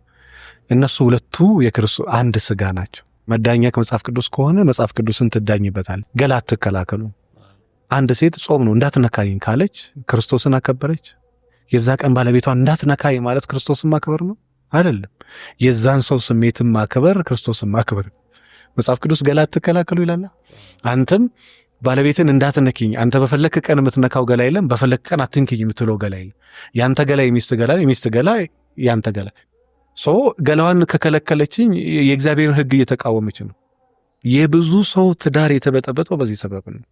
እነሱ ሁለቱ የክርስቶስ አንድ ስጋ ናቸው። መዳኛ ከመጽሐፍ ቅዱስ ከሆነ መጽሐፍ ቅዱስን ትዳኝበታል። ገላ አትከላከሉ። አንድ ሴት ጾም ነው እንዳትነካኝ ካለች ክርስቶስን አከበረች። የዛ ቀን ባለቤቷን እንዳትነካኝ ማለት ክርስቶስን ማክበር ነው አይደለም። የዛን ሰው ስሜትን ማክበር ክርስቶስን ማክበር። መጽሐፍ ቅዱስ ገላ አትከላከሉ ይላል። አንተም ባለቤትን እንዳትነኪኝ፣ አንተ በፈለክ ቀን የምትነካው ገላ የለም፣ በፈለክ ቀን አትንኪኝ የምትለው ገላ የለም። ያንተ ገላ የሚስት ገላ፣ የሚስት ገላ ያንተ ገላ። ገላዋን ከከለከለችኝ የእግዚአብሔርን ሕግ እየተቃወመች ነው። የብዙ ሰው ትዳር የተበጠበጠው በዚህ ሰበብ ነው።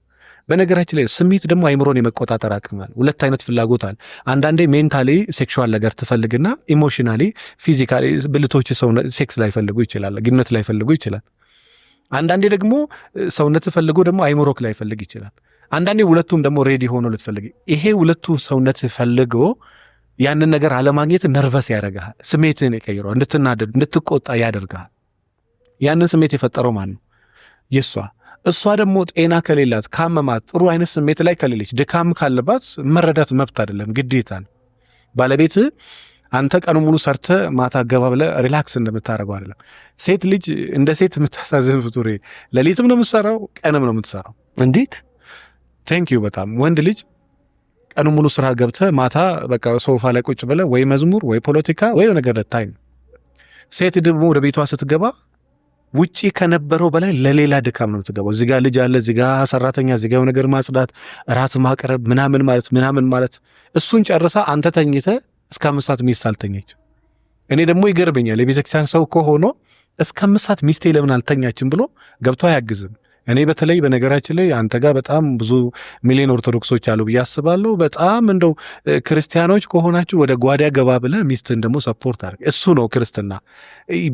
በነገራችን ላይ ስሜት ደግሞ አይምሮን የመቆጣጠር አቅም አለ። ሁለት አይነት ፍላጎት አለ። አንዳንዴ ሜንታሊ ሴክሹዋል ነገር ትፈልግና ኢሞሽናሊ ፊዚካሊ ብልቶች ሴክስ ላይ ፈልጉ ይችላል፣ ግንኙነት ላይ ፈልጉ ይችላል። አንዳንዴ ደግሞ ሰውነት ፈልጎ ደግሞ አይምሮክ ላይ ፈልግ ይችላል። አንዳንዴ ሁለቱም ደግሞ ሬዲ ሆኖ ልትፈልግ። ይሄ ሁለቱ ሰውነት ፈልጎ ያንን ነገር አለማግኘት ነርቨስ ያደርግሃል። ስሜትን ይቀይረዋል። እንድትናደድ እንድትቆጣ ያደርግሃል። ያንን ስሜት የፈጠረው ማን ነው? እሷ ደግሞ ጤና ከሌላት ካመማት፣ ጥሩ አይነት ስሜት ላይ ከሌለች፣ ድካም ካለባት መረዳት መብት አይደለም ግዴታ ነው። ባለቤት አንተ ቀኑ ሙሉ ሰርተ ማታ ገባ ብለህ ሪላክስ እንደምታደርገው አይደለም። ሴት ልጅ እንደ ሴት የምታሳዝን ፍጡር፣ ሌሊትም ነው የምትሰራው፣ ቀንም ነው የምትሰራው። እንዴት ቴንኪዩ በጣም ወንድ ልጅ ቀኑ ሙሉ ስራ ገብተ ማታ በቃ ሶፋ ላይ ቁጭ ብለህ ወይ መዝሙር ወይ ፖለቲካ ወይ ነገር ልታይ ነው። ሴት ደግሞ ወደ ቤቷ ስትገባ ውጪ ከነበረው በላይ ለሌላ ድካም ነው የምትገባው። እዚጋ ልጅ አለ፣ እዚጋ ሰራተኛ፣ እዚጋ ነገር ማጽዳት፣ ራት ማቅረብ ምናምን ማለት እሱን ጨርሳ አንተ ተኝተ እስከ 5 ሰዓት ሚስት አልተኛች። እኔ ደግሞ ይገርበኛል የቤተክርስቲያን ሰው ከሆነ እስከ 5 ሰዓት ሚስቴ ለምን አልተኛችም ብሎ ገብቶ አያግዝም። እኔ በተለይ በነገራችን ላይ አንተ ጋር በጣም ብዙ ሚሊዮን ኦርቶዶክሶች አሉ ብዬ አስባለሁ። በጣም እንደው ክርስቲያኖች ከሆናችሁ ወደ ጓዳ ገባ ብለህ ሚስትን ደግሞ ሰፖርት አድርግ። እሱ ነው ክርስትና።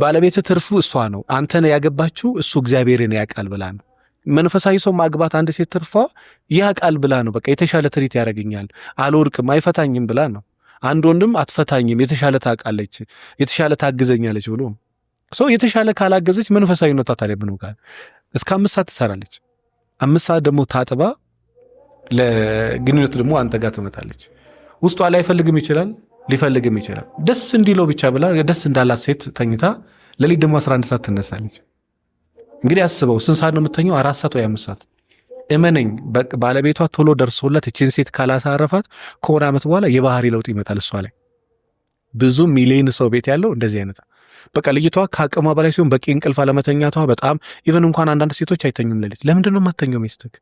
ባለቤት ትርፉ እሷ ነው። አንተን ያገባችሁ እሱ እግዚአብሔርን ያውቃል ብላ ነው። መንፈሳዊ ሰው ማግባት አንድ ሴት ትርፏ ያውቃል ብላ ነው። በቃ የተሻለ ትሪት ያደርገኛል፣ አልወድቅም፣ አይፈታኝም ብላ ነው። አንድ ወንድም አትፈታኝም፣ የተሻለ ታውቃለች፣ የተሻለ ታግዘኛለች ብሎ ሰው የተሻለ ካላገዘች መንፈሳዊነቷ ታዲያ ምን ጋር እስከ 5 ሰዓት ትሰራለች። 5 ሰዓት ደግሞ ታጥባ ለግንኙነት ደግሞ አንተ ጋር ትመጣለች። ውስጧ ላይ ፈልግም ይችላል፣ ሊፈልግም ይችላል። ደስ እንዲለው ብቻ ብላ ደስ እንዳላት ሴት ተኝታ ለሊት ደግሞ 11 ሰዓት ትነሳለች። እንግዲህ አስበው ስንት ሰዓት ነው የምተኘው? 4 ሰዓት ወይ 5 ሰዓት። እመነኝ ባለቤቷ ቶሎ ደርሶላት እቺን ሴት ካላሳረፋት ከሆነ ዓመት በኋላ የባህሪ ለውጥ ይመጣል እሷ ላይ። ብዙ ሚሊዮን ሰው ቤት ያለው እንደዚህ አይነት በቃ ልጅቷ ከአቅሟ በላይ ሲሆን በቂ እንቅልፍ አለመተኛቷ በጣም ኢቨን እንኳን አንዳንድ ሴቶች አይተኙም ሌሊት። ለምንድን ነው የማተኘው? ሚስትክ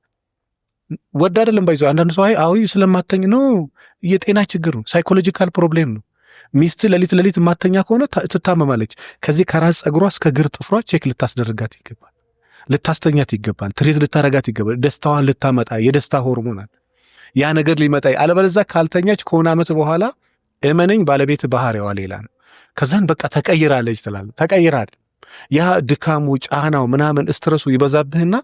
ወድ አይደለም ባይዞ አንዳንድ ሰው አይ ስለማተኝ ነው፣ የጤና ችግር ነው፣ ሳይኮሎጂካል ፕሮብሌም ነው። ሚስት ሌሊት የማተኛ ከሆነ ትታመማለች። ከዚህ ከራስ ጸጉሯ እስከ ግር ጥፍሯ ቼክ ልታስደርጋት ይገባል። ልታስተኛት ይገባል፣ ትሪት ልታረጋት ይገባል፣ ደስታዋን ልታመጣ የደስታ ሆርሞናል ያ ነገር ሊመጣ። አለበለዚያ ካልተኛች ከሆነ ዓመት በኋላ እመነኝ ባለቤት ባህሪዋ ሌላ ነው። ከዛን በቃ ተቀይራለች ትላለህ። ተቀይራል ያ ድካሙ ጫናው ምናምን ስትረሱ ይበዛብህና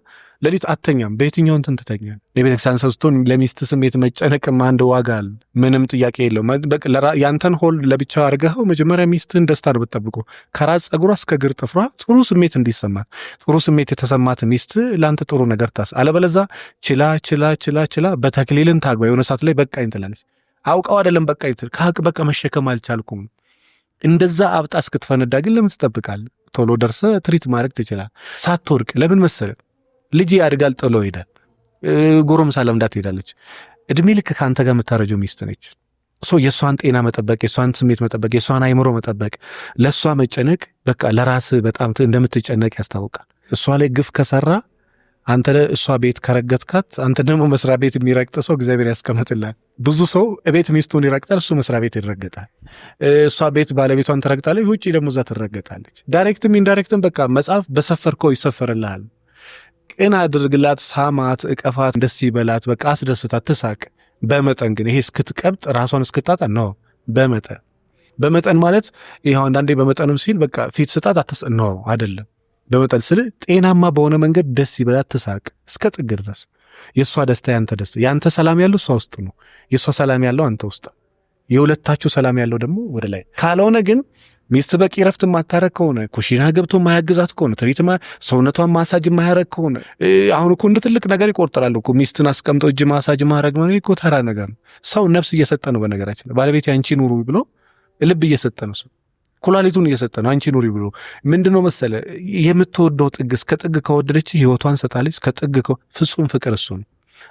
ሌሊት አተኛም። በየትኛው እንትን ትተኛል? ለቤተክርስቲያን ሰው ስትሆን ለሚስት ስሜት መጨነቅም አንድ ዋጋ አለ፣ ምንም ጥያቄ የለው። ያንተን ሆል ለብቻው አድርገኸው መጀመሪያ ሚስትህን ደስታ ነው ብትጠብቀው፣ ከራስ ጸጉሯ እስከ እግር ጥፍሯ ጥሩ ስሜት እንዲሰማት። ጥሩ ስሜት የተሰማት ሚስት ለአንተ ጥሩ ነገር አለበለዛ ችላ ችላ ችላ ችላ በተክሊልን ታግባ የሆነ ሰዓት ላይ በቃኝ ትላለች። አውቀው አይደለም በቃኝ ትል ከሀቅ በቃ መሸከም አልቻልኩም። እንደዛ አብጣ እስክትፈነዳ ግን ለምን ትጠብቃለህ? ቶሎ ደርሰ ትሪት ማድረግ ትችላል። ሳትወርቅ ለምን መሰለህ? ልጅ ያድጋል፣ ጥሎ ይሄዳል፣ ጎረምሳ ለምዳ ትሄዳለች። እድሜ ልክ ከአንተ ጋር የምታረጀው ሚስት ነች። የእሷን ጤና መጠበቅ፣ የእሷን ስሜት መጠበቅ፣ የእሷን አይምሮ መጠበቅ፣ ለእሷ መጨነቅ በቃ ለራስ በጣም እንደምትጨነቅ ያስታውቃል። እሷ ላይ ግፍ ከሰራ አንተ እሷ ቤት ከረገጥካት፣ አንተ ደግሞ መስሪያ ቤት የሚረግጥ ሰው እግዚአብሔር ያስቀምጥላል። ብዙ ሰው ቤት ሚስቱን ይረግጣል፣ እሱ መስሪያ ቤት ይረገጣል። እሷ ቤት ባለቤቷን ትረግጣለች፣ ውጪ ደግሞ እዛ ትረገጣለች። ዳይሬክትም ኢንዳይሬክትም በቃ መጽሐፍ በሰፈርከው ይሰፈርልሃል። ቅን አድርግላት፣ ሳማት፣ እቀፋት፣ ደስ ይበላት፣ በቃ አስደስታት፣ ትሳቅ። በመጠን ግን ይሄ እስክትቀብጥ ራሷን እስክታጣ ነው። በመጠን ማለት ይኸው አንዳንዴ በመጠንም ሲል በቃ ፊት ስጣት ነው አይደለም። በመጠን ስል ጤናማ በሆነ መንገድ ደስ ይበላት፣ ትሳቅ እስከ ጥግ ድረስ። የእሷ ደስታ ያንተ ደስታ፣ ያንተ ሰላም ያለው እሷ ውስጥ ነው። የእሷ ሰላም ያለው አንተ ውስጥ፣ የሁለታችሁ ሰላም ያለው ደግሞ ወደ ላይ። ካልሆነ ግን ሚስት በቂ ረፍት ማታረግ ከሆነ፣ ኩሽና ገብቶ ማያግዛት ከሆነ፣ ትሪት ሰውነቷን ማሳጅ ማያረግ ከሆነ፣ አሁን እኮ እንደ ትልቅ ነገር ይቆርጠራል እኮ ሚስትን አስቀምጦ እጅ ማሳጅ ማረግ ነው እኮ ተራ ነገር ነው። ሰው ነፍስ እየሰጠ ነው። በነገራችን ባለቤት አንቺ ኑሩ ብሎ ልብ እየሰጠ ነው። ሰው ኩላሊቱን እየሰጠ ነው አንቺ ኑሪ ብሎ። ምንድነው መሰለ የምትወደው ጥግ እስከ ጥግ ከወደደች ህይወቷን ሰጣለች። እስከ ጥግ ፍጹም ፍቅር እሱ ነው።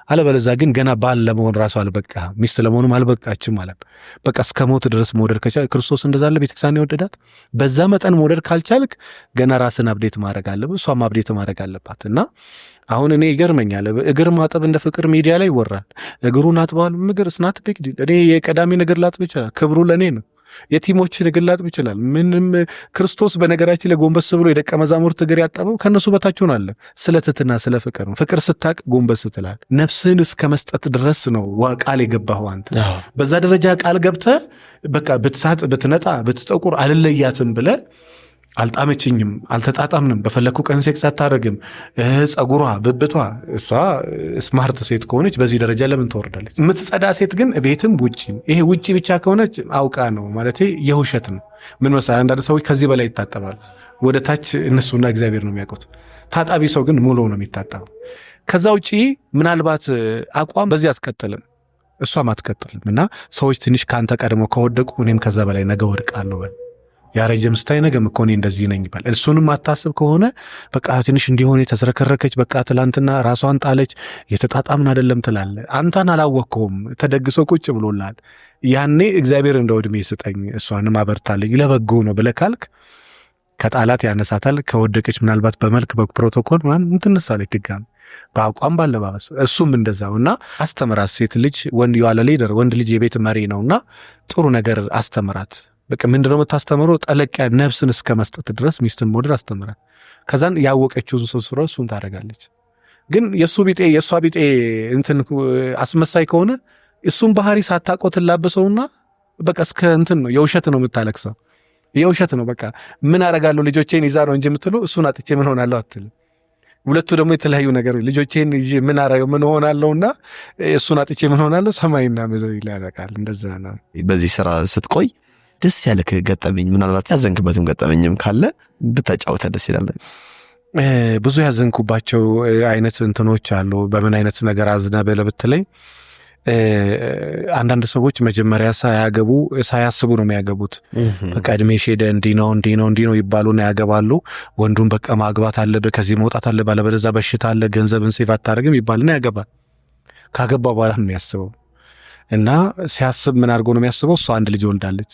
አለበለዚያ ግን ገና ባል ለመሆን ራሱ አልበቃ፣ ሚስት ለመሆኑም አልበቃችም ማለት በቃ እስከ ሞት ድረስ መውደድ ከቻልክ፣ ክርስቶስ እንደዛ አለ ቤተክርስቲያን የወደዳት በዛ መጠን መውደድ ካልቻልክ ገና ራስን አብዴት ማድረግ አለብህ፣ እሷም አብዴት ማድረግ አለባት። እና አሁን እኔ ይገርመኛል፣ እግር ማጠብ እንደ ፍቅር ሚዲያ ላይ ይወራል። እግሩን አጥባል፣ ምግር ስናት ቢግ ዲል። እኔ የቀዳሚ ነገር ላጥብ ይችላል፣ ክብሩ ለእኔ ነው። የቲሞችን እግር ላጥብ ይችላል። ምንም ክርስቶስ በነገራችን ላይ ጎንበስ ብሎ የደቀ መዛሙርት እግር ያጠበው ከነሱ በታች ሆናለ። ስለ ትሕትና ስለ ፍቅር ነው። ፍቅር ስታቅ ጎንበስ ትላል። ነፍስህን እስከ መስጠት ድረስ ነው ቃል የገባኸው አንተ። በዛ ደረጃ ቃል ገብተህ በቃ ብትሳጥ፣ ብትነጣ፣ ብትጠቁር አልለያትም ብለህ አልጣመችኝም፣ አልተጣጣምንም፣ በፈለኩ ቀን ሴክስ አታደርግም፣ ጸጉሯ፣ ብብቷ። እሷ ስማርት ሴት ከሆነች በዚህ ደረጃ ለምን ትወርዳለች? የምትጸዳ ሴት ግን ቤትም ውጪም፣ ይሄ ውጪ ብቻ ከሆነች አውቃ ነው ማለት የውሸት ነው። ምን መሰለህ አንዳንድ ሰዎች ከዚህ በላይ ይታጠባሉ። ወደ ታች እነሱና እግዚአብሔር ነው የሚያውቁት። ታጣቢ ሰው ግን ሙሉ ነው የሚታጠበው። ከዛ ውጪ ምናልባት አቋም በዚህ አትቀጥልም፣ እሷም አትቀጥልም። እና ሰዎች ትንሽ ከአንተ ቀድሞ ከወደቁ እኔም ከዛ በላይ ነገ ወድቃለሁ በል ያረጀም ስታይ ነገም እኮ እኔ እንደዚህ ነኝ ይባል። እሱንም አታስብ ከሆነ በቃ ትንሽ እንዲሆን የተዝረከረከች በቃ ትላንትና ራሷን ጣለች የተጣጣምን አይደለም ትላለ። አንተን አላወቅከውም፣ ተደግሶ ቁጭ ብሎላል። ያኔ እግዚአብሔር እንደ ዕድሜ ስጠኝ እሷንም አበርታለኝ ለበጎ ነው ብለህ ካልክ ከጣላት ያነሳታል። ከወደቀች ምናልባት በመልክ በፕሮቶኮል ምናምን ትነሳለች ድጋሚ በአቋም ባለባበስ። እሱም እንደዛው እና አስተምራት። ሴት ልጅ ወንድ ያለ ሊደር ወንድ ልጅ የቤት መሪ ነውና ጥሩ ነገር አስተምራት። በቃ ምንድነው የምታስተምረው? ጠለቂያ ነፍስን እስከ መስጠት ድረስ ሚስትን መውደድ አስተምራት። ከዛን ያወቀችውን ሰው ስራ እሱን ታደርጋለች። ግን የእሱ ቢጤ የእሷ ቢጤ እንትን አስመሳይ ከሆነ እሱን ባህሪ ሳታውቀው ትላበሰውና በቃ እስከ እንትን ነው የውሸት ነው የምታለቅሰው። የውሸት ነው በቃ ምን አደርጋለሁ ልጆቼን ይዛ ነው እንጂ የምትለው እሱን አጥቼ ምን ሆናለሁ አትልም። ሁለቱ ደግሞ የተለያዩ ነገር ልጆቼን ይዤ ምን አደርጋለሁ ምን ሆናለሁና እሱን አጥቼ ምን ሆናለሁ ሰማይና ምድር ይላረቃል። እንደዛ ነው። በዚህ ስራ ስትቆይ ደስ ያለህ ገጠመኝ ምናልባት ያዘንክበትም ገጠመኝም ካለ ብታጫውተ ደስ ይላል። ብዙ ያዘንኩባቸው አይነት እንትኖች አሉ። በምን አይነት ነገር አዝነ ብለህ ብትለኝ አንዳንድ ሰዎች መጀመሪያ ሳያስቡ ነው የሚያገቡት። በቃ እድሜሽ ሄደ እንዲህ ነው ይባሉና ያገባሉ። ወንዱን በቃ ማግባት አለብህ፣ ከዚህ መውጣት አለብህ፣ አለበለዚያ በሽታ አለ፣ ገንዘብን ሴቭ አታደርግም ይባልና ያገባል። ካገባ በኋላ ነው የሚያስበው። እና ሲያስብ ምን አድርጎ ነው የሚያስበው? እሷ አንድ ልጅ ወልዳለች።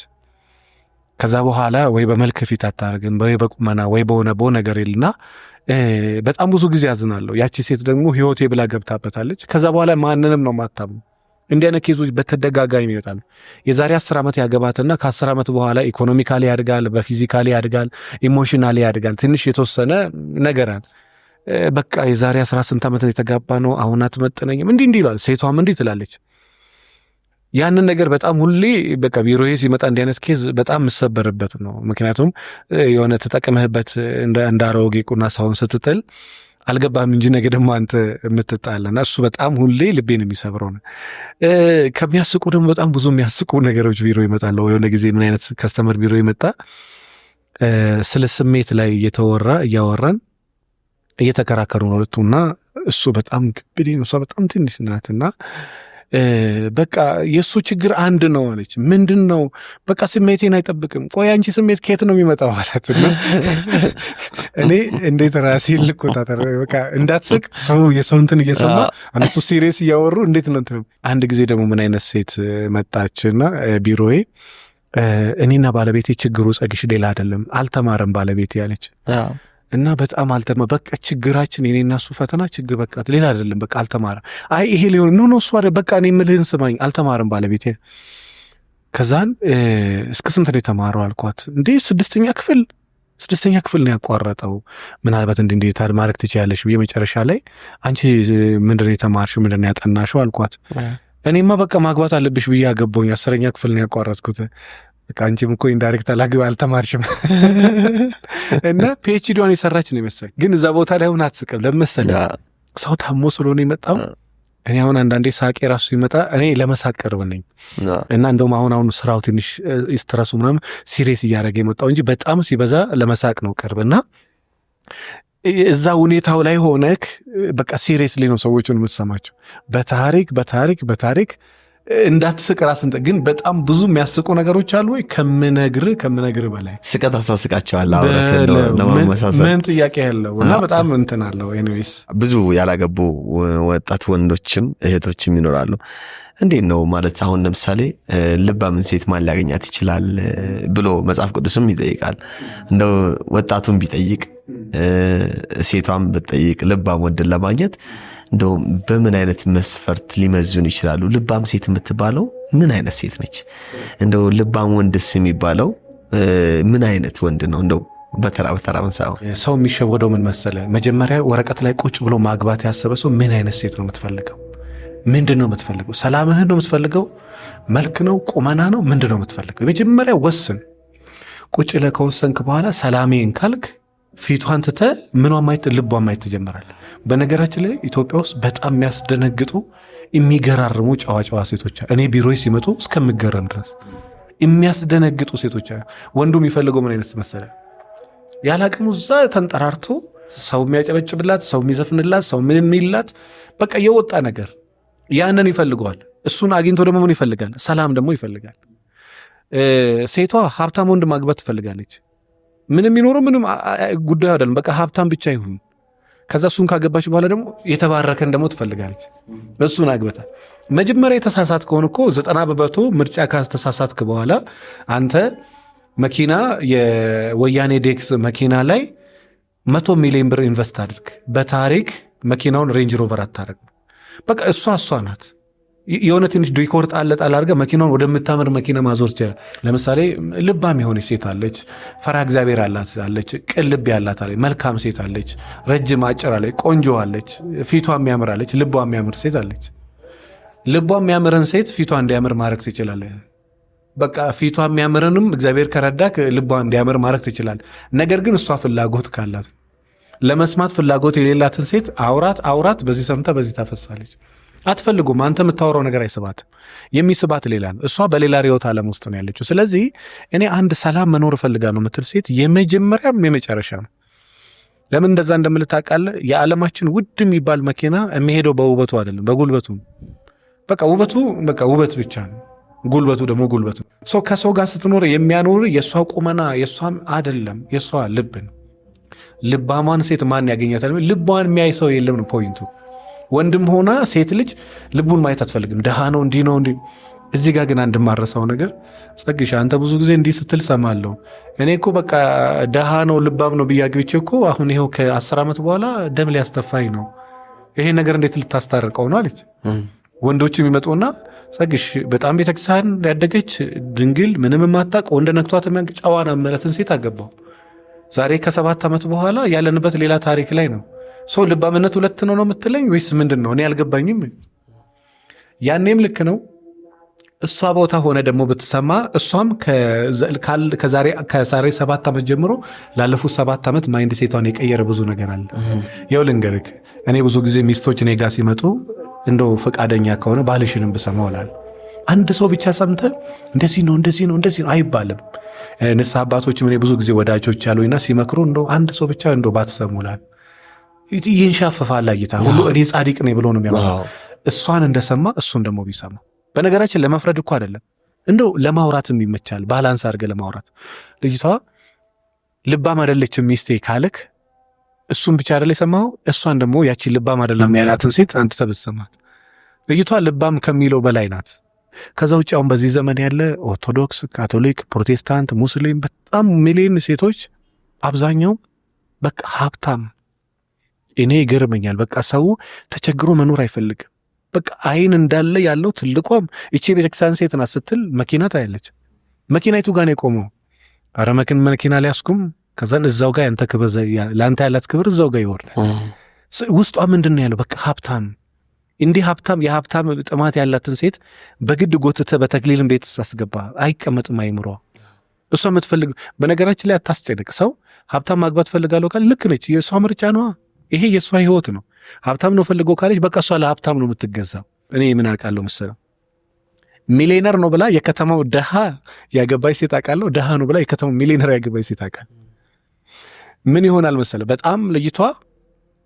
ከዛ በኋላ ወይ በመልክ ፊት አታደርግም፣ ወይ በቁመና ወይ በሆነ ነገር ይልና በጣም ብዙ ጊዜ ያዝናለሁ። ያቺ ሴት ደግሞ ህይወቴ ብላ ገብታበታለች። ከዛ በኋላ ማንንም ነው ማታምኑ። እንዲህ አይነት ኬዞች በተደጋጋሚ ይመጣሉ። የዛሬ 10 ዓመት ያገባትና ከ10 ዓመት በኋላ ኢኮኖሚካሊ ያድጋል፣ በፊዚካሊ ያድጋል፣ ኢሞሽናሊ ያድጋል። ትንሽ የተወሰነ ነገር በቃ የዛሬ 18 ዓመት ነው የተጋባ ነው አሁን አትመጥነኝም እንዲህ ይላል። ሴቷም እንዲህ ትላለች። ያንን ነገር በጣም ሁሌ በቃ ቢሮዬ ሲመጣ እንዲህ አይነት ኬዝ በጣም የምሰበርበት ነው። ምክንያቱም የሆነ ተጠቅመህበት እንዳሮጌ ቁና ሳይሆን ስትጥል አልገባም እንጂ ነገ ደግሞ አንተ የምትጣልና እሱ በጣም ሁሌ ልቤን የሚሰብረው ነው። ከሚያስቁ ደግሞ በጣም ብዙ የሚያስቁ ነገሮች ቢሮ ይመጣሉ። የሆነ ጊዜ ምን አይነት ከስተመር ቢሮ ይመጣ ስለ ስሜት ላይ እያወራን እየተከራከሩ ነው ሁለቱና እሱ በጣም ግብዴ ነው፣ እሷ በጣም ትንሽ ናትና በቃ የእሱ ችግር አንድ ነው አለች። ምንድን ነው? በቃ ስሜቴን አይጠብቅም። ቆይ አንቺ ስሜት ከየት ነው የሚመጣው አላትና እኔ እንዴት ራሴን ልቆጣጠር? በቃ እንዳትስቅ ሰው የሰው እንትን እየሰማ እነሱ ሲሪየስ እያወሩ እንዴት ነው እንትን። አንድ ጊዜ ደግሞ ምን አይነት ሴት መጣችና ቢሮዬ እኔና ባለቤቴ ችግሩ ጸግሽ ሌላ አይደለም አልተማረም ባለቤቴ ያለች እና በጣም በቃ ችግራችን የኔና እሱ ፈተና ችግር በቃ ሌላ አይደለም በቃ አልተማረም። አይ ይሄ ሊሆን ኖ እሱ አይደል በቃ እኔ የምልህን ስማኝ አልተማረም ባለቤቴ። ከዛን እስከ ስንት ነው የተማረው አልኳት። እንዴ ስድስተኛ ክፍል ነው ያቋረጠው። ምናልባት እንዴት ማድረግ ትችያለሽ ብዬ መጨረሻ ላይ አንቺ ምንድን ነው የተማርሽው ምንድን ነው ያጠናሽው አልኳት። እኔማ በቃ ማግባት አለብሽ ብዬ አገባሁኝ 10ኛ ክፍል ነው ያቋረጥኩት። በቃ አንቺም እኮ ኢንዳይሬክት አልተማርሽም እና ፒኤችዲዋን የሰራች ነው ይመስል። ግን እዛ ቦታ ላይ አሁን አትስቅም ለመሰለ ሰው ታሞ ስለሆነ የመጣው። እኔ አሁን አንዳንዴ ሳቄ ራሱ ይመጣ እኔ ለመሳቅ ቅርብ ነኝ እና እንደውም አሁን ስራው ትንሽ ስትረሱ ምናምን ሲሪየስ እያደረገ የመጣው እንጂ በጣም ሲበዛ ለመሳቅ ነው ቅርብ። እና እዛ ሁኔታው ላይ ሆነክ በቃ ሲሪየስሊ ነው ሰዎቹን የምትሰማቸው። በታሪክ እንዳትስቅ ራስን ግን በጣም ብዙ የሚያስቁ ነገሮች አሉ ወይ ከምነግር በላይ ስቀት አሳስቃቸዋል። ለማመሳሰል ምን ጥያቄ ያለው እና በጣም እንትን አለው። ኤኒዌይስ ብዙ ያላገቡ ወጣት ወንዶችም እህቶችም ይኖራሉ። እንዴት ነው ማለት አሁን ለምሳሌ ልባምን ሴት ማን ሊያገኛት ይችላል ብሎ መጽሐፍ ቅዱስም ይጠይቃል። እንደው ወጣቱን ቢጠይቅ ሴቷም ብትጠይቅ ልባም ወንድን ለማግኘት እንደው በምን አይነት መስፈርት ሊመዝኑ ይችላሉ? ልባም ሴት የምትባለው ምን አይነት ሴት ነች? እንደው ልባም ወንድስ የሚባለው ምን አይነት ወንድ ነው? እንደው በተራ መንሳው ሰው የሚሸወደው ምን መሰለ፣ መጀመሪያ ወረቀት ላይ ቁጭ ብሎ ማግባት ያሰበ ሰው ምን አይነት ሴት ነው የምትፈልገው? ምንድን ነው የምትፈልገው? ሰላምህን ነው የምትፈልገው? መልክ ነው? ቁመና ነው? ምንድን ነው የምትፈልገው? መጀመሪያ ወስን። ቁጭ ላይ ከወሰንክ በኋላ ሰላሜን ካልክ ፊቷን ትተህ ምኗን ማየት ልቧን ማየት ትጀምራለህ። በነገራችን ላይ ኢትዮጵያ ውስጥ በጣም የሚያስደነግጡ የሚገራርሙ ጨዋ ሴቶች እኔ ቢሮዬ ሲመጡ እስከምገረም ድረስ የሚያስደነግጡ ሴቶች። ወንዱ የሚፈልገው ምን አይነት መሰለ? ያለ አቅሙ እዛ ተንጠራርቶ ሰው የሚያጨበጭብላት፣ ሰው የሚዘፍንላት፣ ሰው ምን የሚላት በቃ የወጣ ነገር ያንን ይፈልገዋል። እሱን አግኝቶ ደግሞ ምን ይፈልጋል? ሰላም ደግሞ ይፈልጋል። ሴቷ ሀብታም ወንድ ማግባት ትፈልጋለች። ምንም የሚኖረው ምንም ጉዳዩ አይደለም። በቃ ሀብታም ብቻ ይሁን። ከዛ እሱን ካገባች በኋላ ደግሞ የተባረከን ደግሞ ትፈልጋለች። እሱን አግበታ መጀመሪያ የተሳሳት ከሆነ እኮ 90% ምርጫ ካስተሳሳትክ በኋላ አንተ መኪና የወያኔ ዴክስ መኪና ላይ 100 ሚሊዮን ብር ኢንቨስት አድርግ። በታሪክ መኪናውን ሬንጅ ሮቨር አታረግ። በቃ እሷ ናት። የሆነ ትንሽ ዲኮር ጣል አድርገህ መኪናውን ወደምታምር መኪና ማዞር ይችላል። ለምሳሌ ልባም የሆነ ሴት አለች፣ ፈራ እግዚአብሔር አለች፣ ቅልብ ያላት አለች፣ መልካም ሴት አለች፣ ረጅም አጭር አለች፣ ቆንጆ አለች፣ ፊቷ የሚያምር አለች፣ ልቧ የሚያምር ሴት አለች። ልቧ የሚያምርን ሴት ፊቷ እንዲያምር ማድረግ ትችላለህ። በቃ ፊቷ የሚያምርንም እግዚአብሔር ከረዳክ ልቧ እንዲያምር ማድረግ ትችላለህ። ነገር ግን እሷ ፍላጎት ካላት ለመስማት ፍላጎት የሌላትን ሴት አውራት በዚህ ሰምታ በዚህ ታፈሳለች። አትፈልጉም። አንተ የምታወራው ነገር አይስባትም። የሚስባት ሌላ ነው። እሷ በሌላ ርዕዮተ ዓለም ውስጥ ነው ያለችው። ስለዚህ እኔ አንድ ሰላም መኖር እፈልጋለሁ የምትል ሴት የመጀመሪያም የመጨረሻ ነው። ለምን እንደዛ እንደምልህ ታውቃለህ? የዓለማችን ውድ የሚባል መኪና የሚሄደው በውበቱ አይደለም፣ በጉልበቱ። በቃ ውበት ብቻ ነው። ጉልበቱ ደግሞ ጉልበቱ። ከሰው ጋር ስትኖር የሚያኖር የእሷ ቁመና የእሷም አይደለም፣ የእሷ ልብ ነው። ልባሟን ሴት ማን ያገኛታል? ልቧን የሚያይ ሰው የለም ነው ፖይንቱ። ወንድም ሆና ሴት ልጅ ልቡን ማየት አትፈልግም። ደሃ ነው እንዲህ ነው እንዲህ። እዚህ ጋር ግን አንድ ማረሳው ነገር ጸግሻ፣ አንተ ብዙ ጊዜ እንዲህ ስትል ሰማለሁ። እኔ እኮ በቃ ደሃ ነው ልባም ነው ብዬ አግብቼ እኮ አሁን ይኸው ከ10 ዓመት በኋላ ደም ሊያስተፋኝ ነው። ይሄ ነገር እንዴት ልታስታርቀው ነው አለች። ወንዶች የሚመጡና ጸግሽ በጣም ቤተክርስቲያን ያደገች ድንግል ምንም የማታውቅ ወንድ ነክቷት ጨዋና መለትን ሴት አገባው። ዛሬ ከ7 ዓመት በኋላ ያለንበት ሌላ ታሪክ ላይ ነው። ሰው ልባምነት ሁለት ነው የምትለኝ ወይስ ምንድን ነው? እኔ አልገባኝም። ያኔም ልክ ነው። እሷ ቦታ ሆነ ደግሞ ብትሰማ እሷም ከዛሬ 7 ዓመት ጀምሮ ላለፉት 7 ዓመት ማይንድ ሴቷን የቀየረ ብዙ ነገር አለ። ይኸው ልንገርህ፣ እኔ ብዙ ጊዜ ሚስቶች እኔ ጋር ሲመጡ እንደው ፈቃደኛ ከሆነ ባልሽንም ብሰማው እላለሁ። አንድ ሰው ብቻ ሰምተ እንደዚህ ነው አይባልም። ንስሐ አባቶችም እኔ ብዙ ጊዜ ወዳጆች ያሉኝና ሲመክሩ እንደው አንድ ሰው ብቻ እንደው ባትሰሙ እላለሁ። ይንሻፈፋል እይታ ሁሉ እኔ ጻድቅ ነኝ ብሎ ነው የሚያወራው። እሷን እንደሰማ እሱን ደግሞ ቢሰማ፣ በነገራችን ለመፍረድ እኮ አይደለም እንደው ለማውራትም ይመቻል። ባላንስ አድርገህ ለማውራት ልጅቷ ልባም አይደለችም ሚስቴ ካልክ እሱን ብቻ አይደለ የሰማው፣ እሷን ደግሞ ያቺ ልባም አይደለም ያላትን ሴት አንተ ተብሰማት። ልጅቷ ልባም ከሚለው በላይ ናት። ከዛ ውጭ አሁን በዚህ ዘመን ያለ ኦርቶዶክስ፣ ካቶሊክ፣ ፕሮቴስታንት፣ ሙስሊም በጣም ሚሊዮን ሴቶች አብዛኛው በቃ ሀብታም። እኔ ይገርመኛል። በቃ ሰው ተቸግሮ መኖር አይፈልግም። በቃ አይን እንዳለ ያለው ትልቋም እቺ ቤተክርስቲያን ሴት ናት ስትል መኪና ታያለች። መኪናይቱ ጋር ነው የቆመው። አረ መኪና ሊያስቁም ከዛን እዛው ጋር ያንተ ክብር ለአንተ ያላት ክብር እዛው ጋር ይወርዳል። ውስጧ ምንድን ነው ያለው? በቃ ሀብታም። እንዲህ የሀብታም ጥማት ያላትን ሴት በግድ ጎትተህ በተክሊልን ቤት አስገባ አይቀመጥም አይምሯ። እሷ የምትፈልግ በነገራችን ላይ አታስጨንቅ። ሰው ሀብታም ማግባት ፈልጋለሁ ካለ ልክ ነች፣ የእሷ ምርጫ ነዋ። ይሄ የእሷ ህይወት ነው። ሀብታም ነው ፈልጎ ካለች በቃ እሷ ለሀብታም ነው የምትገዛው። እኔ ምን አውቃለሁ መሰለው ሚሊዮነር ነው ብላ የከተማው ደሃ ያገባች ሴት አውቃለሁ። ደሃ ነው ብላ የከተማው ሚሊዮነር ያገባች ሴት አውቃለሁ። ምን ይሆናል መሰለው በጣም ልጅቷ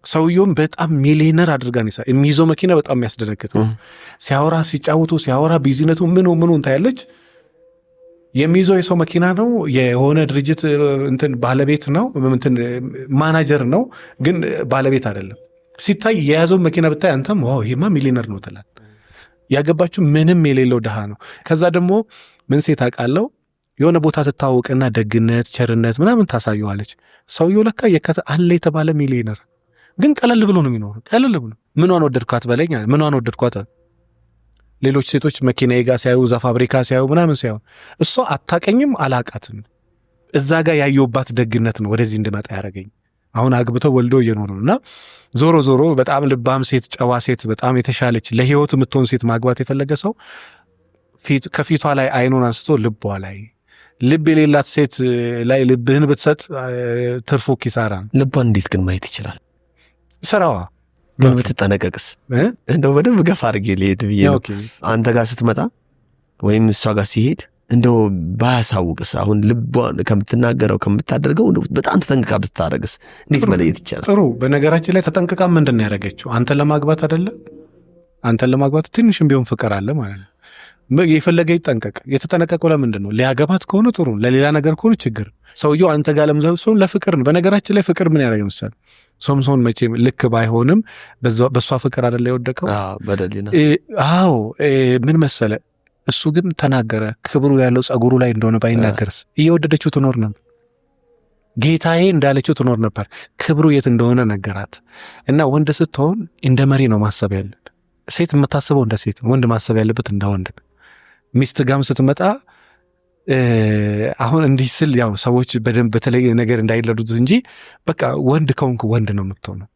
ሰውየውም በጣም ሚሊዮነር አድርጋ ነው የሚይዘው መኪና በጣም የሚያስደነግጥ ነው። ሲያወራ ሲጫወቱ ሲያወራ ቢዝነቱ ምኑን ታያለች። የሚይዘው የሰው መኪና ነው። የሆነ ድርጅት እንትን ባለቤት ነው፣ እንትን ማናጀር ነው፣ ግን ባለቤት አይደለም። ሲታይ የያዘው መኪና ብታይ አንተም ዋው ይሄማ ሚሊዮነር ነው ትላል። ያገባችሁ ምንም የሌለው ድሃ ነው። ከዛ ደግሞ ምን ሴት አውቃለሁ የሆነ ቦታ ትታወቅና ደግነት ቸርነት ምናምን ታሳየዋለች። ሰውየው ለካ አለ የተባለ ሚሊዮነር ግን ቀለል ብሎ ነው የሚኖር። ቀለል ብሎ ምኗን ወደድኳት በለኝ፣ ምኗን ወደድኳት። ሌሎች ሴቶች መኪናዬ ጋር ሲያዩ እዛ ፋብሪካ ሲያዩ ምናምን ሲያዩ እሷ አታቀኝም አላቃትም። እዛ ጋር ያየውባት ደግነት ነው ወደዚህ እንድመጣ ያደረገኝ። አሁን አግብተው ወልዶ እየኖሩ እና ዞሮ በጣም ልባም ሴት ጨዋ ሴት በጣም የተሻለች ለህይወት የምትሆን ሴት ማግባት የፈለገ ሰው ከፊቷ ላይ አይኑን አንስቶ ልቧ ላይ ልብ የሌላት ሴት ላይ ልብህን ብትሰጥ ትርፉ ኪሳራ። ልቧን እንዴት ግን ማየት ይችላል? ስራዋ ግን ብትጠነቀቅስ? እንደው በደንብ ገፋ አድርጌ ልሄድ ብዬ ነው። አንተ ጋር ስትመጣ ወይም እሷ ጋር ሲሄድ እንደው ባያሳውቅስ? አሁን ልቧን ከምትናገረው ከምታደርገው በጣም ተጠንቅቃ ብትታረግስ እንዴት መለየት ይቻላል? ጥሩ። በነገራችን ላይ ተጠንቅቃ ምንድን ነው ያደረገችው? አንተን ለማግባት አይደለም? አንተን ለማግባት ትንሽም ቢሆን ፍቅር አለ ማለት ነው። የፈለገ ይጠንቀቅ። የተጠነቀቀው ለምንድን ነው? ሊያገባት ከሆነ ጥሩ፣ ለሌላ ነገር ከሆነ ችግር። ሰውየው አንተ ጋር ለምዛው ለፍቅር ነው። በነገራችን ላይ ፍቅር ምን ያደረገ መሰለህ? ሶምሶን መቼም ልክ ባይሆንም በሷ ፍቅር አይደለ የወደቀው? በደሊና አዎ። ምን መሰለ እሱ ግን ተናገረ። ክብሩ ያለው ጸጉሩ ላይ እንደሆነ ባይናገርስ እየወደደችው ትኖር ነበር። ጌታዬ እንዳለችው ትኖር ነበር። ክብሩ የት እንደሆነ ነገራት። እና ወንድ ስትሆን እንደ መሪ ነው ማሰብ ያለብህ። ሴት የምታስበው እንደ ሴት፣ ወንድ ማሰብ ያለበት እንደ ወንድ። ሚስት ጋም ስትመጣ አሁን እንዲህ ስል ያው ሰዎች በደንብ በተለይ ነገር እንዳይለዱት እንጂ በቃ ወንድ ከሆንክ ወንድ ነው የምትሆነው።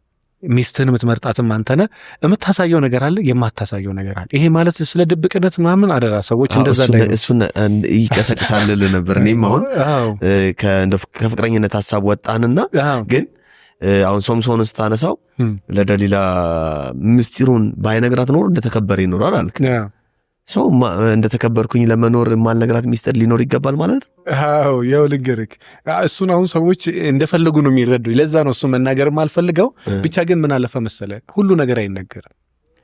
ሚስትህን የምትመርጣትም አንተነ የምታሳየው ነገር አለ፣ የማታሳየው ነገር አለ። ይሄ ማለት ስለ ድብቅነት ምናምን አደራ ሰዎች እንደዛ ላይ እሱን ይቀሰቅሳል ነበር። እኔም አሁን ከፍቅረኝነት ሀሳብ ወጣንና ግን አሁን ሶምሶን ስታነሳው ለደሊላ ምስጢሩን ባይነግራት ኖሮ እንደተከበረ ይኖራል አልክ። ሰው እንደተከበርኩኝ ለመኖር ማልነግራት ሚስጥር ሊኖር ይገባል ማለት ነው። አዎ ያው ልንገርክ፣ እሱን አሁን ሰዎች እንደፈለጉ ነው የሚረዱ። ለዛ ነው እሱ መናገርም አልፈልገው። ብቻ ግን ምን አለፈ መሰለ ሁሉ ነገር አይነገርም።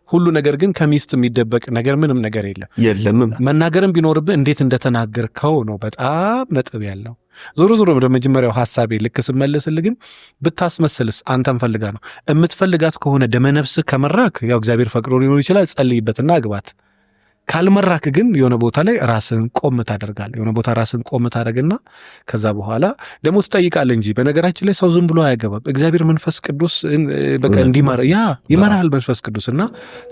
ሁሉ ነገር ግን ከሚስት የሚደበቅ ነገር ምንም ነገር የለም። መናገርም ቢኖርብህ እንዴት እንደተናገርከው ነው በጣም ነጥብ ያለው። ዞሮ ወደ መጀመሪያው ሐሳቤ ልክ ስመለስልህ ግን ብታስመስልስ አንተም ፈልጋ ነው የምትፈልጋት ከሆነ ደመነፍስህ ከመራክ ያው እግዚአብሔር ፈቅዶ ሊሆን ይችላል፣ ጸልይበትና አግባት። ካልመራክ ግን የሆነ ቦታ ላይ ራስን ቆም ታደርጋለህ። የሆነ ቦታ ራስን ቆም ታደርግና ከዛ በኋላ ደግሞ ትጠይቃለህ እንጂ በነገራችን ላይ ሰው ዝም ብሎ አያገባም። እግዚአብሔር መንፈስ ቅዱስ በቃ እንዲመራ ይመራሃል መንፈስ ቅዱስ እና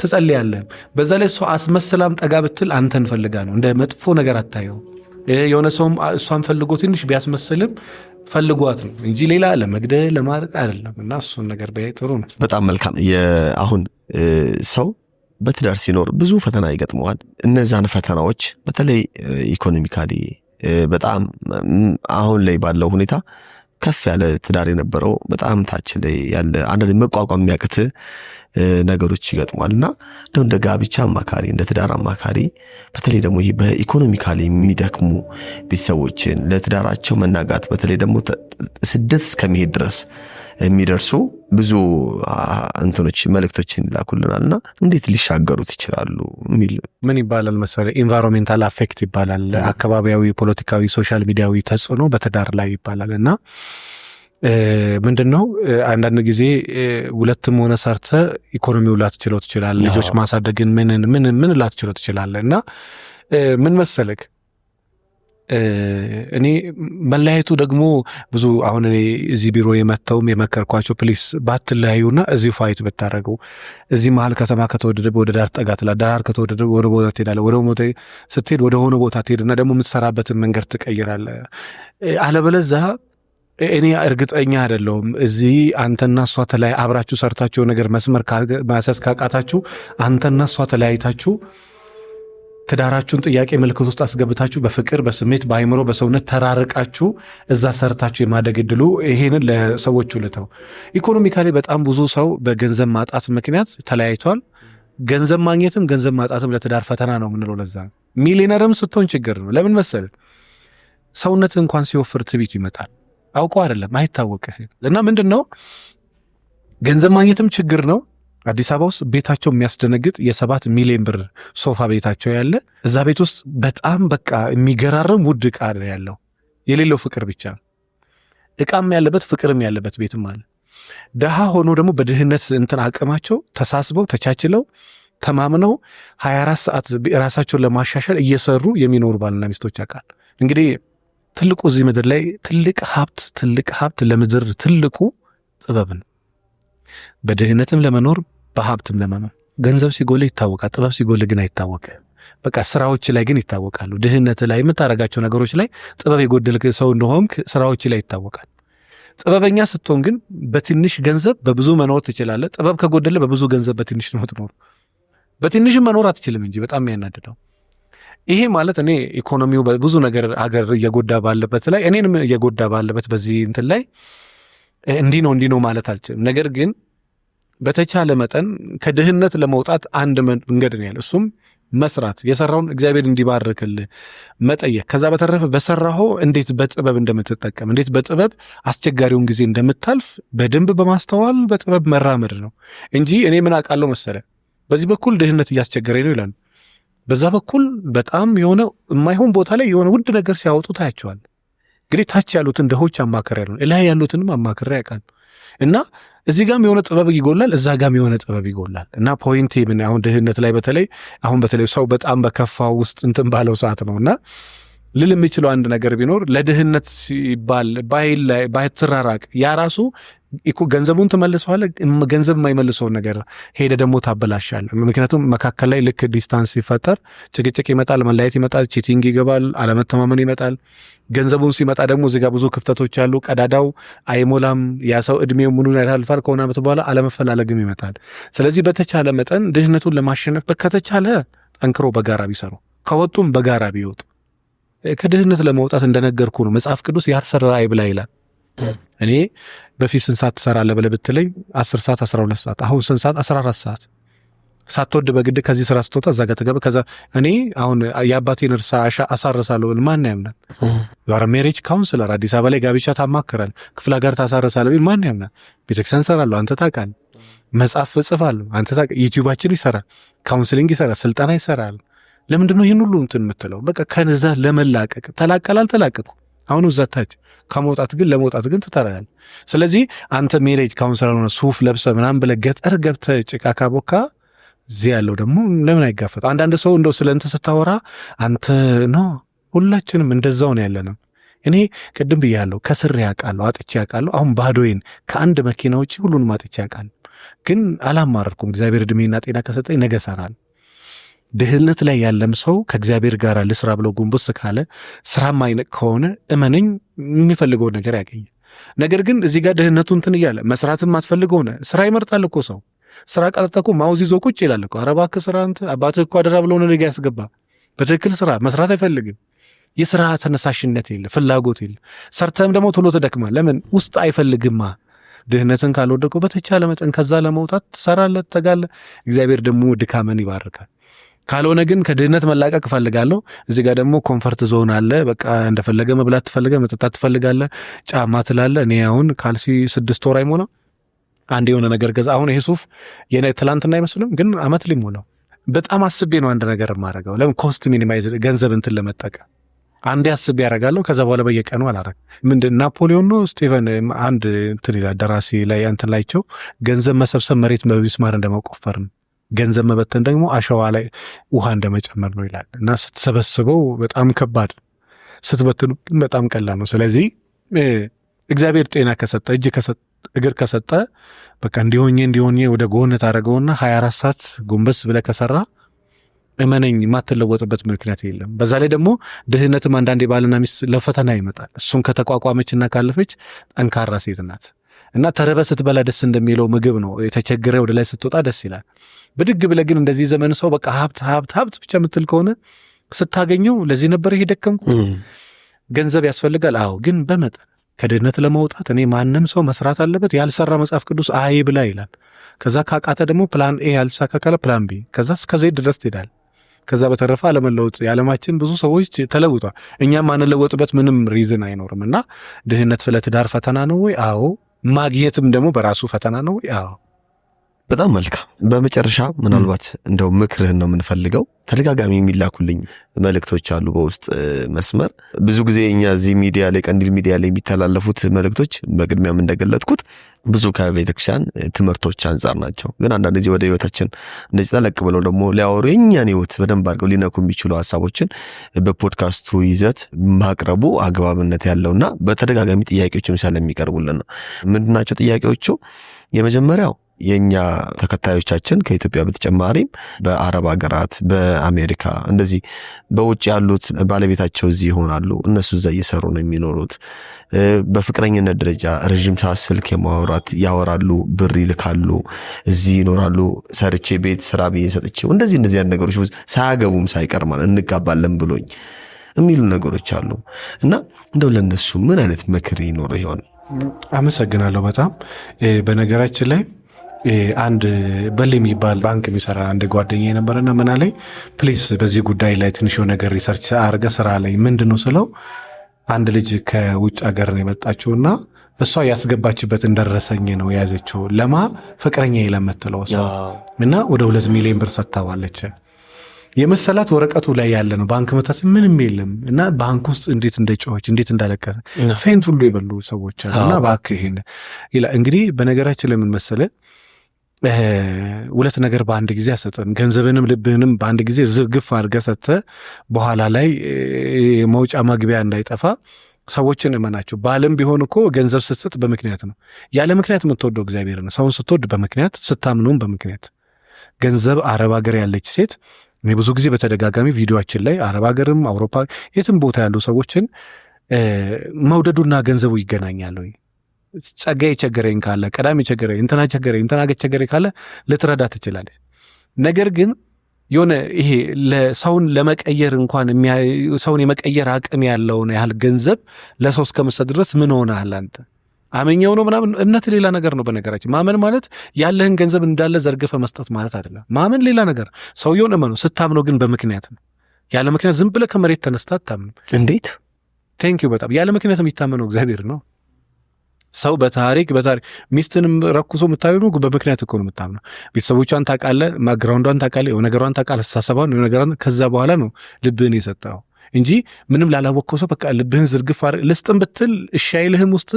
ትጸልያለህ። በዛ ላይ ሰው አስመስላም ጠጋ ብትል አንተን ፈልጋ ነው፣ እንደ መጥፎ ነገር አታየው። የሆነ ሰውም እሷን ፈልጎ ትንሽ ቢያስመስልም ፈልጓት ነው እንጂ ሌላ ለመግደል ለማድረግ አይደለም። እና እሱን ነገር በይ ጥሩ ነው። በጣም መልካም። አሁን ሰው በትዳር ሲኖር ብዙ ፈተና ይገጥመዋል። እነዛን ፈተናዎች በተለይ ኢኮኖሚካሊ በጣም አሁን ላይ ባለው ሁኔታ ከፍ ያለ ትዳር የነበረው በጣም ታች ላይ ያለ አንዳንድ መቋቋም የሚያቅት ነገሮች ይገጥሟልና እንደ ጋብቻ አማካሪ እንደ ትዳር አማካሪ በተለይ ደግሞ ይሄ በኢኮኖሚካሊ የሚደክሙ ቤተሰቦችን ለትዳራቸው መናጋት በተለይ ደግሞ ስደት እስከመሄድ ድረስ የሚደርሱ ብዙ እንትኖች መልእክቶችን ይላኩልናልና እንዴት ሊሻገሩት ይችላሉ? ምን ይባላል መሰለህ ኢንቫይሮንሜንታል አፌክት ይባላል። አካባቢያዊ፣ ፖለቲካዊ፣ ሶሻል ሚዲያዊ ተጽዕኖ በትዳር ላይ ይባላል። እና ምንድነው አንዳንድ ጊዜ ሁለትም ሆነ ሰርተ ኢኮኖሚው ላትችለው ትችላለህ። ልጆች ማሳደግን ምን ላትችለው ትችላለህ። እና ምን መሰለክ እኔ መለያየቱ ደግሞ ብዙ አሁን እኔ እዚህ ቢሮ የመተውም የመከርኳቸው ፕሊስ ባትለያዩና እዚህ ፋይት ብታደረጉ እዚህ መሀል ከተማ ከተወደደ ወደ ዳር ጠጋ ትላለህ፣ ዳር ከተወደደ ወደ ቦታ ትሄዳለህ፣ ወደ ቦታ ስትሄድ ወደ ሆነ ቦታ ትሄድና ደግሞ የምትሰራበትን መንገድ ትቀይራለህ። አለበለዛ እኔ እርግጠኛ አይደለሁም እዚህ አንተና እሷ ተለያይ አብራችሁ ሰርታችሁ ነገር መስመር ማሰስ ካቃታችሁ አንተና እሷ ተለያይታችሁ ትዳራችሁን ጥያቄ ምልክት ውስጥ አስገብታችሁ በፍቅር በስሜት በአይምሮ በሰውነት ተራርቃችሁ እዛ ሰርታችሁ የማደግ ዕድሉ ይሄንን ለሰዎቹ ልተው። ኢኮኖሚካሊ በጣም ብዙ ሰው በገንዘብ ማጣት ምክንያት ተለያይቷል። ገንዘብ ማግኘትም ገንዘብ ማጣትም ለትዳር ፈተና ነው የምንለው ለዛ ነው። ሚሊዮነርም ስትሆን ችግር ነው። ለምን መሰለህ ሰውነት እንኳን ሲወፍር ትቢት ይመጣል። አውቀው አይደለም አይታወቅህም። እና ምንድነው ገንዘብ ማግኘትም ችግር ነው። አዲስ አበባ ውስጥ ቤታቸው የሚያስደነግጥ የ7 ሚሊዮን ብር ሶፋ ቤታቸው ያለ እዛ ቤት ውስጥ በጣም በቃ የሚገራርም ውድ ዕቃ ያለው የሌለው ፍቅር ብቻ ዕቃም ያለበት ፍቅርም ያለበት ቤትም አለ። ደሃ ሆኖ ደግሞ በድህነት እንትን አቅማቸው ተሳስበው ተቻችለው ተማምነው 24 ሰዓት ራሳቸውን ለማሻሻል እየሰሩ የሚኖሩ ባልና ሚስቶች ያውቃል። እንግዲህ ትልቁ እዚህ ምድር ላይ ትልቅ ሀብት ለምድር ትልቁ ጥበብ ነው። በድህነትም ለመኖር በሀብትም ለመኖር ገንዘብ ሲጎል ይታወቃል። ጥበብ ሲጎል ግን አይታወቅም። በቃ ስራዎች ላይ ግን ይታወቃሉ። ድህነት ላይ የምታረጋቸው ነገሮች ላይ ጥበብ የጎደልክ ሰው እንደሆንክ ስራዎች ላይ ይታወቃል። ጥበበኛ ስትሆን ግን በትንሽ ገንዘብ በብዙ መኖር ትችላለህ። ጥበብ ከጎደለ በብዙ ገንዘብ በትንሽ ነው ትኖር። በትንሽም መኖር አትችልም እንጂ በጣም የሚያናድደው ይሄ ማለት እኔ ኢኮኖሚው በብዙ ነገር ሀገር እየጎዳ ባለበት ላይ እኔንም እየጎዳ ባለበት በዚህ እንትን ላይ እንዲህ ነው ማለት አልችልም። ነገር ግን በተቻለ መጠን ከድህነት ለመውጣት አንድ መንገድ ነው ያለው። እሱም መስራት፣ የሰራውን እግዚአብሔር እንዲባርክልህ መጠየቅ። ከዛ በተረፈ በሰራው እንዴት በጥበብ እንደምትጠቀም እንዴት በጥበብ አስቸጋሪውን ጊዜ እንደምታልፍ በደንብ በማስተዋል በጥበብ መራመድ ነው እንጂ እኔ ምን አውቃለሁ መሰለ በዚህ በኩል ድህነት እያስቸገረኝ ነው ይላል፣ በዛ በኩል በጣም የሆነ የማይሆን ቦታ ላይ የሆነ ውድ ነገር ሲያወጡ ታያቸዋል። እንግዲህ ታች ያሉትን ደሆች አማከር ያሉ ላይ ያሉትንም አማከር ያውቃል። እና እዚህ ጋም የሆነ ጥበብ ይጎላል፣ እዛ ጋም የሆነ ጥበብ ይጎላል። እና ፖይንቴ ምን አሁን ድህነት ላይ በተለይ ሰው በጣም በከፋው ውስጥ እንትን ባለው ሰዓት ነውና ልል የሚችለው አንድ ነገር ቢኖር ለድህነት ሲባል ባይትራራቅ ያ ራሱ ገንዘቡን ትመልሰዋለህ። ገንዘብ የማይመልሰውን ነገር ሄደ ደግሞ ታበላሻለህ። ምክንያቱም መካከል ላይ ልክ ዲስታንስ ሲፈጠር ጭቅጭቅ ይመጣል፣ መለያየት ይመጣል፣ ቺቲንግ ይገባል፣ አለመተማመን ይመጣል። ገንዘቡን ሲመጣ ደግሞ እዚህ ጋር ብዙ ክፍተቶች አሉ። ቀዳዳው አይሞላም። ያ ሰው እድሜው ምኑን ያልፋል። ከሆነ ዓመት በኋላ አለመፈላለግም ይመጣል። ስለዚህ በተቻለ መጠን ድህነቱን ለማሸነፍ ከተቻለ ጠንክሮ በጋራ ቢሰሩ፣ ከወጡም በጋራ ቢወጡ ከድህነት ለመውጣት እንደነገርኩ ነው። መጽሐፍ ቅዱስ ያልሰራ አይብላ ይላል። እኔ በፊት ስንት ሰዓት ትሰራለህ ብለህ ብትለኝ 10 ሰዓት 12 ሰዓት፣ አሁን ስንት ሰዓት 14 ሰዓት ሳትወድ በግድ ከዚህ ስራ ስትወጣ እዛ ጋር ተገባ። ከዛ እኔ አሁን የአባቴን እርሳ አሳርሳለሁ ብል ማን ያምናል? ዩአር ሜሬጅ ካውንስለር አዲስ አበባ ላይ ጋብቻ ታማክራል፣ ክፍለ ሀገር ታሳርሳለህ ብል ማን ያምናል? ቤተክርስቲያን እሰራለሁ አንተ ታውቃለህ፣ መጽሐፍ እጽፋለሁ አንተ ታውቃለህ፣ ዩቲዩባችን ይሰራል፣ ካውንስሊንግ ይሰራል፣ ስልጠና ይሰራል። ለምንድነው ይህን ሁሉ እንትን የምትለው? በቃ ከነዛ ለመላቀቅ ተላቀላልተላቀቁ አሁን እዛታች ከመውጣት ግን ለመውጣት ግን ትተራል። ስለዚህ አንተ ሜሬጅ ካውንስለር ሆነ ሱፍ ለብሰ ምናምን ብለህ ገጠር ገብተህ ጭቃ ካቦካ እዚህ ያለው ደግሞ ለምን አይጋፈጥ? አንዳንድ ሰው እንደው ስለ እንትን ስታወራ አንተ ነው ሁላችንም እንደዛው ነው ያለነው። እኔ ቅድም ብያለሁ ከስሬ ያውቃለሁ፣ አጥቼ ያውቃለሁ። አሁን ባዶዬን ከአንድ መኪና ውጪ ሁሉንም አጥቼ ያውቃለሁ። ግን አላማረርኩም። እግዚአብሔር እድሜና ጤና ከሰጠኝ ነገ እሰራለሁ። ድህነት ላይ ያለም ሰው ከእግዚአብሔር ጋር ልስራ ብለው ጉንብስ ካለ ስራም አይነቅ ከሆነ እመነኝ የሚፈልገውን ነገር ያገኛል። ነገር ግን እዚህ ጋር ድህነቱ እንትን እያለ መስራትም አትፈልግ ሆነ ስራ ይመርጣል እኮ ሰው። ስራ ቀጥታ እኮ ማውዝ ይዞ ቁጭ ይላል እኮ። ኧረ እባክህ ስራ አንተ አባትህ እኮ አደራ ብለው ነገ ያስገባ። በትክክል ስራ መስራት አይፈልግም። የስራ ተነሳሽነት የለ፣ ፍላጎት የለ። ሰርተህም ደግሞ ቶሎ ትደክማል። ለምን? ውስጥ አይፈልግማ። ድህነትን ካልወደድከው በተቻለ መጠን ከዛ ለመውጣት ትሰራለህ፣ ትተጋለህ። እግዚአብሔር ደግሞ ድካምን ይባርካል። ካልሆነ ግን ከድህነት መላቀቅ እፈልጋለሁ፣ እዚህ ጋር ደግሞ ኮንፈርት ዞን አለ። በቃ እንደፈለገ መብላት ትፈልጋለህ፣ መጠጣት ትፈልጋለህ፣ ጫማ ትላለህ። እኔ አሁን ካልሲ 6 ወር አይሞላ አንድ የሆነ ነገር ገዛ። አሁን ይሄ ሱፍ የኔ ትላንትና አይመስልም፣ ግን አመት ሊሞላው። በጣም አስቤ ነው አንድ ነገር የማደርገው። ለምን? ኮስት ሚኒማይዝ ገንዘብ እንትን ለመጠቀም አንዴ አስቤ ያደርጋለሁ። ከዛ በኋላ በየቀኑ አላደርግም። ምንድን ናፖሊዮን ነው ስቴፈን አንድ እንትን ይላል ደራሲ ላይ እንትን ላይቸው ገንዘብ መሰብሰብ መሬት በሚስማር እንደመቆፈር ነው፣ ገንዘብ መበተን ደግሞ አሸዋ ላይ ውሃ እንደመጨመር ነው ይላል። እና ስትሰበስበው በጣም ከባድ፣ ስትበትኑ በጣም ቀላል ነው። ስለዚህ እግዚአብሔር ጤና ከሰጠ እጅ እግር ከሰጠ በቃ እንዲሆኜ ወደ ጎን ታደርገውና 24 ሰዓት ጎንበስ ብለህ ከሰራ እመነኝ የማትለወጥበት ምክንያት የለም። በዛ ላይ ደግሞ ድህነትም አንዳንዴ ባልና ሚስት ለፈተና ይመጣል። እሱን ከተቋቋመችና ካለፈች ጠንካራ ሴት ናት። እና ተርበህ ስትበላ ደስ እንደሚለው ምግብ ነው። የተቸገረ ወደ ላይ ስትወጣ ደስ ይላል። ብድግ ብለህ ግን እንደዚህ ዘመን ሰው በቃ ሀብት ብቻ የምትል ከሆነ ስታገኘው ለዚህ ነበር ይሄ ደከምኩት። ገንዘብ ያስፈልጋል፣ አዎ፣ ግን በመጠን ከድህነት ለመውጣት እኔ ማንም ሰው መስራት አለበት። ያልሰራ መጽሐፍ ቅዱስ አይ ብላ ይላል። ከዛ ካቃተ ደግሞ ፕላን ኤ ያልሳካ ካለ ፕላን ቢ፣ ከዛ እስከ ዜድ ድረስ ትሄዳል። ከዛ በተረፈ አለመለወጥ የዓለማችን ብዙ ሰዎች ተለውጧል። እኛም ማንለወጥበት ምንም ሪዝን አይኖርም። እና ድህነት ለትዳር ፈተና ነው ወይ? አዎ። ማግኘትም ደግሞ በራሱ ፈተና ነው ወይ? አዎ። በጣም መልካም። በመጨረሻ ምናልባት እንደው ምክርህን ነው የምንፈልገው። ተደጋጋሚ የሚላኩልኝ መልእክቶች አሉ በውስጥ መስመር። ብዙ ጊዜ እኛ እዚህ ሚዲያ ላይ ቀንዲል ሚዲያ ላይ የሚተላለፉት መልእክቶች በቅድሚያም እንደገለጥኩት ብዙ ከቤተክርስቲያን ትምህርቶች አንጻር ናቸው። ግን አንዳንድ ጊዜ ወደ ህይወታችን እንደዚህ ጠለቅ ብለው ደግሞ ሊያወሩ የእኛን ህይወት በደንብ አድርገው ሊነኩ የሚችሉ ሀሳቦችን በፖድካስቱ ይዘት ማቅረቡ አግባብነት ያለውና በተደጋጋሚ ጥያቄዎችም ስለሚቀርቡልን ነው። ምንድናቸው ጥያቄዎቹ? የመጀመሪያው የኛ ተከታዮቻችን ከኢትዮጵያ በተጨማሪም በአረብ ሀገራት፣ በአሜሪካ እንደዚህ በውጭ ያሉት ባለቤታቸው እዚህ ይሆናሉ። እነሱ እዛ እየሰሩ ነው የሚኖሩት። በፍቅረኝነት ደረጃ ረጅም ሰዓት ስልክ ያወራሉ፣ ብር ይልካሉ፣ እዚህ ይኖራሉ። ሰርቼ ቤት ስራ ብዬ ሰጥቼው እንደዚህ አይነት ነገሮች ሳያገቡም ሳይቀር ማለት እንጋባለን ብሎኝ የሚሉ ነገሮች አሉ እና እንደው ለነሱ ምን አይነት ምክር ይኖር ይሆን? አመሰግናለሁ በጣም በነገራችን ላይ አንድ በል የሚባል ባንክ የሚሰራ አንድ ጓደኛ የነበረና መና ላይ ፕሊስ በዚህ ጉዳይ ላይ ትንሽ ነገር ሪሰርች አርገ ስራ ላይ ምንድነው ስለው አንድ ልጅ ከውጭ ሀገር ነው የመጣችውና እሷ ያስገባችበትን ደረሰኝ ነው የያዘችው ለማ ፍቅረኛ የለምትለው ሰው እና ወደ 2 ሚሊዮን ብር ሰጥታዋለች። የመሰላት ወረቀቱ ላይ ያለ ነው። ባንክ መታት ምንም የለም እና ባንክ ውስጥ እንዴት እንደጮኸች እንዴት እንዳለቀሰ ፌንት ሁሉ የበሉ ሰዎች አሉና እባክህ ይሄን ይላል። እንግዲህ በነገራችን ለምን መሰለ ሁለት ነገር በአንድ ጊዜ አሰጠም። ገንዘብንም ልብህንም በአንድ ጊዜ ዝግፍ አድርገህ ሰጥተህ በኋላ ላይ መውጫ መግቢያ እንዳይጠፋ ሰዎችን እመናቸው። ባልም ቢሆን እኮ ገንዘብ ስትሰጥ በምክንያት ነው። ያለ ምክንያት የምትወደው እግዚአብሔር ነው። ሰውን ስትወድ በምክንያት ስታምኑም በምክንያት። ገንዘብ አረብ ሀገር ያለች ሴት እኔ ብዙ ጊዜ በተደጋጋሚ ቪዲዮአችን ላይ አረብ ሀገርም አውሮፓ የትም ቦታ ያሉ ሰዎችን መውደዱና ገንዘቡ ይገናኛል ወይ? ጸጋዬ ቸገረኝ ካለ ቀዳሚ ቸገረኝ እንትና ቸገረኝ ካለ ልትረዳ ትችላለች። ነገር ግን የሆነ ይሄ ለሰውን ለመቀየር እንኳን ሰውን የመቀየር አቅም ያለውን ያህል ገንዘብ ለሰው እስከመስጠት ድረስ ምን ሆነሃል አንተ? አመኛው ነው ምናምን። እምነት ሌላ ነገር ነው። በነገራችን ማመን ማለት ያለህን ገንዘብ እንዳለ ዘርግፈ መስጠት ማለት አይደለም። ማመን ሌላ ነገር። ሰውየውን እመኑ። ስታምነው ግን በምክንያት ነው። ያለ ምክንያት ዝም ብለህ ከመሬት ተነስታ አታምንም። እንዴት? ቴንኪው በጣም ያለ ምክንያት የሚታመነው እግዚአብሔር ነው። ሰው በታሪክ ሚስትንም ረኩሶ የምታዩ በምክንያት እኮ ነው የምታምነው። ቤተሰቦቿን ታውቃለህ፣ ማግራውንዷን ታውቃለህ፣ የነገሯን ታውቃለህ፣ አስተሳሰቧን የነገሯን። ከዛ በኋላ ነው ልብህን የሰጠው እንጂ ምንም ላላወቀው ሰው በቃ ልብህን ዝርግፍ ልስጥም ብትል እሺ አይልህም። ውስጥ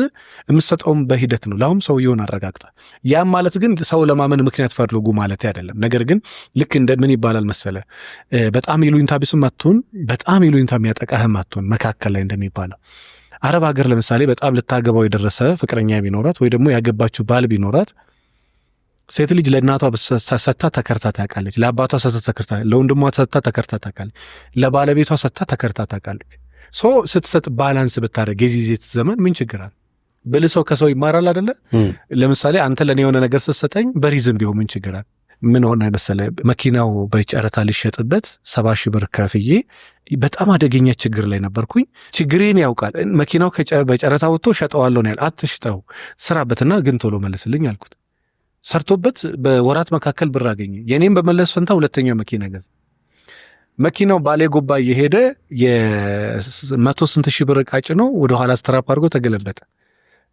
የምትሰጠውም በሂደት ነው። ላሁም ሰውየውን አረጋግጠ። ያም ማለት ግን ሰው ለማመን ምክንያት ፈልጉ ማለት አይደለም። ነገር ግን ልክ እንደ ምን ይባላል መሰለ፣ በጣም ይሉኝታ ቢስም አትሁን፣ በጣም ይሉኝታ የሚያጠቃህም አትሁን፣ መካከል ላይ እንደሚባለው። አረብ ሀገር ለምሳሌ በጣም ልታገባው የደረሰ ፍቅረኛ ቢኖራት ወይ ደግሞ ያገባችው ባል ቢኖራት ሴት ልጅ ለእናቷ ሰታ ተከርታ ታውቃለች፣ ለአባቷ ሰታ ተከርታ፣ ለወንድሟ ሰታ ተከርታ ታውቃለች፣ ለባለቤቷ ሰታ ተከርታ ታውቃለች። ስትሰጥ ባላንስ ብታደርግ የዚህ ዘመን ምን ችግር አለ? ብልህ ሰው ከሰው ይማራል አይደለ? ለምሳሌ አንተ ለእኔ የሆነ ነገር ስትሰጠኝ በሪዝም ቢሆን ምን ችግር አለ? ምን ሆነ መሰለህ፣ መኪናው በጨረታ ሊሸጥበት 70 ሺህ ብር ከፍዬ በጣም አደገኛ ችግር ላይ ነበርኩኝ። ችግሬን ያውቃል። መኪናው በጨረታ ወጥቶ ሸጠዋለሁ ነው ያለ። አትሽጠው፣ ስራበትና ግን ቶሎ መልስልኝ አልኩት። ሰርቶበት በወራት መካከል ብር አገኘ። የኔም በመለስ ፈንታ ሁለተኛ መኪና ገዛ። መኪናው ባሌ ጎባ እየሄደ የ100 ስንት ሺህ ብር ዕቃ ጭኖ ወደኋላ ስትራፕ አድርጎ ተገለበጠ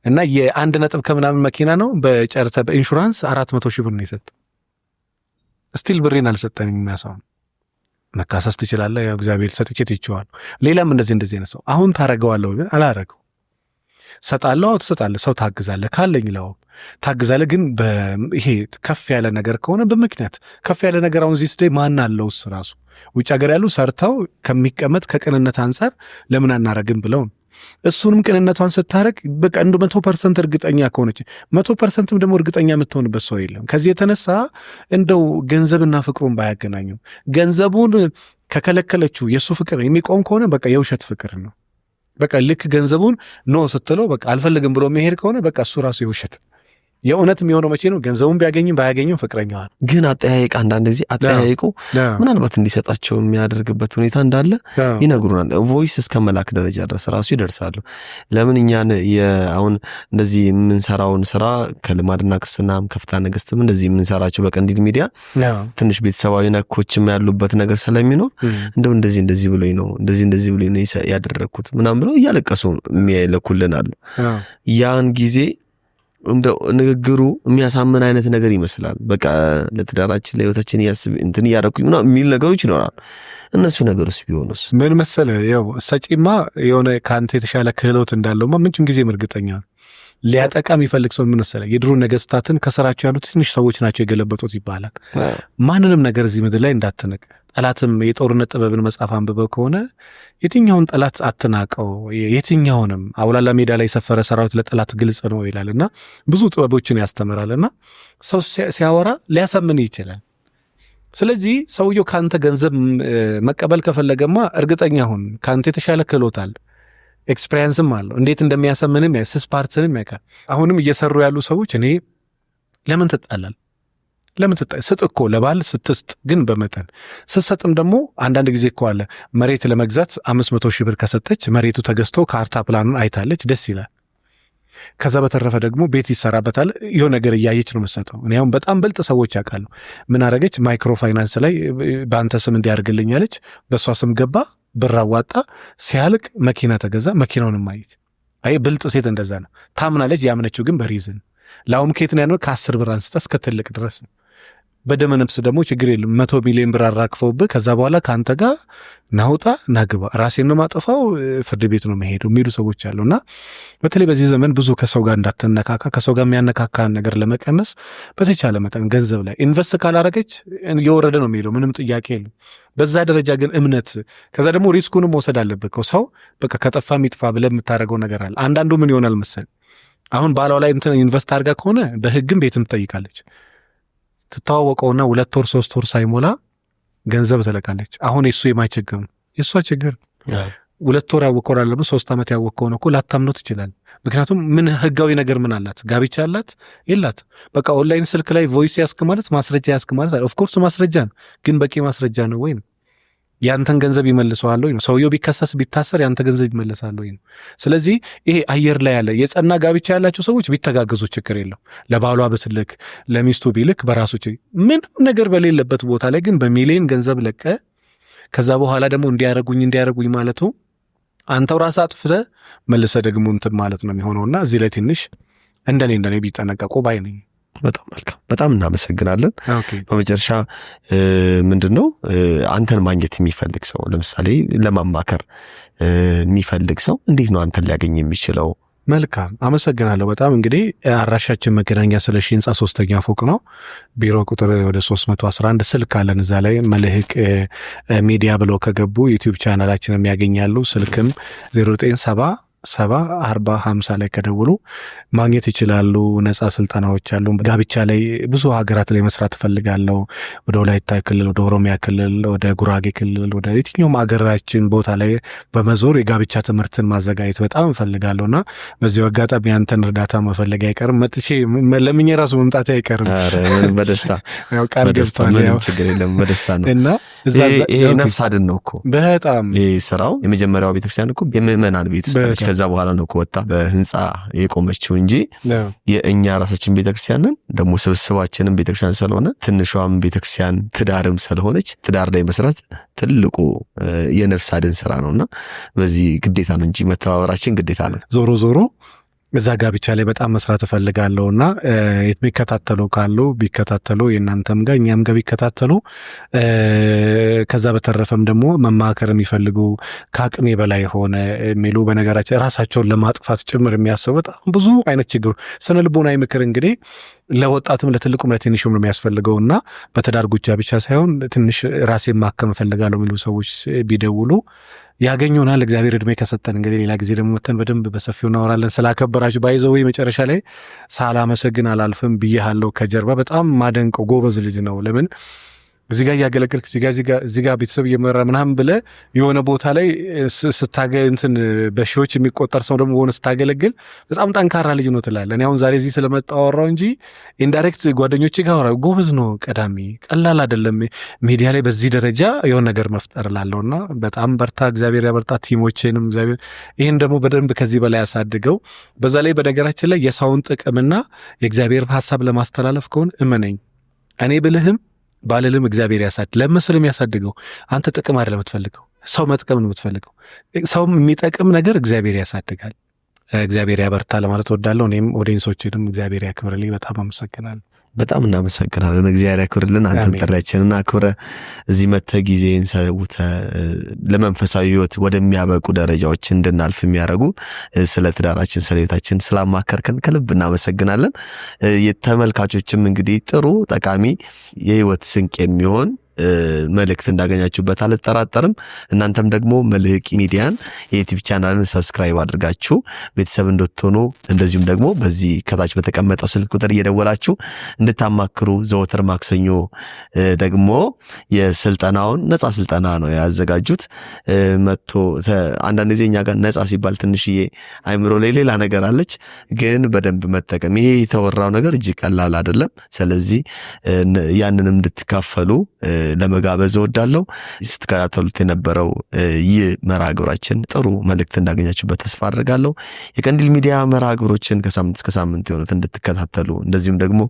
እና የ1 ነጥብ ከምናምን መኪና ነው በጨረታ በኢንሹራንስ 400 ሺህ ብር ነው የሰጠው። ስቲል ብሬን አልሰጠኝም። የሚያሳው መካሰስ ትችላለህ፣ ያው እግዚአብሔር ሰጥቼ ትችዋለሁ። ሌላም እንደዚህ አይነት ሰው አሁን ታረገዋለሁ ግን አላረገው። ሰጣለሁ፣ ትሰጣለህ፣ ሰው ታግዛለህ ካለኝ ለው ታግዛለህ። ግን ይሄ ከፍ ያለ ነገር ከሆነ በምክንያት ከፍ ያለ ነገር አሁን እዚህ ስደይ ማን አለውስ ራሱ ውጭ ሀገር ያሉ ሰርተው ከሚቀመጥ ከቅንነት አንጻር ለምን አናረግም ብለው እሱንም ቅንነቷን ስታረግ በቃ 100% እርግጠኛ ከሆነች 100%ም ደግሞ እርግጠኛ የምትሆንበት ሰው የለም። ከዚህ የተነሳ እንደው ገንዘብና ፍቅሩን ባያገናኙ፣ ገንዘቡን ከከለከለችው የእሱ ፍቅር የሚቆም ከሆነ በቃ የውሸት ፍቅር ነው። በቃ ልክ ገንዘቡን ኖ ስትለው በቃ አልፈልግም ብሎ መሄድ ከሆነ በቃ እሱ ራሱ የውሸት። የእውነት የሚሆነው መቼ ነው? ገንዘቡን ቢያገኝም ባያገኝም ፍቅረኛዋ ነው። ግን አጠያየቅ አንዳንድ ጊዜ አጠያየቁ ምናልባት እንዲሰጣቸው የሚያደርግበት ሁኔታ እንዳለ ይነግሩናል። ቮይስ እስከ መላክ ደረጃ ድረስ ራሱ ይደርሳሉ። ለምን እኛን አሁን እንደዚህ የምንሰራውን ስራ ከልማድና ክርስትናም ከፍታ ነገስትም እንደዚህ የምንሰራቸው በቀንዲል ሚዲያ ትንሽ ቤተሰባዊ ነኮችም ያሉበት ነገር ስለሚኖር እንደው እንደዚህ ብሎኝ ነው እንደዚህ ብሎኝ ነው ያደረኩት ምናምን ብለው እያለቀሱ የሚልኩልናሉ። ያን ጊዜ እንደው ንግግሩ የሚያሳምን አይነት ነገር ይመስላል። በቃ ለትዳራችን ለህይወታችን እንትን እያደረኩኝ ምናምን የሚል ነገሮች ይኖራል። እነሱ ነገሮች ቢሆኑስ ምን መሰለህ፣ ያው ሰጪማ የሆነ ከአንተ የተሻለ ክህሎት እንዳለውማ ምንጭም ጊዜም እርግጠኛ ነው። ሊያጠቃ የሚፈልግ ሰው ምን መሰለህ፣ የድሮ ነገስታትን ከስራቸው ያሉት ትንሽ ሰዎች ናቸው የገለበጡት ይባላል። ማንንም ነገር እዚህ ምድር ላይ እንዳትነቅ። ጠላትም የጦርነት ጥበብን መጽሐፍ አንብበው ከሆነ የትኛውን ጠላት አትናቀው፣ የትኛውንም አውላላ ሜዳ ላይ የሰፈረ ሰራዊት ለጠላት ግልጽ ነው ይላልና ብዙ ጥበቦችን ያስተምራልና ሰው ሲያወራ ሊያሳምን ይችላል። ስለዚህ ሰውየው ካንተ ገንዘብ መቀበል ከፈለገማ እርግጠኛ ሁን፣ ካንተ የተሻለ ክህሎት አለ፣ ኤክስፔሪየንስም አለው። እንዴት እንደሚያሳምንም ስስ ፓርትንም ያውቃል። አሁንም እየሰሩ ያሉ ሰዎች እኔ ለምን ትጣላል? ስጥ እኮ ለባል ስትስጥ ግን በመጠን ስትሰጥም ደግሞ አንዳንድ ጊዜ እኮ አለ መሬት ለመግዛት 500 ሺህ ብር ከሰጠች መሬቱ ተገዝቶ ካርታ ፕላኑን አይታለች፣ ደስ ይላል። ከዛ በተረፈ ደግሞ ቤት ይሰራበታል። የሆነ ነገር እያየች ነው የምትሰጠው። እኔ አሁን በጣም ብልጥ ሰዎች ያውቃሉ። ምን አረገች? ማይክሮ ፋይናንስ ላይ በአንተ ስም እንዲያደርግልኝ አለች። በእሷ ስም ገባ፣ ብር አዋጣ፣ ሲያልቅ መኪና ተገዛ። መኪናውንም አየች። አይ ብልጥ ሴት እንደዛ ነው። ታምናለች። ያምነችው ግን በሪዝን ላውም ከየት ነው ያለው? ከ10 ብር አንስታ እስከ ትልቅ ድረስ ነው። በደመ ነፍስ ደግሞ ችግር የለም 100 ሚሊዮን ብር አራክፈውብህ ከዛ በኋላ ከአንተ ጋር ናውጣ ናግባ ራሴን ነው ማጠፋው ፍርድ ቤት ነው መሄደው የሚሉ ሰዎች አሉና በተለይ በዚህ ዘመን ብዙ ከሰው ጋር እንዳትነካካ፣ ከሰው ጋር የሚያነካካን ነገር ለመቀነስ በተቻለ መጠን ገንዘብ ላይ ኢንቨስት ካላረገች እየወረደ ነው የሚሄደው፣ ምንም ጥያቄ የለም። በዛ ደረጃ ግን እምነት፣ ከዛ ደግሞ ሪስኩንም መውሰድ አለበት። ሰው በቃ ከጠፋ የሚጥፋ ብለህ የምታደርገው ነገር አለ። አንዳንዱ ምን ይሆናል መሰል አሁን ባሏ ላይ እንትን ኢንቨስት አድርጋ ከሆነ በህግም ቤትም ትጠይቃለች። ትተዋወቀውና 2 ወር 3 ወር ሳይሞላ ገንዘብ ትለቃለች። አሁን የሱ የማይቸገር ነው የሷ ችግር። 2 ወር ያወቀው አይደለም 3 ዓመት ያወቀው ነው እኮ ላታምነው ትችላል። ምክንያቱም ምን ህጋዊ ነገር ምን አላት? ጋብቻ አላት የላት? በቃ ኦንላይን ስልክ ላይ ቮይስ ያስክ ማለት ማስረጃ ያስክ ማለት ኦፍ ኮርስ ማስረጃ ነው፣ ግን በቂ ማስረጃ ነው ወይ ነው? ያንተን ገንዘብ ይመልሰዋል ወይ ነው? ሰውየው ቢከሰስ ቢታሰር ያንተ ገንዘብ ይመለሳል ወይ ነው? ስለዚህ ይሄ አየር ላይ ያለ የጸና ጋብቻ ያላቸው ሰዎች ቢተጋገዙ ችግር የለው። ለባሏ ብትልክ ለሚስቱ ቢልክ በራሱ ምንም ነገር በሌለበት ቦታ ላይ ግን በሚሊዮን ገንዘብ ለቀ ከዛ በኋላ ደግሞ እንዲያረጉኝ ማለቱ አንተው ራስህ አጥፍተህ መልሰህ ደግሞ እንትን ማለት ነው የሚሆነውና እዚህ ላይ ትንሽ እንደኔ ቢጠነቀቁ ባይ ነኝ። በጣም መልካም፣ በጣም እናመሰግናለን። በመጨረሻ ምንድነው አንተን ማግኘት የሚፈልግ ሰው ለምሳሌ ለማማከር የሚፈልግ ሰው እንዴት ነው አንተን ሊያገኝ የሚችለው? መልካም አመሰግናለሁ በጣም። እንግዲህ አድራሻችን መገናኛ ስለሺ ህንጻ 3ኛ ፎቅ ነው። ቢሮ ቁጥር ወደ 311 ስልክ አለን። እዛ ላይ መልህቅ ሚዲያ ብለው ከገቡ ዩቲዩብ ቻናላችንም ያገኛሉ። ስልክም 0970 704050 ላይ ከደውሉ ማግኘት ይችላሉ። ነፃ ስልጠናዎች አሉ። ጋብቻ ላይ ብዙ ሀገራት ላይ መስራት እፈልጋለሁ። ወደ ወላይታ ክልል፣ ወደ ኦሮሚያ ክልል፣ ወደ ጉራጌ ክልል፣ ወደ የትኛውም ሀገራችን ቦታ ላይ በመዞር የጋብቻ ትምህርትን ማዘጋጀት በጣም እፈልጋለሁ እና በዚሁ አጋጣሚ ያንተን እርዳታ መፈለግ አይቀርም። መጥቼ ለምኜ ራሱ መምጣት አይቀርም። በደስታ ያው ቃል ገብቷል። ያው ችግር የለም በደስታ ነው እና ይሄ ነፍስ አድን ነው እኮ በጣም ይሄ ስራው። የመጀመሪያው ቤተክርስቲያን እኮ የምእመናን ቤት ውስጥ ከዛ በኋላ ነው ወጣ በህንፃ የቆመችው እንጂ የእኛ ራሳችን ቤተክርስቲያንን ደግሞ ስብስባችንን ቤተክርስቲያን ስለሆነ ትንሿም ቤተክርስቲያን ትዳርም ስለሆነች ትዳር ላይ መስራት ትልቁ የነፍስ አድን ስራ ነውና በዚህ ግዴታ ነው እንጂ መተባበራችን ግዴታ ነው። ዞሮ ዞሮ እዛ ጋብቻ ላይ በጣም መስራት እፈልጋለሁና የሚከታተሉ ካሉ ቢከታተሉ፣ የእናንተም ጋር እኛም ጋር ቢከታተሉ። ከዛ በተረፈም ደግሞ መማከር የሚፈልጉ ከአቅሜ በላይ ሆነ የሚሉ በነገራችን ራሳቸውን ለማጥፋት ጭምር የሚያስቡ በጣም ብዙ አይነት ችግሩ ስነ ልቦናዊ ምክር እንግዲህ ለወጣትም ለትልቁም ለትንሹም ነው የሚያስፈልገውና በትዳር ጉዳይ ብቻ ሳይሆን ትንሽ ራሴን ማከም እፈልጋለሁ የሚሉ ሰዎች ቢደውሉ ያገኙናል። እግዚአብሔር እድሜ ከሰጠን እንግዲህ ሌላ ጊዜ ደግሞ መተን በደንብ በሰፊው እናወራለን። ስላከበራችሁ ባይዘው መጨረሻ ላይ ሳላመሰግን አላልፍም ብዬሃለሁ። ከጀርባ በጣም ማደንቀው ጎበዝ ልጅ ነው። ለምን እዚህ ጋር እያገለገልክ እዚህ ጋር ቤተሰብ እየመራ ምናምን ብለህ የሆነ ቦታ ላይ እንትን በሺዎች የሚቆጠር ሰው ደግሞ ሆነ ስታገለግል በጣም ጠንካራ ልጅ ነው ትላለህ። እኔ አሁን ዛሬ እዚህ ስለመጣ አወራው እንጂ ኢንዳይሬክት ጓደኞቼ ጋር አወራ። ጎበዝ ነው። ቀዳሚ ቀላል አይደለም ሚዲያ ላይ በዚህ ደረጃ የሆነ ነገር መፍጠር ላለውና በጣም በርታ። እግዚአብሔር ያበርታ። ቲሞችንም እግዚአብሔር ይህን ደግሞ በደንብ ከዚህ በላይ ያሳድገው። በዛ ላይ በነገራችን ላይ የሰውን ጥቅምና የእግዚአብሔርን ሀሳብ ለማስተላለፍ ከሆነ እመነኝ እኔ ብልህም ባልልም እግዚአብሔር ለምስልም ያሳድገው። አንተ ጥቅም አይደለም የምትፈልገው፣ ሰው መጥቀም ነው የምትፈልገው። ሰው የሚጠቅም ነገር እግዚአብሔር ያሳድጋል። እግዚአብሔር ያበርታ ለማለት ወዳለሁ። እኔም ኦዲየንሶችንም እግዚአብሔር ያክብርልኝ። በጣም አመሰግናለሁ። በጣም እናመሰግናለን። እግዚአብሔር ያክብርልን። አንተም ጥሪያችንን አክብረ እዚህ መጥተህ ጊዜን ሰውተህ ለመንፈሳዊ ሕይወት ወደሚያበቁ ደረጃዎች እንድናልፍ የሚያደርጉ ስለ ትዳራችን ስለ ሕይወታችን ስላማከርከን ከልብ እናመሰግናለን። የተመልካቾችም እንግዲህ ጥሩ ጠቃሚ የሕይወት ስንቅ የሚሆን መልእክት እንዳገኛችሁበት አልጠራጠርም። እናንተም ደግሞ መልሕቅ ሚዲያን የዩቲዩብ ቻናልን ሰብስክራይብ አድርጋችሁ ቤተሰብ እንድትሆኑ እንደዚሁም ደግሞ በዚህ ከታች በተቀመጠው ስልክ ቁጥር እየደወላችሁ እንድታማክሩ ዘወትር ማክሰኞ ደግሞ የስልጠናውን ነፃ ስልጠና ነው ያዘጋጁት። መጥቶ አንዳንድ ጊዜ እኛ ጋር ነፃ ሲባል ትንሽዬ አይምሮ ላይ ሌላ ነገር አለች፣ ግን በደንብ መጠቀም ይሄ የተወራው ነገር እጅግ ቀላል አይደለም። ስለዚህ ያንንም እንድትካፈሉ ለመጋበዝ እወዳለሁ። ስትከታተሉት የነበረው ይህ መርሃ ግብራችን ጥሩ መልእክት እንዳገኛችሁበት ተስፋ አድርጋለሁ። የቀንዲል ሚዲያ መርሃ ግብሮችን ከሳምንት እስከ ሳምንት የሆኑት እንድትከታተሉ እንደዚሁም ደግሞ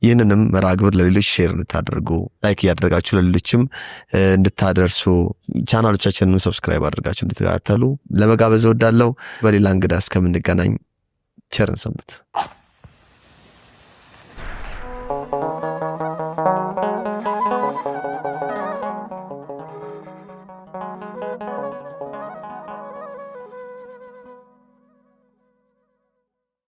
ይህንንም መርሃ ግብር ለሌሎች ሼር እንድታደርጉ ላይክ እያደረጋችሁ ለሌሎችም እንድታደርሱ ቻናሎቻችንን ሰብስክራይብ አድርጋችሁ እንድትከታተሉ ለመጋበዝ እወዳለሁ። በሌላ እንግዳ እስከምንገናኝ ቸርን ሰንብት።